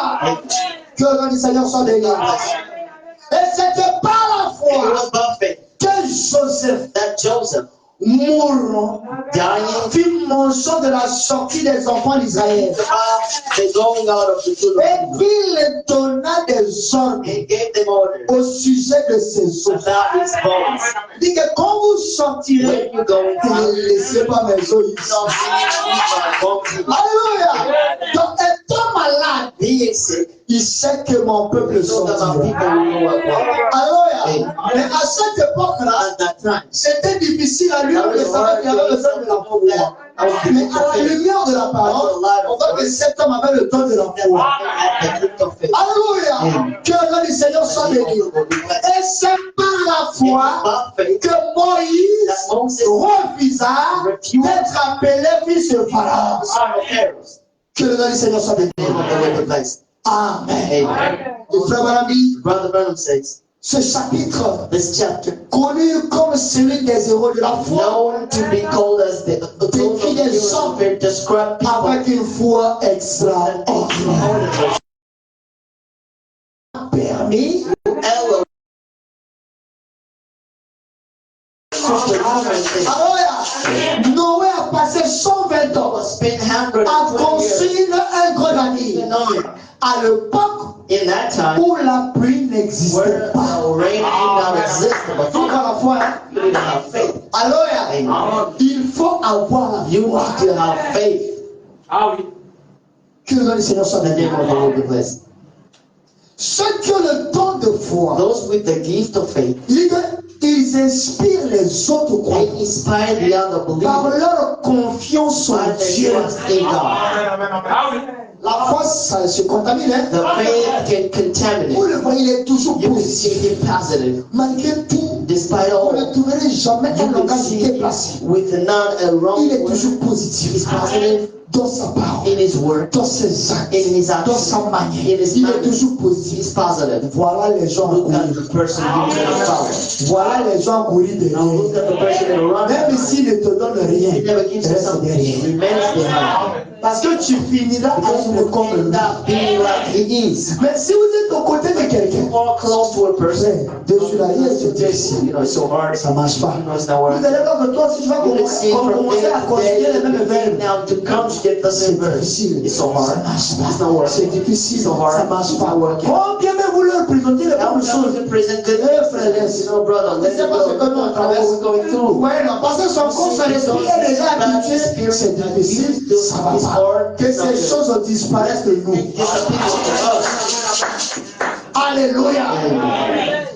Speaker 1: Que le nom du Seigneur soit béni. Et c'était par la
Speaker 2: It
Speaker 1: foi
Speaker 2: was by faith
Speaker 1: que Joseph,
Speaker 2: that Joseph,
Speaker 1: mourant,
Speaker 2: dying,
Speaker 1: fut mention de la sortie des enfants d'Israël.
Speaker 2: the going out of the children,
Speaker 1: Et qu'il donna des ordres
Speaker 2: and gave them orders
Speaker 1: au sujet de ces eaux.
Speaker 2: about his bones.
Speaker 1: Il dit que quand vous sortirez,
Speaker 2: When you go
Speaker 1: ne laissez pas mes eaux ici. Alléluia! Donc, étant malade,
Speaker 2: being sick,
Speaker 1: il sait que mon peuple
Speaker 2: so that
Speaker 1: sortira.
Speaker 2: my people will know what
Speaker 1: Alléluia! Mais à cette époque-là,
Speaker 2: at that time.
Speaker 1: c'était difficile à lui de savoir qu'il avait besoin de la foi. Mais à la lumière de la parole, on voit que cet homme avait le don de la foi.
Speaker 2: At the gift of faith.
Speaker 1: Alléluia! Que le nom du Seigneur soit béni. Et c'est par la foi
Speaker 2: By faith,
Speaker 1: que Moïse
Speaker 2: that Moses,
Speaker 1: refusa d'être appelé fils de Pharaon.
Speaker 2: the son of Pharaoh,
Speaker 1: Que le nom du Seigneur soit béni.
Speaker 2: name of the wicked place.
Speaker 1: Amen.
Speaker 2: Amen.
Speaker 1: Et frère Barnaby,
Speaker 2: Brother Branham says,
Speaker 1: ce chapitre,
Speaker 2: this chapter,
Speaker 1: connu comme celui des héros de la foi,
Speaker 2: known to be called as the those of the heroes of faith, describe people
Speaker 1: avec une foi extraordinaire, permis
Speaker 2: Ella.
Speaker 1: Alléluia. Noé a passé 120 ans
Speaker 2: Spent
Speaker 1: à
Speaker 2: 120 years
Speaker 1: construire un grand navire.
Speaker 2: in Noah.
Speaker 1: À l'époque
Speaker 2: In that time,
Speaker 1: où la pluie n'existait
Speaker 2: where
Speaker 1: pas.
Speaker 2: the rain did not exist, but
Speaker 1: Donc à la fois, hein,
Speaker 2: you need to have faith.
Speaker 1: Alléluia.
Speaker 2: Amen.
Speaker 1: Il faut avoir la
Speaker 2: You
Speaker 1: foi.
Speaker 2: need to have faith.
Speaker 4: Ah oui.
Speaker 1: Que le nom du Seigneur soit
Speaker 2: In the
Speaker 1: béni.
Speaker 2: name of the Lord be blessed.
Speaker 1: Ceux qui ont le don de foi,
Speaker 2: Those with the gift of faith,
Speaker 1: ils inspirent les autres
Speaker 2: they
Speaker 1: croyants
Speaker 2: inspire the other
Speaker 1: par
Speaker 2: believers
Speaker 1: leur confiance en
Speaker 2: by their
Speaker 1: Dieu.
Speaker 2: trust in God.
Speaker 4: Ah oui.
Speaker 1: La foi, ça se contamine. Hein?
Speaker 2: The faith can
Speaker 1: Vous
Speaker 2: contaminate.
Speaker 1: le voyez, il est toujours
Speaker 2: You can see
Speaker 1: positif.
Speaker 2: him positive.
Speaker 1: Malgré tout,
Speaker 2: Despite
Speaker 1: vous
Speaker 2: all,
Speaker 1: ne trouverez jamais
Speaker 2: you
Speaker 1: un
Speaker 2: can
Speaker 1: langage
Speaker 2: see
Speaker 1: déplacé.
Speaker 2: with not a wrong
Speaker 1: Il est
Speaker 2: word.
Speaker 1: toujours positif
Speaker 2: He's positive
Speaker 1: dans sa parole,
Speaker 2: in his word,
Speaker 1: dans ses actes,
Speaker 2: in his
Speaker 1: dans
Speaker 2: actions,
Speaker 1: sa manière.
Speaker 2: in his
Speaker 1: Il est
Speaker 2: manner.
Speaker 1: toujours positif.
Speaker 2: He's positive.
Speaker 1: Voilà les gens
Speaker 2: Look at
Speaker 1: encourus.
Speaker 2: the person you can follow.
Speaker 1: Voilà les gens encourus de
Speaker 2: Now look
Speaker 1: lui.
Speaker 2: at the person that runs.
Speaker 1: Même s'il ne te donne rien,
Speaker 2: He never gives you
Speaker 1: reste
Speaker 2: something. He
Speaker 1: derrière.
Speaker 2: remains behind.
Speaker 1: Parce que tu finiras à
Speaker 2: Because
Speaker 1: être
Speaker 2: you
Speaker 1: comme
Speaker 2: end
Speaker 1: lui.
Speaker 2: up being like he is.
Speaker 1: Mais si vous êtes aux côtés de quelqu'un,
Speaker 2: You are close to a person.
Speaker 1: de la vie, c'est difficile.
Speaker 2: You know, it's so hard.
Speaker 1: Ça ne marche pas.
Speaker 2: You know, it's not
Speaker 1: Vous
Speaker 2: working.
Speaker 1: allez voir que toi, si tu vas
Speaker 2: You can see from
Speaker 1: commencer à considérer les mêmes
Speaker 2: there
Speaker 1: verbes,
Speaker 2: now to conjugate the same
Speaker 1: c'est
Speaker 2: verse.
Speaker 1: difficile.
Speaker 2: It's so
Speaker 1: Ça
Speaker 2: hard.
Speaker 1: ne marche
Speaker 2: It's
Speaker 1: pas.
Speaker 2: not working.
Speaker 1: C'est difficile.
Speaker 2: It's so hard.
Speaker 1: Ça ne marche
Speaker 2: It's
Speaker 1: pas.
Speaker 2: not working.
Speaker 1: Combien même vous leur présentez les
Speaker 2: Now
Speaker 1: bonnes
Speaker 2: we
Speaker 1: choses?
Speaker 2: to present good
Speaker 1: Eh,
Speaker 2: news.
Speaker 1: frère, laisse.
Speaker 2: You know, brother, let's
Speaker 1: C'est
Speaker 2: go.
Speaker 1: pas ce que nous on traverse.
Speaker 2: What we're going through.
Speaker 1: Ouais, non, parce que son corps, son esprit est déjà habitué. C'est difficile, ça va pas. Que ces choses disparaissent de nous. Alléluia.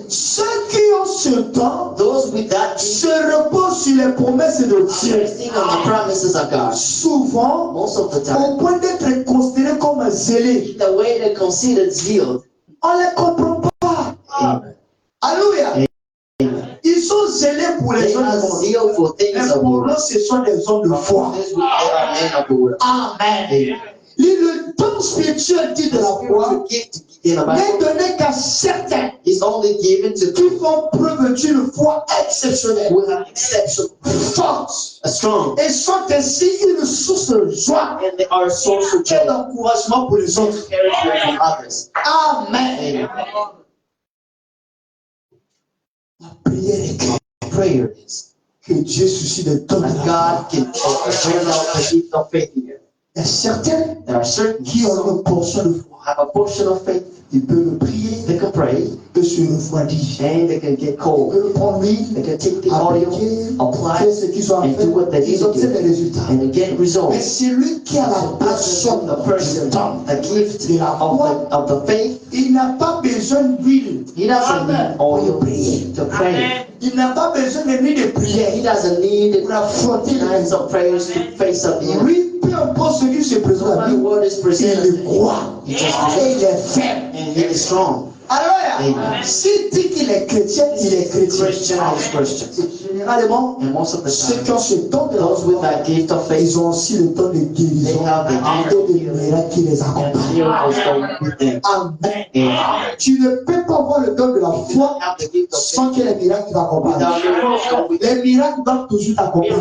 Speaker 1: Ceux qui ont ce temps
Speaker 2: Those with that gift
Speaker 1: se reposent sur les promesses de Dieu.
Speaker 2: resting on the promises of God.
Speaker 1: Souvent,
Speaker 2: Most of the time,
Speaker 1: au point d'être considérés comme zélés,
Speaker 2: the way they considered zeal.
Speaker 1: on ne les comprend pas.
Speaker 2: Amen.
Speaker 1: Alléluia. Ils sont zélés pour les
Speaker 2: They
Speaker 1: gens
Speaker 2: are
Speaker 1: du monde.
Speaker 2: zeal for things
Speaker 1: Mais
Speaker 2: of
Speaker 1: pour
Speaker 2: the
Speaker 1: eux, ce sont des hommes de foi.
Speaker 2: This they are men of the word.
Speaker 1: Amen. Le don spirituel dit de la foi
Speaker 2: Spiritual gift in the
Speaker 1: n'est
Speaker 2: Bible
Speaker 1: donné qu'à certains
Speaker 2: is only given to
Speaker 1: qui font preuve d'une foi exceptionnelle,
Speaker 2: who have exception,
Speaker 1: forte,
Speaker 2: a strong,
Speaker 1: et sont ainsi une source de joie
Speaker 2: and they are a source of
Speaker 1: et
Speaker 2: joy
Speaker 1: d'encouragement pour les autres.
Speaker 2: encouragement from others.
Speaker 1: Amen.
Speaker 2: Amen.
Speaker 1: La prière est que,
Speaker 2: Prayer is
Speaker 1: que Dieu suscite des dons de
Speaker 2: that
Speaker 1: la foi.
Speaker 2: God can bring out the gift of faith here.
Speaker 1: Il y a certains
Speaker 2: There are certain
Speaker 1: qui ont une portion de foi.
Speaker 2: have a portion of faith.
Speaker 1: Ils peuvent prier
Speaker 2: They can pray
Speaker 1: et se refroidir.
Speaker 2: and they can get
Speaker 1: Ils
Speaker 2: cold.
Speaker 1: peuvent prendre l'huile,
Speaker 2: They can take the oil,
Speaker 1: appliquer,
Speaker 2: apply
Speaker 1: faire ce qu'ils ont à
Speaker 2: and do what they
Speaker 1: faire.
Speaker 2: need
Speaker 1: Ils
Speaker 2: to
Speaker 1: obtiennent des
Speaker 2: do
Speaker 1: résultats.
Speaker 2: and they get
Speaker 1: Mais
Speaker 2: results.
Speaker 1: c'est lui qui a la personne,
Speaker 2: The person, the gift
Speaker 1: de la foi,
Speaker 2: of the faith,
Speaker 1: il n'a pas besoin d'huile.
Speaker 2: he doesn't need
Speaker 1: Pour
Speaker 2: oil
Speaker 1: prier.
Speaker 2: to pray.
Speaker 1: Il n'a pas besoin de nuit de prière.
Speaker 2: He doesn't need
Speaker 1: Pour affronter les
Speaker 2: kinds of prayers to face up the enemy.
Speaker 1: Lui, peu importe ce qui se présente
Speaker 2: No
Speaker 1: à
Speaker 2: matter
Speaker 1: lui,
Speaker 2: what is
Speaker 1: il
Speaker 2: presented,
Speaker 1: le croit.
Speaker 2: he just
Speaker 1: Et il est ferme.
Speaker 2: and he is strong.
Speaker 1: Alléluia.
Speaker 2: Amen.
Speaker 1: S'il dit qu'il est chrétien, il est chrétien.
Speaker 2: Christian is Christian.
Speaker 1: Généralement,
Speaker 2: And most of the
Speaker 1: ceux
Speaker 2: time,
Speaker 1: qui ont ce don de la
Speaker 2: those with
Speaker 1: foi,
Speaker 2: that gift of faith,
Speaker 1: ils ont aussi le don de guérison
Speaker 2: they have the gift of
Speaker 1: et de
Speaker 2: healing
Speaker 1: miracles qui les
Speaker 2: and
Speaker 1: accompagnent.
Speaker 2: miracles go with them.
Speaker 1: Amen.
Speaker 2: Amen.
Speaker 1: Tu ne peux pas avoir le don de la
Speaker 2: You
Speaker 1: foi
Speaker 2: have the gift of faith
Speaker 1: sans que les miracles qui t'accompagnent.
Speaker 2: without miracles go with
Speaker 1: Les miracles doivent toujours t'accompagner.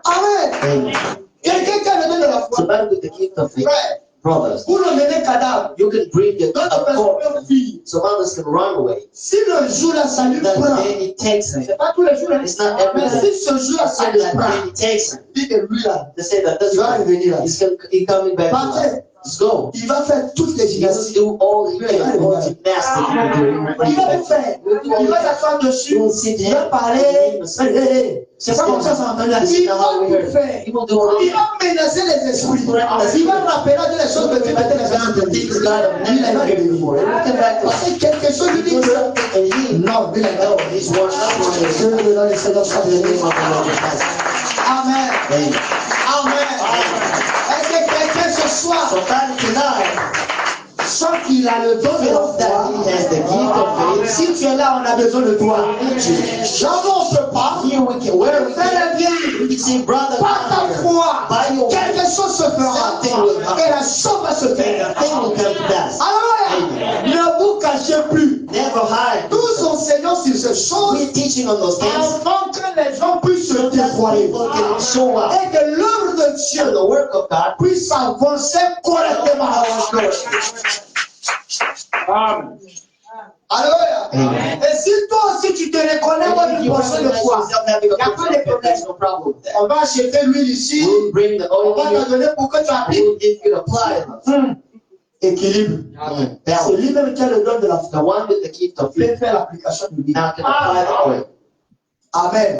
Speaker 1: Amen.
Speaker 2: Amen.
Speaker 1: Quelqu'un qui a le don de la
Speaker 2: So
Speaker 1: foi,
Speaker 2: that with the gift of faith,
Speaker 1: frère,
Speaker 2: brothers,
Speaker 1: vous le menez cadavre.
Speaker 2: you can bring it
Speaker 1: D'autres
Speaker 2: up
Speaker 1: personnes
Speaker 2: forward.
Speaker 1: peuvent fuir.
Speaker 2: Some others can run away.
Speaker 1: Si le jour là, ça lui
Speaker 2: That
Speaker 1: prend,
Speaker 2: day it takes him.
Speaker 1: c'est pas tous les jours, hein.
Speaker 2: It's not every
Speaker 1: Mais
Speaker 2: day.
Speaker 1: si ce jour là, ça
Speaker 2: That
Speaker 1: lui
Speaker 2: day
Speaker 1: prend,
Speaker 2: it takes him.
Speaker 1: dit que lui là,
Speaker 2: They say that
Speaker 1: il
Speaker 2: this
Speaker 1: va
Speaker 2: guy
Speaker 1: revenir là.
Speaker 2: is coming back to life.
Speaker 1: Partez.
Speaker 2: Let's go.
Speaker 1: Il va faire toutes les
Speaker 2: He will
Speaker 1: gymnastiques.
Speaker 2: do all the gymnastics he can do.
Speaker 1: Il va tout faire. Il va s'asseoir dessus. Il va parler. C'est pas comme ça, ça entend là. Il va tout faire.
Speaker 2: He will do all
Speaker 1: Il
Speaker 2: the
Speaker 1: va menacer les esprits. Il va rappeler des choses que Dieu mettait dans
Speaker 2: the things God have
Speaker 1: Il
Speaker 2: never
Speaker 1: va
Speaker 2: done before. He will come back to
Speaker 1: Parce
Speaker 2: life.
Speaker 1: que quelque chose lui dit que
Speaker 2: And he
Speaker 1: non, lui là,
Speaker 2: no, he's washed up on it.
Speaker 1: que le nom du Seigneur soit
Speaker 2: In the
Speaker 1: béni.
Speaker 2: name of the Lord Jesus.
Speaker 1: Amen.
Speaker 2: Amen.
Speaker 1: Amen. Est-ce que quelqu'un ce soir
Speaker 2: So that tonight,
Speaker 1: sent qu'il a le don de la
Speaker 2: feel that
Speaker 1: foi?
Speaker 2: he has the gift of faith.
Speaker 1: Si tu es là, on a besoin de toi. J'avance pas.
Speaker 2: Here we can, where we
Speaker 1: Fais
Speaker 2: can,
Speaker 1: le bien.
Speaker 2: we can say, brother,
Speaker 1: Par ta
Speaker 2: come here.
Speaker 1: foi,
Speaker 2: By your
Speaker 1: quelque chose se fera. Et la chose va se
Speaker 2: and
Speaker 1: faire.
Speaker 2: a thing will come to pass.
Speaker 1: Alléluia. Ne vous cachez plus.
Speaker 2: Never hide.
Speaker 1: Nous enseignons sur ces choses
Speaker 2: We're teaching on those things
Speaker 1: avant que les gens puissent se
Speaker 2: so that
Speaker 1: déployer.
Speaker 2: people can show up.
Speaker 1: Et que l'œuvre de
Speaker 2: And
Speaker 1: Dieu
Speaker 2: the work of God
Speaker 1: puisse avancer correctement.
Speaker 4: Amen.
Speaker 1: Alléluia.
Speaker 2: Amen.
Speaker 1: Et si toi aussi tu te reconnais avoir
Speaker 2: If
Speaker 1: une
Speaker 2: you
Speaker 1: portion de
Speaker 2: recognize
Speaker 1: foi,
Speaker 2: yourself having a
Speaker 1: il n'y a pas de
Speaker 2: portion of faith,
Speaker 1: problème.
Speaker 2: there's no problem with that.
Speaker 1: On va acheter l'huile ici.
Speaker 2: We'll bring the
Speaker 1: On
Speaker 2: oil
Speaker 1: va
Speaker 2: here.
Speaker 1: te donner pour que tu appliques.
Speaker 2: We'll give you the apply.
Speaker 1: Équilibre. C'est
Speaker 2: Balance.
Speaker 1: lui-même qui a le don de la
Speaker 2: The
Speaker 1: foi.
Speaker 2: one with the gift of
Speaker 1: Il peut
Speaker 2: faith
Speaker 1: faire l'application de l'huile.
Speaker 2: now can apply the oil.
Speaker 1: Amen.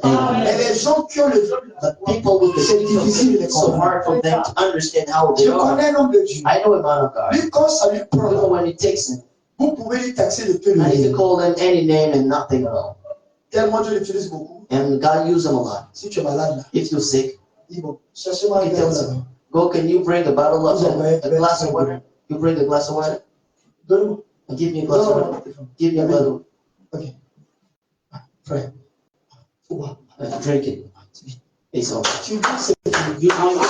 Speaker 2: Amen.
Speaker 1: Et les gens qui ont le don de la
Speaker 2: The people with the gift of faith, it's so hard for them to understand how they
Speaker 1: Je
Speaker 2: are.
Speaker 1: connais un homme de Dieu.
Speaker 2: I know a man of God.
Speaker 1: Lui, quand ça lui
Speaker 2: Even
Speaker 1: prend,
Speaker 2: when it takes him,
Speaker 1: vous pouvez lui taxer de peu
Speaker 2: I need to
Speaker 1: de
Speaker 2: call them any name and nothing at all.
Speaker 1: Tellement Dieu l'utilise beaucoup.
Speaker 2: And God used them a lot.
Speaker 1: Si tu es malade, là,
Speaker 2: If you're sick,
Speaker 1: dis bon, cherchez-moi un
Speaker 2: He
Speaker 1: verre
Speaker 2: tells
Speaker 1: là.
Speaker 2: him, go, can you bring a bottle of a glass of water? You bring a glass of water?
Speaker 1: Donne-moi.
Speaker 2: Give me a glass of water. Give me a bottle.
Speaker 1: Ok. Frère. Faut boire.
Speaker 2: Drink it. It's all right.
Speaker 1: Tu vois, c'est fini.
Speaker 2: You drink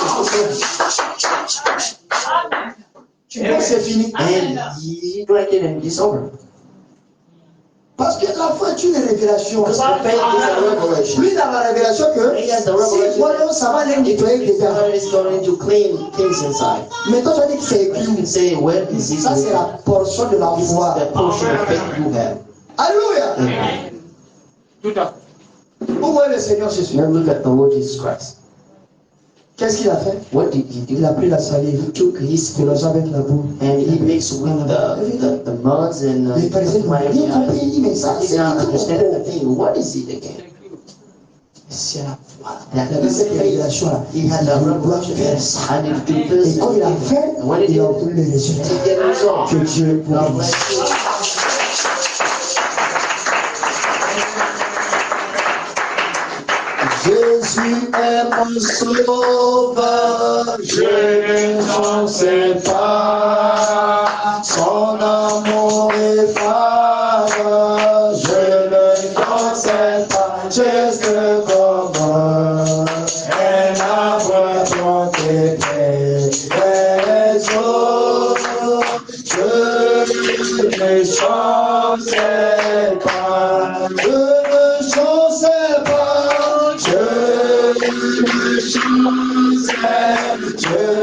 Speaker 1: Tu vois, c'est fini.
Speaker 2: it, and you drink it, and it's over.
Speaker 1: Parce que la foi est une révélation.
Speaker 2: Because the faith is a revelation.
Speaker 1: Lui, il a la révélation que
Speaker 2: He has the
Speaker 1: si
Speaker 2: revelation.
Speaker 1: voyons, ça va les nettoyer dedans.
Speaker 2: God is going to clean things inside.
Speaker 1: Mais toi, tu as dit que c'est
Speaker 2: You
Speaker 1: écrit.
Speaker 2: can say, where is this?
Speaker 1: Ça, c'est la portion de la
Speaker 2: This is
Speaker 1: foi.
Speaker 2: the portion of faith you have.
Speaker 1: Alléluia.
Speaker 4: Tout à fait.
Speaker 1: Où voyez le Seigneur Jésus?
Speaker 2: Now look at the Lord Jesus Christ.
Speaker 1: Qu'est-ce qu'il a fait?
Speaker 2: What did he do?
Speaker 1: Il a pris la salive,
Speaker 2: He took his
Speaker 1: il mélangeait avec la boue.
Speaker 2: and he mixed with the muds and
Speaker 1: Les pharisiens n'ont rien compris. Il dit, mais ça,
Speaker 2: He did
Speaker 1: c'est
Speaker 2: not understand the
Speaker 1: tout.
Speaker 2: thing. What is it again?
Speaker 1: C'est la foi.
Speaker 2: That
Speaker 1: Il avait cette
Speaker 2: faith.
Speaker 1: révélation-là.
Speaker 2: He had
Speaker 1: Il
Speaker 2: a
Speaker 1: doit
Speaker 2: revelation.
Speaker 1: faire
Speaker 2: Yes,
Speaker 1: ça.
Speaker 2: I need to do this.
Speaker 1: Et quand il a fait,
Speaker 2: And when he
Speaker 1: il
Speaker 2: did
Speaker 1: a
Speaker 2: it,
Speaker 1: obtenu les résultats.
Speaker 2: he get a result.
Speaker 1: Que Dieu
Speaker 2: God
Speaker 1: bénisse.
Speaker 2: bless you.
Speaker 1: Jésus est mon sauveur, je n'en sais pas. Son amour est fort, je ne sais pas. Juste comme un arbre planté près des eaux. Je ne chancerai pas, je ne chancerai pas. Je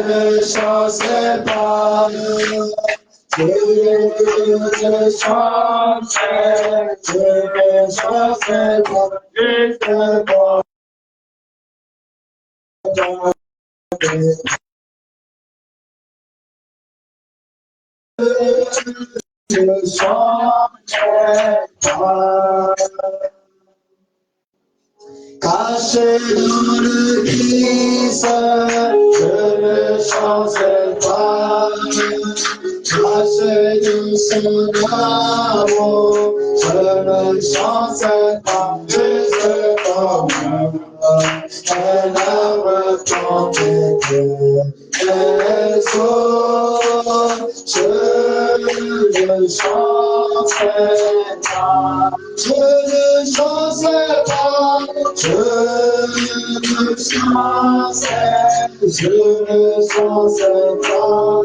Speaker 1: ne chancerai pas. Je ne chancerai pas. Juste pour ne chanterai pas. Caché dans le Christ, je ne chanterai pas. Caché dans son amour, je ne chanterai pas. Je serai comme elle a replanté les eaux. Je ne chanterai pas. Je ne chanterai pas. Je ne chanterai, je ne chanterai pas.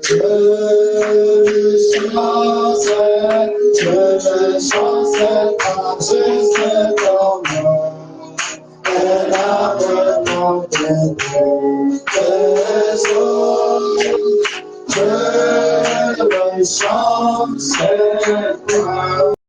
Speaker 1: Je ne chanterai pas. Je serai comme elle a replanté les eaux. Je ne chanterai pas.